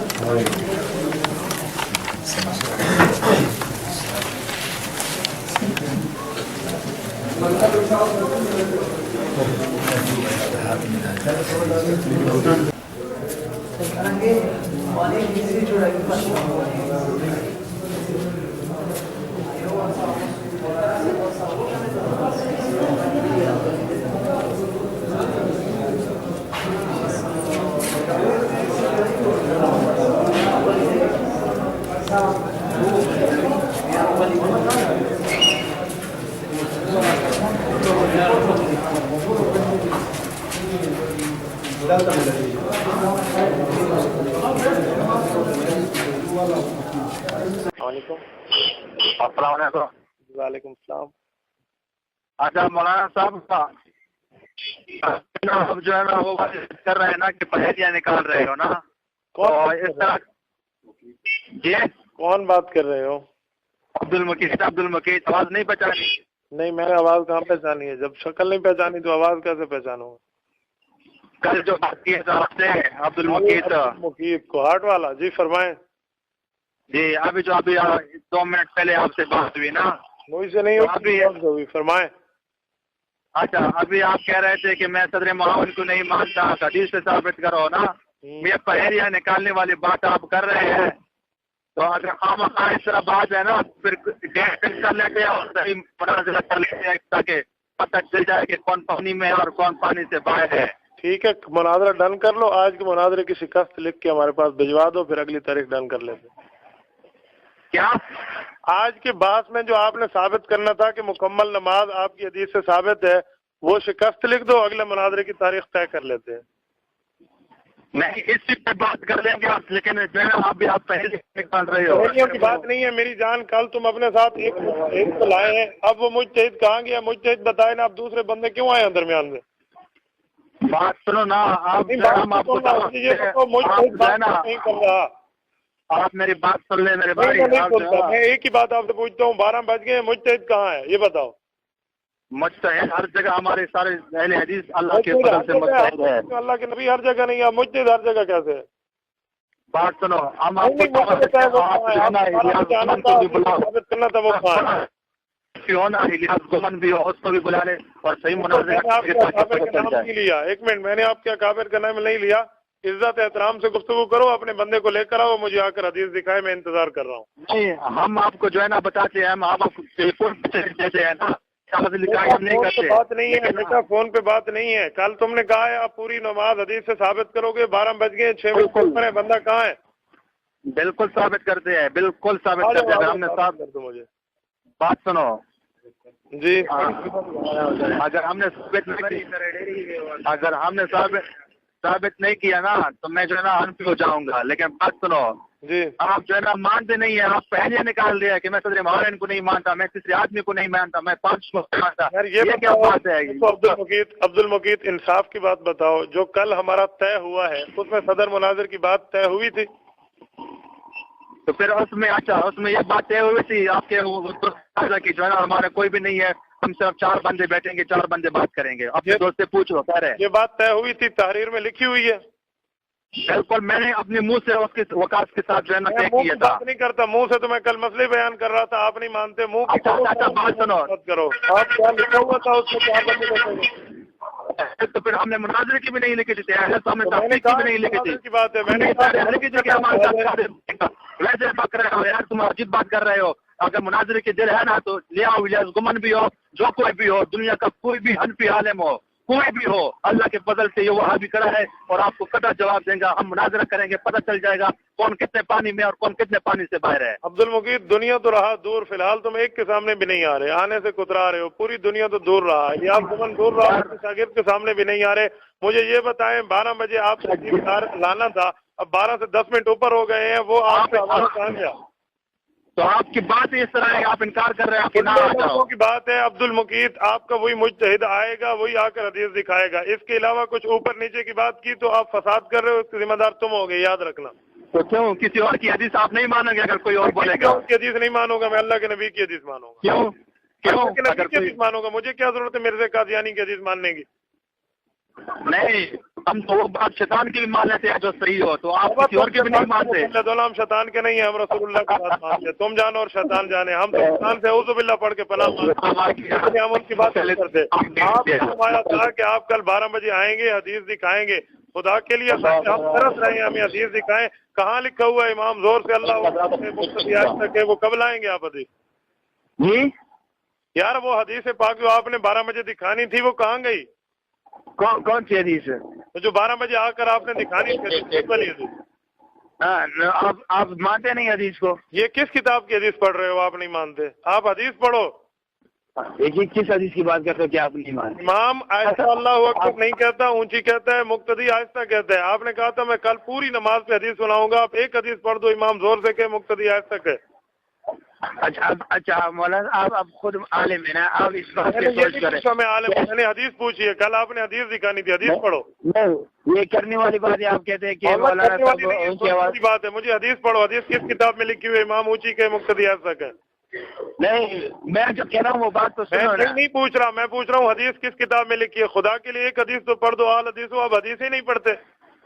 वालेकुम सलाम। अच्छा मौलाना साहब हम जो है ना वो कर रहे हैं ना कि पहेलियाँ निकाल रहे हो ना, तो इस तरह जी कौन बात कर रहे हो? अब्दुल मकीद आवाज नहीं पहचानी? नहीं मैंने आवाज कहाँ पहचानी है, जब शक्ल नहीं पहचानी तो आवाज कैसे पहचानूंगा? कल जो बात की है तो आपसे अब्दुल मुकीद कोहाट वाला, जी फरमाएं। जी अभी 2 मिनट पहले आपसे बात हुई ना, मुझसे नहीं हुई, फरमाएं। अच्छा अभी आप कह रहे थे कि मैं सदर माहौल को नहीं मानता, हदीस से साबित करो ना, ये पहेलियाँ निकालने वाली बात आप कर रहे हैं, तो अगर हम इस तरह बात है ना फिर डेट कर लेते हैं और सही मुनाज़रा कर लेते हैं ताकि पता चल जाए कि कौन पानी में है और कौन पानी से बाहर है। ठीक है, मुनाजरा डन कर लो, आज के मुनाजरे की शिकस्त लिख के हमारे पास भिजवा दो, फिर अगली तारीख डन कर लेते। क्या आज के बात में जो आपने साबित करना था कि मुकम्मल नमाज आपकी हदीस से साबित है, वो शिकस्त लिख दो, अगले मुनाजरे की तारीख तय कर लेते हैं। नहीं इसी पे बात कर लेंगे आप, लेकिन आप पहले निकाल रहे हो। पहेलियों की बात नहीं है मेरी जान, कल तुम अपने साथ एक तो लाए हैं, अब वो मुजतहिद कहाँ गया? मुजतहिद बताए ना, आप दूसरे बंदे क्यों आए हैं दरमियान में? बात सुनो ना, आप नहीं कर रहा, आप मेरी बात सुन ले मेरे भाई। मैं एक ही बात आपसे पूछता हूँ, 12 बज गए, मुजतहिद कहाँ है ये बताओ? मुजतहिद हर जगह, हमारे सारे अहले हदीस अल्लाह के फजल से मुजतहिद है। अल्लाह के नबी हर जगह नहीं है, मुजतहिद हर जगह कैसे है? बात सुनो, हम आपको करना था वो इलियास गुमन भी हो उसको भी बुला ले और सही मुनाज़रा नहीं लिया। एक मिनट, मैंने आपके काबिर का नाम नहीं लिया, इज्जत एहतराम से गुफ्तगू करो, अपने बंदे को लेकर आओ, मुझे आकर हदीस दिखाए, मैं इंतजार कर रहा हूँ। नहीं हम आपको जो है ना बताते हैं, हम आपको जैसे है ना शाबाशी लिखा हम नहीं फोन पे करते। बात नहीं है बेटा, फोन पे बात नहीं है। कल तुमने कहा है आप पूरी नमाज हदीस से साबित करोगे, 12 बज गए 6 बजे ऊपर है, बंदा कहाँ है? बिल्कुल साबित करते हैं, बिल्कुल साबित करते हैं। अगर हमने कर दो मुझे, बात सुनो जी। अगर हमने साबित नहीं किया ना तो मैं जो है ना हनफी हो जाऊंगा। लेकिन बात सुनो जी, आप जो है ना मानते नहीं है। आप पहले निकाल दिया कि मैं सदर मौलाना को नहीं मानता, मैं किसी आदमी को नहीं मानता, मैं 5 को मानता। यार ये क्या बात है? तो अब्दुल मुकीत इंसाफ की बात बताओ, जो कल हमारा तय हुआ है उसमें सदर मुनाजिर की बात तय हुई थी? तो फिर उसमें अच्छा उसमें ये बात तय हुई थी आपके की जो है ना हमारा कोई भी नहीं है, हम सिर्फ 4 बंदे बैठेंगे, 4 बंदे बात करेंगे। अपने दोस्त से पूछो, कह रहे ये बात तय हुई थी, तहरीर में लिखी हुई है। बिल्कुल, मैंने अपने मुंह से उसके वकास के साथ जो है ना तय किया था। बात नहीं करता मुंह से, तो मैं कल मसले बयान कर रहा था, आप नहीं मानते। मुंह की अच्छा बात सुनो, बात करो। आप क्या लिखा हुआ था उसमें, 4 बंदे बैठेंगे? तो फिर हमने मुनाजरे की भी नहीं लिखी थी, हमने तहकीक की भी नहीं लिखी थी। की बात है, मैंने वैसे बात कर रहे हो यार, तुम अजीब बात कर रहे हो। अगर मुनाजरे की दिल है ना तो ले आओ, इलियास गुमन भी हो, जो कोई भी हो, दुनिया का कोई भी हनफी आलिम हो, कोई भी हो, अल्लाह के फजल से ये वहाँ भी खड़ा है और आपको कटा जवाब देगा। हम मुनाजरा करेंगे, पता चल जाएगा कौन कितने पानी में और कौन कितने पानी से बाहर है। अब्दुल मुकीत, दुनिया तो रहा दूर, फिलहाल तुम एक के सामने भी नहीं आ रहे, आने से कुतरा रहे हो। पूरी दुनिया तो दूर रहा है, आप गुमन दूर रहा, शागिर्द के सामने भी नहीं आ रहे। मुझे ये बताएं, 12 बजे आप लाना था, अब 12 से 10 मिनट ऊपर हो गए हैं, वो आपसे आवाज कहाँ गया? तो आपकी बात इस तरह है, आप इनकार कर रहे हैं, आपके लोगों की बात है। अब्दुल मुकीत, आपका वही मुज्तहिद आएगा, वही आकर हदीस दिखाएगा। इसके अलावा कुछ ऊपर नीचे की बात की तो आप फसाद कर रहे हो, इसके जिम्मेदार तुम होगे, याद रखना। तो क्यों किसी और की हदीस आप नहीं मानोगे? अगर कोई और बोलेगा की हदीस नहीं मानूंगा मैं, अल्लाह के नबी की हदीस मानूंगा। क्यों क्यों अगर की हदीस मानूंगा, मुझे क्या जरूरत है मिर्ज़ा कादियानी की हदीस मानने की? नहीं, हम तो वो बात शैतान की भी मान लेते हैं जो सही हो, तो आप किसी और की भी नहीं मानते। हम शैतान के नहीं है, हम रसूलुल्लाह की बात मानते हैं। तुम जानो और शैतान जाने, हम तो शैतान से औज़ु बिल्लाह पढ़ के पनाह मांगते हैं, हम उनकी बात नहीं करते। आपने हमारा कहा कि आप कल 12 बजे आएंगे, हदीस दिखाएंगे। खुदा के लिए हम तरस रहे हैं, हमें हदीस दिखाएं। कहाँ लिखा हुआ है इमाम जोर से अल्लाह तक है, वो कब लाएंगे आप हदीस? जी यार, वो हदीस पाक जो आपने 12 बजे दिखानी थी, वो कहाँ गई? कौन सी हदीस है? तो जो 12 बजे आकर आपने दिखानी थी, आप मानते नहीं हदीस को? ये किस किताब की हदीस पढ़ रहे हो? आप नहीं मानते, आप हदीस पढ़ो। देखिए किस हदीस की बात करते हो कि आप नहीं मानते? इमाम आहिस्ता अल्लाहु अकबर नहीं कहता, ऊंची कहता है, मुक्तदी आहिस्ता कहता है। आपने कहा था मैं कल पूरी नमाज पे हदीस सुनाऊंगा, आप एक हदीस पढ़ दो, इमाम जोर से कहे, मुक्तदी आहिस्ता कहे। अच्छा मौलाना, आप खुद आलिम है ना, आप इस बात पे सोच करें। मैं आलिम, मैंने हदीस पूछी है, कल आपने हदीस दिखानी थी, हदीस पढ़ो। नहीं, ये करने वाली बात है, आप कहते हैं कि मौलाना ऊंची बात है, मुझे हदीस पढ़ो। हदीस किस किताब में लिखी हुई है? इमाम ऊंची कहे, मुक्तदी आहिस्ता कहे। नहीं, मैं जो कह रहा हूँ वो बात तो सुनो ना। नहीं पूछ रहा, मैं पूछ रहा हूँ हदीस किस किताब में लिखी है? खुदा के लिए एक हदीस तो पढ़ दो, आल हदीस हो, आप हदीस ही नहीं पढ़ते।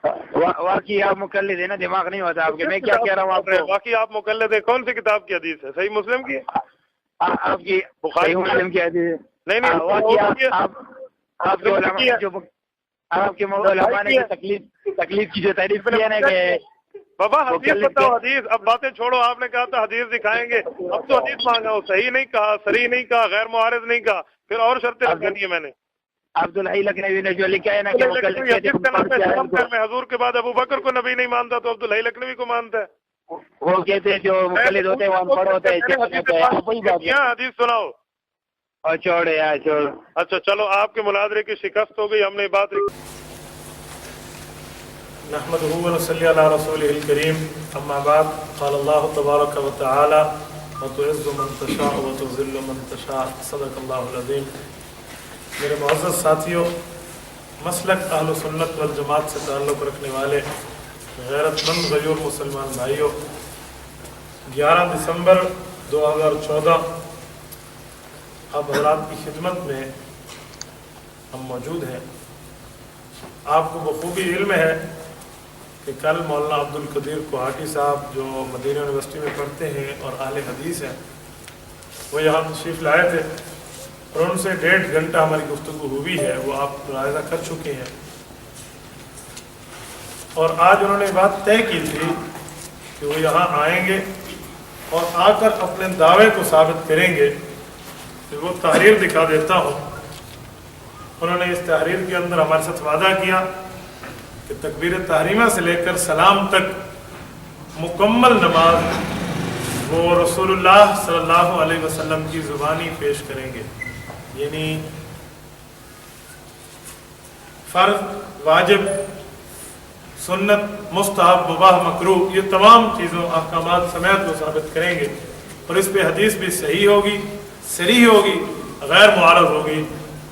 वाकई आप मुकल्लिद है ना, दिमाग नहीं होता आपके। मैं क्या कह रहा हूँ आपको? बाकी आप मुकल्लिद है, कौन सी किताब की हदीस है? सही मुस्लिम की? आपकी बुखारी मुस्लिम की हदीस? नहीं, आपके मौलाना ने तकलीफ की जो तारीफ की है ना कि बाबा हदीस बताओ, हदीस। अब बातें छोड़ो, आपने कहा था हदीस दिखाएंगे, अब तो हदीस मांगा हो, सही नहीं कहा, सही नहीं कहा, गैर मुआरिज नहीं कहा, फिर और शर्तें लगानी है मैंने। अब्दुल हई लखनवी ने जो लिखा है ना कि मैं हजूर के बाद अबू बकर को नबी नहीं मानता तो अब्दुल हई लखनवी को मानता है। वो कहते हैं जो मुकल्लिद होते हैं वो अनपढ़ होते हैं। हदीस सुनाओ और छोड़ यार, छोड़। अच्छा चलो, आपके मुनाजरे की शिकस्त हो गई, हमने बात नहमदुहु व नसल्ली अला रसूलिहिल करीम, अम्मा बाद, क़ाल अल्लाहु तबारक व तआला व तुइज़्ज़ु मन तशाअ व तुज़िल्लु मन तशाअ, सदक़ल्लाहुल अज़ीम। मेरे मुअज़्ज़ज़ साथियों, मसलक अहले सुन्नत वल जमात से ताल्लुक़ रखने वाले गैरतमंद गयूर मुसलमान भाइयों, 11 दिसंबर 2014 अब हज़रात की खिदमत में हम मौजूद हैं। आपको बखूबी इल्म है कि कल मौलाना अब्दुल कदीर कोहाटी साहब जो मदीना यूनिवर्सिटी में पढ़ते हैं और अहले हदीस हैं, वो यहाँ तशरीफ़ लाए थे और उनसे 1.5 घंटा हमारी गुफ्तगू हुई है, वो आप मुलाहिज़ा कर चुके हैं। और आज उन्होंने बात तय की थी कि वो यहाँ आएंगे और आकर अपने दावे को साबित करेंगे वो तहरीर दिखा देता हूँ। उन्होंने इस तहरीर के अंदर हमारे साथ वादा किया कि तकबीर तहरीमा से लेकर सलाम तक मुकम्मल नमाज वो रसूलुल्लाह सल्लल्लाहु अलैहि वसल्लम की ज़ुबानी पेश करेंगे, यानी फ़र्ज़, वाजिब, सुन्नत, मुस्तहब, मुबाह, मकरूह, ये तमाम चीज़ों अहकामात समेत वो साबित करेंगे। और इस पे हदीस भी सही होगी, सरीह होगी, गैर मुआरज़ होगी।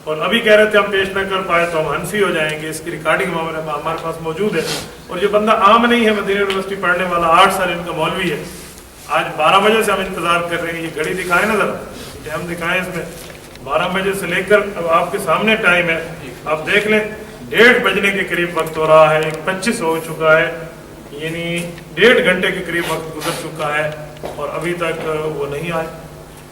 और अभी कह रहे थे हम पेश न कर पाए तो हम हनफी हो जाएंगे, इसकी रिकॉर्डिंग हमारे पास मौजूद है। और ये बंदा आम नहीं है, मदीना यूनिवर्सिटी पढ़ने वाला, 8 साल इनका मौलवी है। आज 12 बजे से हम इंतज़ार कर रहे हैं, ये घड़ी दिखाएं ना ज़रा, टाइम दिखाएं इसमें, 12 बजे से लेकर अब आपके सामने टाइम है, आप देख लें 1:30 बजने के करीब वक्त हो रहा है, 1:25 हो चुका है, यानी 1.5 घंटे के करीब वक्त गुजर चुका है और अभी तक वो नहीं आए।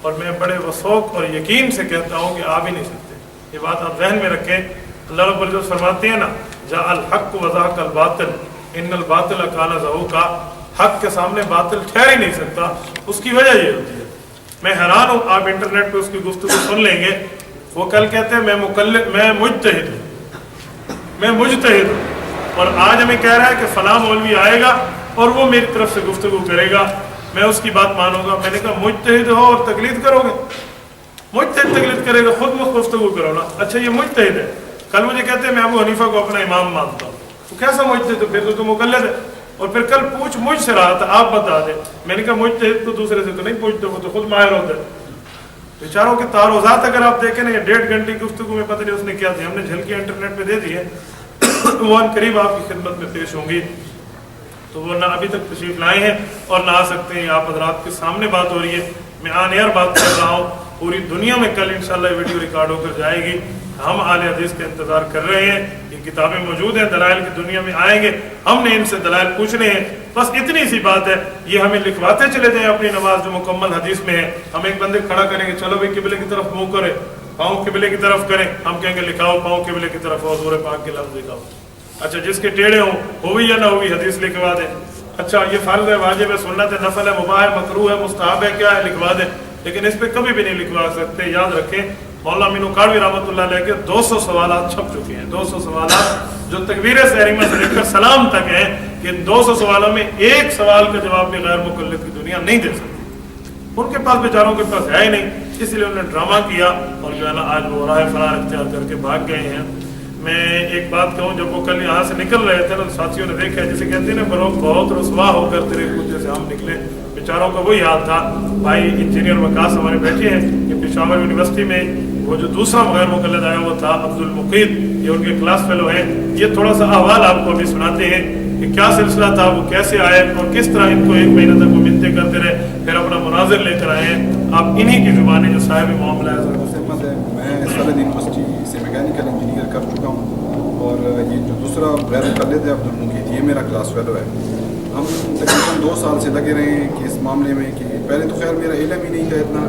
और मैं बड़े वसौक और यकीन से कहता हूँ कि आ भी नहीं सकते। ये बात आप जहन में रखें। अल्लाह रब्बुल इज़्ज़त फरमाते हैं ना, जाअल हक़्क़ु व ज़हक़ल बातिल इन्नल बातिल काना ज़हूक़ा, हक के सामने बातिल ठहर ही नहीं सकता। उसकी वजह ये होती है, मैं हैरान हूँ, आप इंटरनेट पे उसकी गुफ्तगू सुन लेंगे, वो कल कहते हैं मैं मुज्तहिद हूँ, और आज हमें कह रहा है कि फलां मौलवी आएगा और वो मेरी तरफ से गुफ्तगू करेगा, मैं उसकी बात मानूंगा। मैंने कहा मुज्तहिद हो और तकलीद करोगे? मुज्तहिद तकलीद करेगा, खुद गुफ्तगू करो ना। अच्छा ये मुज्तहिद है, कल मुझे कहते हैं मैं अबू हनीफा को अपना इमाम मानता हूँ, तो कैसा मुज्तहिद? फिर तो तुम मुक़ल्लिद है। और फिर कल पूछ मुझसे रहा था, आप बता दें। मैंने कहा मुज्तहिद तो दूसरे से तो नहीं पूछते, वो तो खुद माहिर होता है। बेचारों के तारुज़ात अगर आप देखें ना, ये 1.5 घंटे की गुफ्तगू में पता नहीं उसने क्या थी, हमने झलकी इंटरनेट पे दे दी है, वो करीब आपकी खिदमत में पेश होंगी। तो वो ना अभी तक तशरीफ लाए हैं और ना आ सकते हैं। आप हज़रात के सामने बात हो रही है, मैं ऑन एयर बात कर रहा हूँ, पूरी दुनिया में कल इंशाल्लाह वीडियो रिकॉर्ड होकर जाएगी। हम आले हदीस का इंतज़ार कर रहे हैं, ये किताबें मौजूद हैं, दलाइल की दुनिया में आएंगे, हमने इनसे दलाइल पूछने हैं। बस इतनी सी बात है, ये हमें लिखवाते चले जाएं अपनी नमाज जो मुकम्मल हदीस में है। हम एक बंदे खड़ा करेंगे, चलो भाई किबले की तरफ मुँह करें, पाँव किबले की तरफ करें, हम कहेंगे लिखाओ पाँव किबले की तरफ और ज़ोरे पाक के लफ्ज़ लिखाओ। अच्छा जिसके टेढ़े हों, हो भी या ना हो भी, हदीस लिखवा दें। अच्छा ये फ़र्ज़ है, वाजिब है, सुन्नत है, नफल है, मुबाह है, मकरूह है, मुस्तहब है, क्या है, लिखवा दें। लेकिन इस पर कभी भी नहीं लिखवा सकते। याद रखें, मौला मीनू काड़वी रहमतुल्लाह अलैह के 200 सवालात छप चुके हैं, 200 सवालात जो तकबीर तहरीमा से लेकर सलाम तक हैं। कि 200 सवालों में एक सवाल का जवाब भी गैर मुक़ल्लिद की दुनिया नहीं दे सकती। उनके पास बेचारों के पास है ही नहीं, इसलिए उन्होंने ड्रामा किया और जो है ना आज वो राह फरार इख्तियार करके भाग गए हैं। मैं एक बात कहूँ, जब वो कल यहाँ से निकल रहे थे ना, साथियों ने देखा, जिसे कहते हैं ना, बहुत रसवा होकर तेरे कुत्ते से हम निकले, बेचारों का वही हाल था। भाई इंजीनियर वकास हमारे बैठे हैं, ये पेशावर यूनिवर्सिटी में वो जो दूसरा गैर मुक़ल्लिद आया वो था अब्दुल मुक़ीद, ये उनके क्लास फेलो हैं। ये थोड़ा सा अहवाल आपको अभी सुनाते हैं कि क्या सिलसिला था, वो कैसे आए और किस तरह इनको 1 महीने तक वो मिन्नतें करते रहे, फिर अपना मुनाजिर लेकर आए हैं। आप इन्हीं की ज़ुबानी जो साहिब मामला है। मैं सालिद यूनिवर्सिटी से मैकेनिकल इंजीनियर कर चुका हूँ और ये जो दूसरा गैर मुक़ल्लिद है अब्दुल मुक़ीद, ये मेरा क्लास फेलो है। हम तकरीबन 2 साल से लगे रहे हैं कि इस मामले में, कि पहले तो खैर मेरा इल्म ही नहीं था इतना,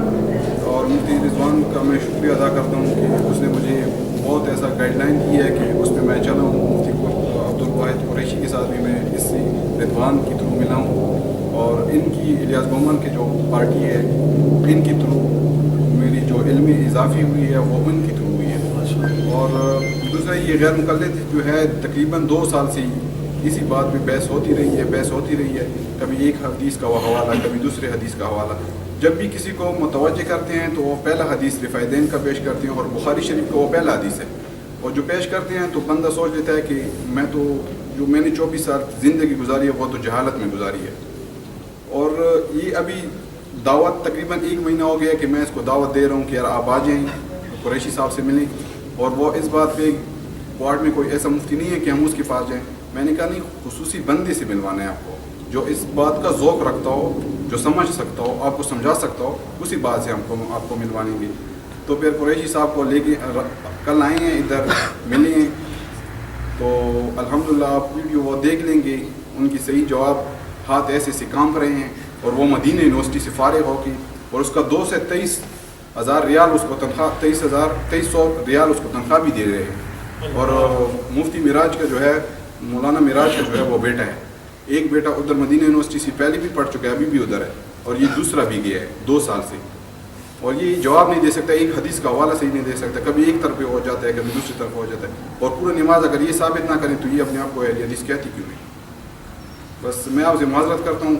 और मुफ्ती रिजवान का मैं शुक्रिया अदा करता हूँ कि उसने मुझे बहुत ऐसा गाइडलाइन दी है कि उस पर मैं चला हूँ। मुफ्ती अब्दुल वाहिद कुरैशी के साथ भी मैं इसी रिजवान के थ्रू मिला हूँ, और इनकी इलियास बहुमन के जो पार्टी है इनकी थ्रू मेरी जो इल्मी इजाफी हुई है वो उनकी थ्रू हुई है। और दूसरा ये गैर मुक़ल्लिद जो है तकरीबन 2 साल से इसी बात पे बहस होती रही है, कभी एक हदीस का हवाला, कभी दूसरे हदीस का हवाला। जब भी किसी को मुतवज्जे करते हैं तो वो पहला हदीस रिफ़ाइदैन का पेश करते हैं, और बुखारी शरीफ का वो पहला हदीस है, और जो पेश करते हैं तो बंदा सोच लेता है कि मैं तो जो मैंने 24 साल ज़िंदगी गुजारी है वो तो जहालत में गुजारी है। और ये अभी दावत तकरीबन 1 महीना हो गया कि मैं इसको दावत दे रहा हूँ कि यार आप आ जाएँ, कुरैशी साहब से मिलें, और वो इस बात पे वार्ड में कोई ऐसा मुफ्ती नहीं है कि हम उसके पास जाएँ। मैंने कहा नहीं, खुसूसी बंदे से मिलवाना है आपको, जो इस बात का ज़ौक़ रखता हो, जो समझ सकता हो, आपको समझा सकता हो, उसी बात से आपको मिलवाएंगे। तो फिर कुरैशी साहब को लेके कल आए हैं, इधर मिले हैं, तो अल्हम्दुलिल्लाह आप वीडियो वो देख लेंगे। उनकी सही जवाब हाथ ऐसे से कांप रहे हैं, और वो मदीना यूनिवर्सिटी से फ़ारिग होगी, और उसका 2 से 23,000 रियाल उसको तनख्वाह, 2300 रियाल उसको तनख्वाह भी दे रहे हैं। और मुफ्ती मिराज का जो है, मौलाना मिराज का जो है वो बेटा है, एक बेटा उधर मदीना यूनिवर्सिटी से पहले भी पढ़ चुका है, अभी भी उधर है, और ये दूसरा भी गया है 2 साल से। اور یہ جواب نہیں دے سکتا, ایک حدیث کا حوالہ صحیح نہیں دے سکتا, کبھی ایک طرف ہو جاتا ہے, کبھی دوسری طرف ہو جاتا ہے, اور پورا نماز اگر یہ ثابت نہ کریں تو یہ اپنے آپ کو اہل حدیث کہتی کیوں نہیں. بس میں آپ سے معذرت کرتا ہوں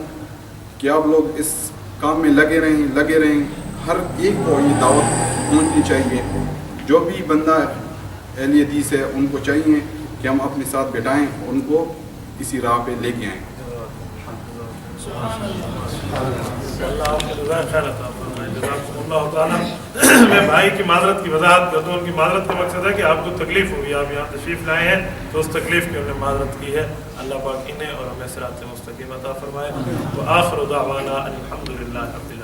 کہ آپ لوگ اس کام میں لگے رہیں, ہر ایک کو یہ دعوت پہنچنی چاہیے. جو بھی بندہ اہل حدیث ہے ان کو چاہیے کہ ہم اپنے ساتھ بٹھائیں, ان کو اسی راہ پہ لے کے آئیں. اللہ تعالیٰ میں بھائی کی معذرت کی وضاحت کرتا ہوں. ان کی معذرت کا مقصد ہے کہ آپ کو تکلیف ہوئی, آپ یہاں تشریف لائے ہیں تو اس تکلیف کی انہوں نے معذرت کی ہے. اللہ پاک انہیں اور ہمیں صراط مستقیم عطا فرمائے. وآخر دعوانا الحمدللہ رب العالمین.